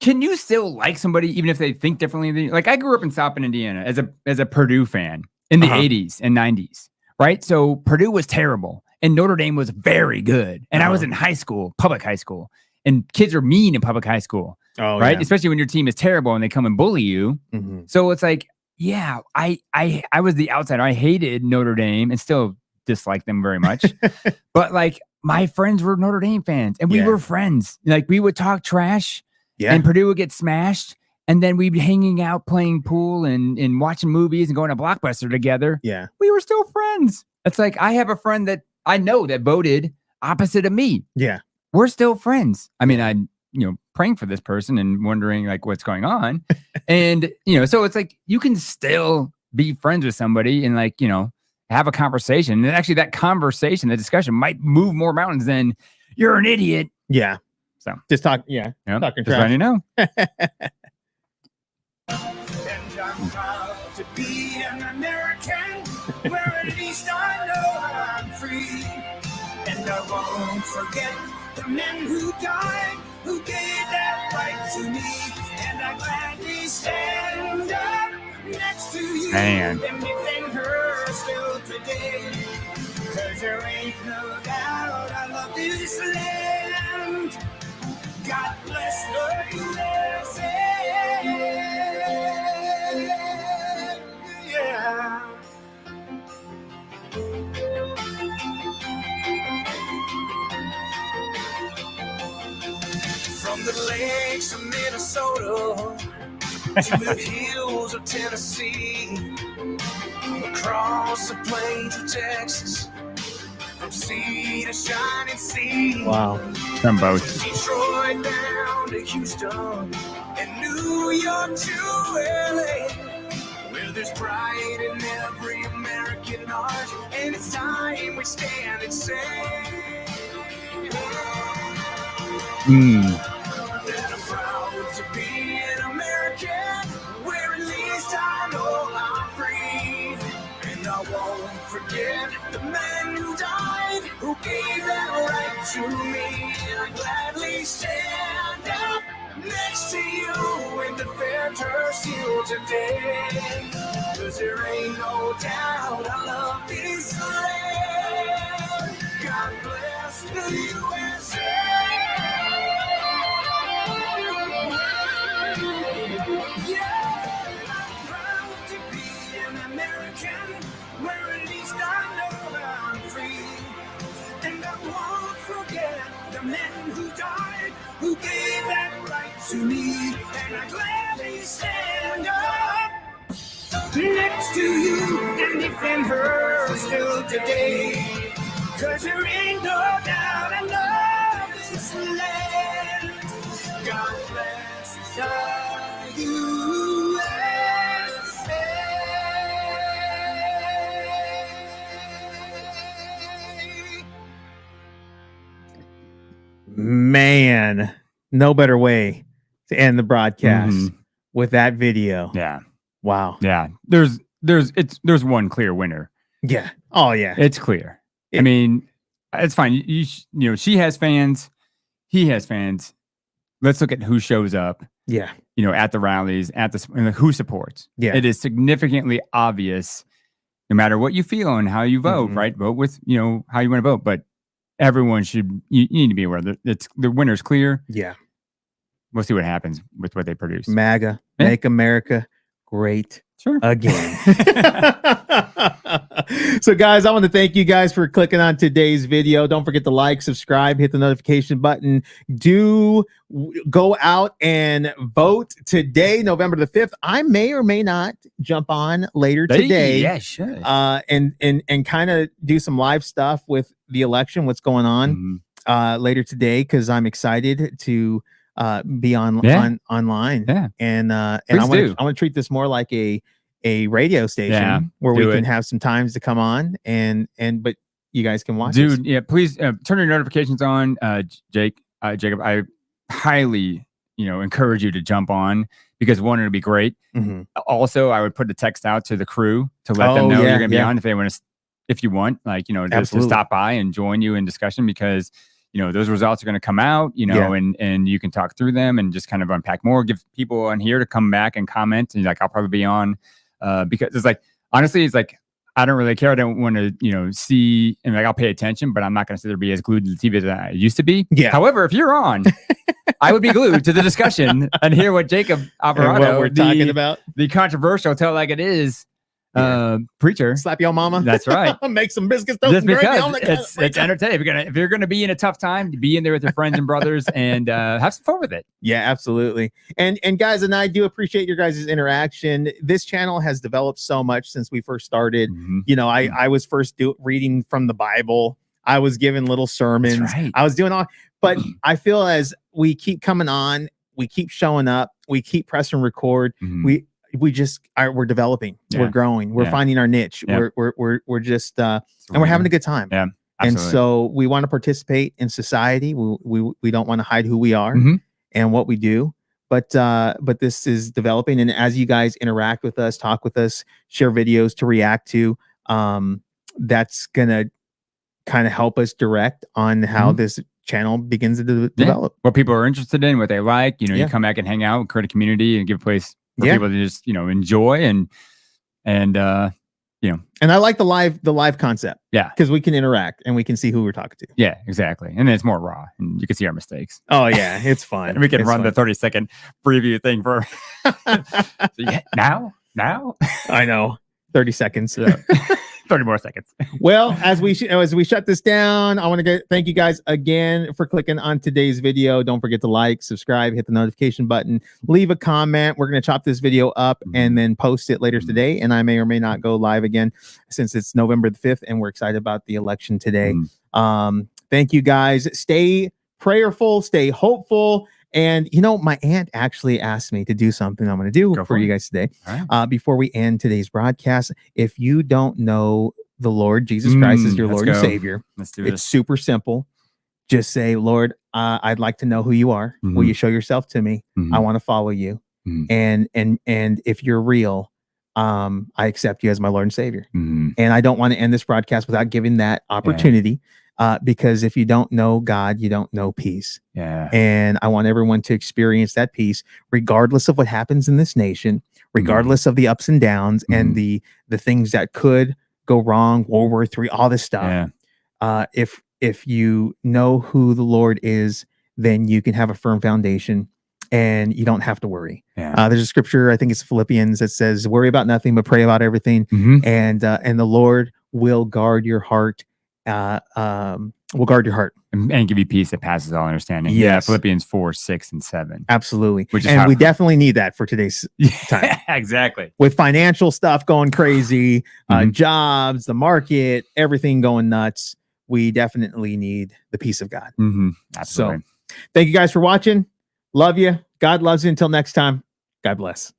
can you still like somebody even if they think differently than you? Like, I grew up in South Bend, Indiana as a Purdue fan in the 80s and 90s, right? So Purdue was terrible and Notre Dame was very good. And I was in high school, public high school. And kids are mean in public high school, right? Yeah. Especially when your team is terrible and they come and bully you. Mm-hmm. So it's like, yeah, I was the outsider. I hated Notre Dame and still dislike them very much. But like, my friends were Notre Dame fans and we were friends. Like, we would talk trash and Purdue would get smashed. And then we'd be hanging out, playing pool and watching movies and going to Blockbuster together. Yeah. We were still friends. It's like, I have a friend that I know that voted opposite of me. Yeah. We're still friends. I mean, I'm, praying for this person and wondering like what's going on. And, so it's like, you can still be friends with somebody and like, have a conversation. And actually that conversation, the discussion might move more mountains than you're an idiot. Yeah. So just talk. Yeah. Talking just letting you know. And I'm proud to be an American, where at least I know I'm free. And I won't forget the men who died, who gave that right to me. And I gladly stand up next to you. Man. And defend her still today. 'Cause there ain't no doubt I love this land. God bless the USA. Yeah. From the lakes of Minnesota to the hills of Tennessee, across the plains of Texas, from sea to shining sea. Wow. From both. Detroit down to Houston and New York to LA, where there's pride in every American heart, and it's time we stand and say that I'm proud to be an American, where at least I know I'm free. And I won't forget the men who died, who gave that right to me. And I gladly stand up next to you and defend her still today. 'Cause there ain't no doubt I love this land. God bless the USA. Yeah, I'm proud to be an American, where at least I know I'm free. And I won't forget the men who died, who gave that right to me. And I gladly stand up next to you and defend her still today. 'Cause there ain't no doubt I love this land. God bless the USA. Man, no better way to end the broadcast with that video. Yeah. Wow. Yeah. There's one clear winner. Yeah. Oh yeah. It's clear. I mean, it's fine. She has fans. He has fans. Let's look at who shows up. Yeah. At the rallies, and who supports. Yeah. It is significantly obvious, no matter what you feel and how you vote, right? Vote with, how you want to vote. But everyone you need to be aware that the winner's clear. Yeah. We'll see what happens with what they produce. MAGA, Make America Great Sure. Again. So guys, I want to thank you guys for clicking on today's video. Don't forget to like, subscribe, hit the notification button. Go out and vote today, November the 5th. I may or may not jump on later today. Yeah, sure. And kind of do some live stuff with the election, what's going on later today, because I'm excited to be online. Yeah. And I want to treat this more like a radio station where we can have some times to come on but you guys can watch us. Yeah, please turn your notifications on. Jacob, I highly encourage you to jump on, because one, it'll be great. Also, I would put a text out to the crew to let them know you're gonna be on, if you want, just to stop by and join you in discussion, because those results are going to come out, and you can talk through them and just kind of unpack more, give people on here to come back and comment. And I'll probably be on because it's honestly, it's I don't really care. I don't want to, see, and I'll pay attention, but I'm not going to sit there be as glued to the TV as I used to be. Yeah. However, if you're on, I would be glued to the discussion and hear what Jacob Alvarado, what we're talking about, the controversial, tell it like it is. Preacher, slap your mama. That's right. Make some biscuits. Just because it's entertaining. If you're gonna be in a tough time, be in there with your friends and brothers and have some fun with it. Yeah, absolutely. And guys, and I do appreciate your guys' interaction. This channel has developed so much since we first started. I was first reading from the Bible. I was giving little sermons. Right. I was doing all, but I feel as we keep coming on, we keep showing up, we keep pressing record. We're developing, we're growing, we're finding our niche. We're just and we're having a good time. Yeah, and so we want to participate in society. We don't want to hide who we are and what we do. But this is developing, and as you guys interact with us, talk with us, share videos to react to, that's gonna kind of help us direct on how this channel begins to develop. What people are interested in, what they like. You come back and hang out, create a community, and give a place for people to just enjoy and and I like the live concept, because we can interact and we can see who we're talking to. Exactly. And then it's more raw and you can see our mistakes. It's fun. And we can run the 30-second preview thing for now I know 30 seconds. 30 more seconds. Well, as we shut this down, I want to thank you guys again for clicking on today's video. Don't forget to like, subscribe, hit the notification button, leave a comment. We're going to chop this video up and then post it later today. And I may or may not go live again since it's November the 5th and we're excited about the election today. Thank you guys. Stay prayerful, stay hopeful. And my aunt actually asked me to do something I'm going to do for you guys today. Right. Before we end today's broadcast, if you don't know the Lord Jesus Christ as your Lord and Savior, let's do this. It's super simple. Just say, Lord, I'd like to know who you are. Will you show yourself to me? I want to follow you. And if you're real, I accept you as my Lord and Savior. And I don't want to end this broadcast without giving that opportunity. Because if you don't know God, you don't know peace. And I want everyone to experience that peace, regardless of what happens in this nation, regardless of the ups and downs and the things that could go wrong, World War III, all this stuff. If you know who the Lord is, then you can have a firm foundation and you don't have to worry. There's a scripture, I think it's Philippians, that says, worry about nothing, but pray about everything. And the Lord will guard your heart. Will guard your heart and give you peace that passes all understanding. Philippians 4, 6, and 7. Absolutely. We definitely need that for today's time. Exactly. With financial stuff going crazy, jobs, the market, everything going nuts, we definitely need the peace of God. Absolutely. So thank you guys for watching. Love you. God loves you. Until next time, God bless.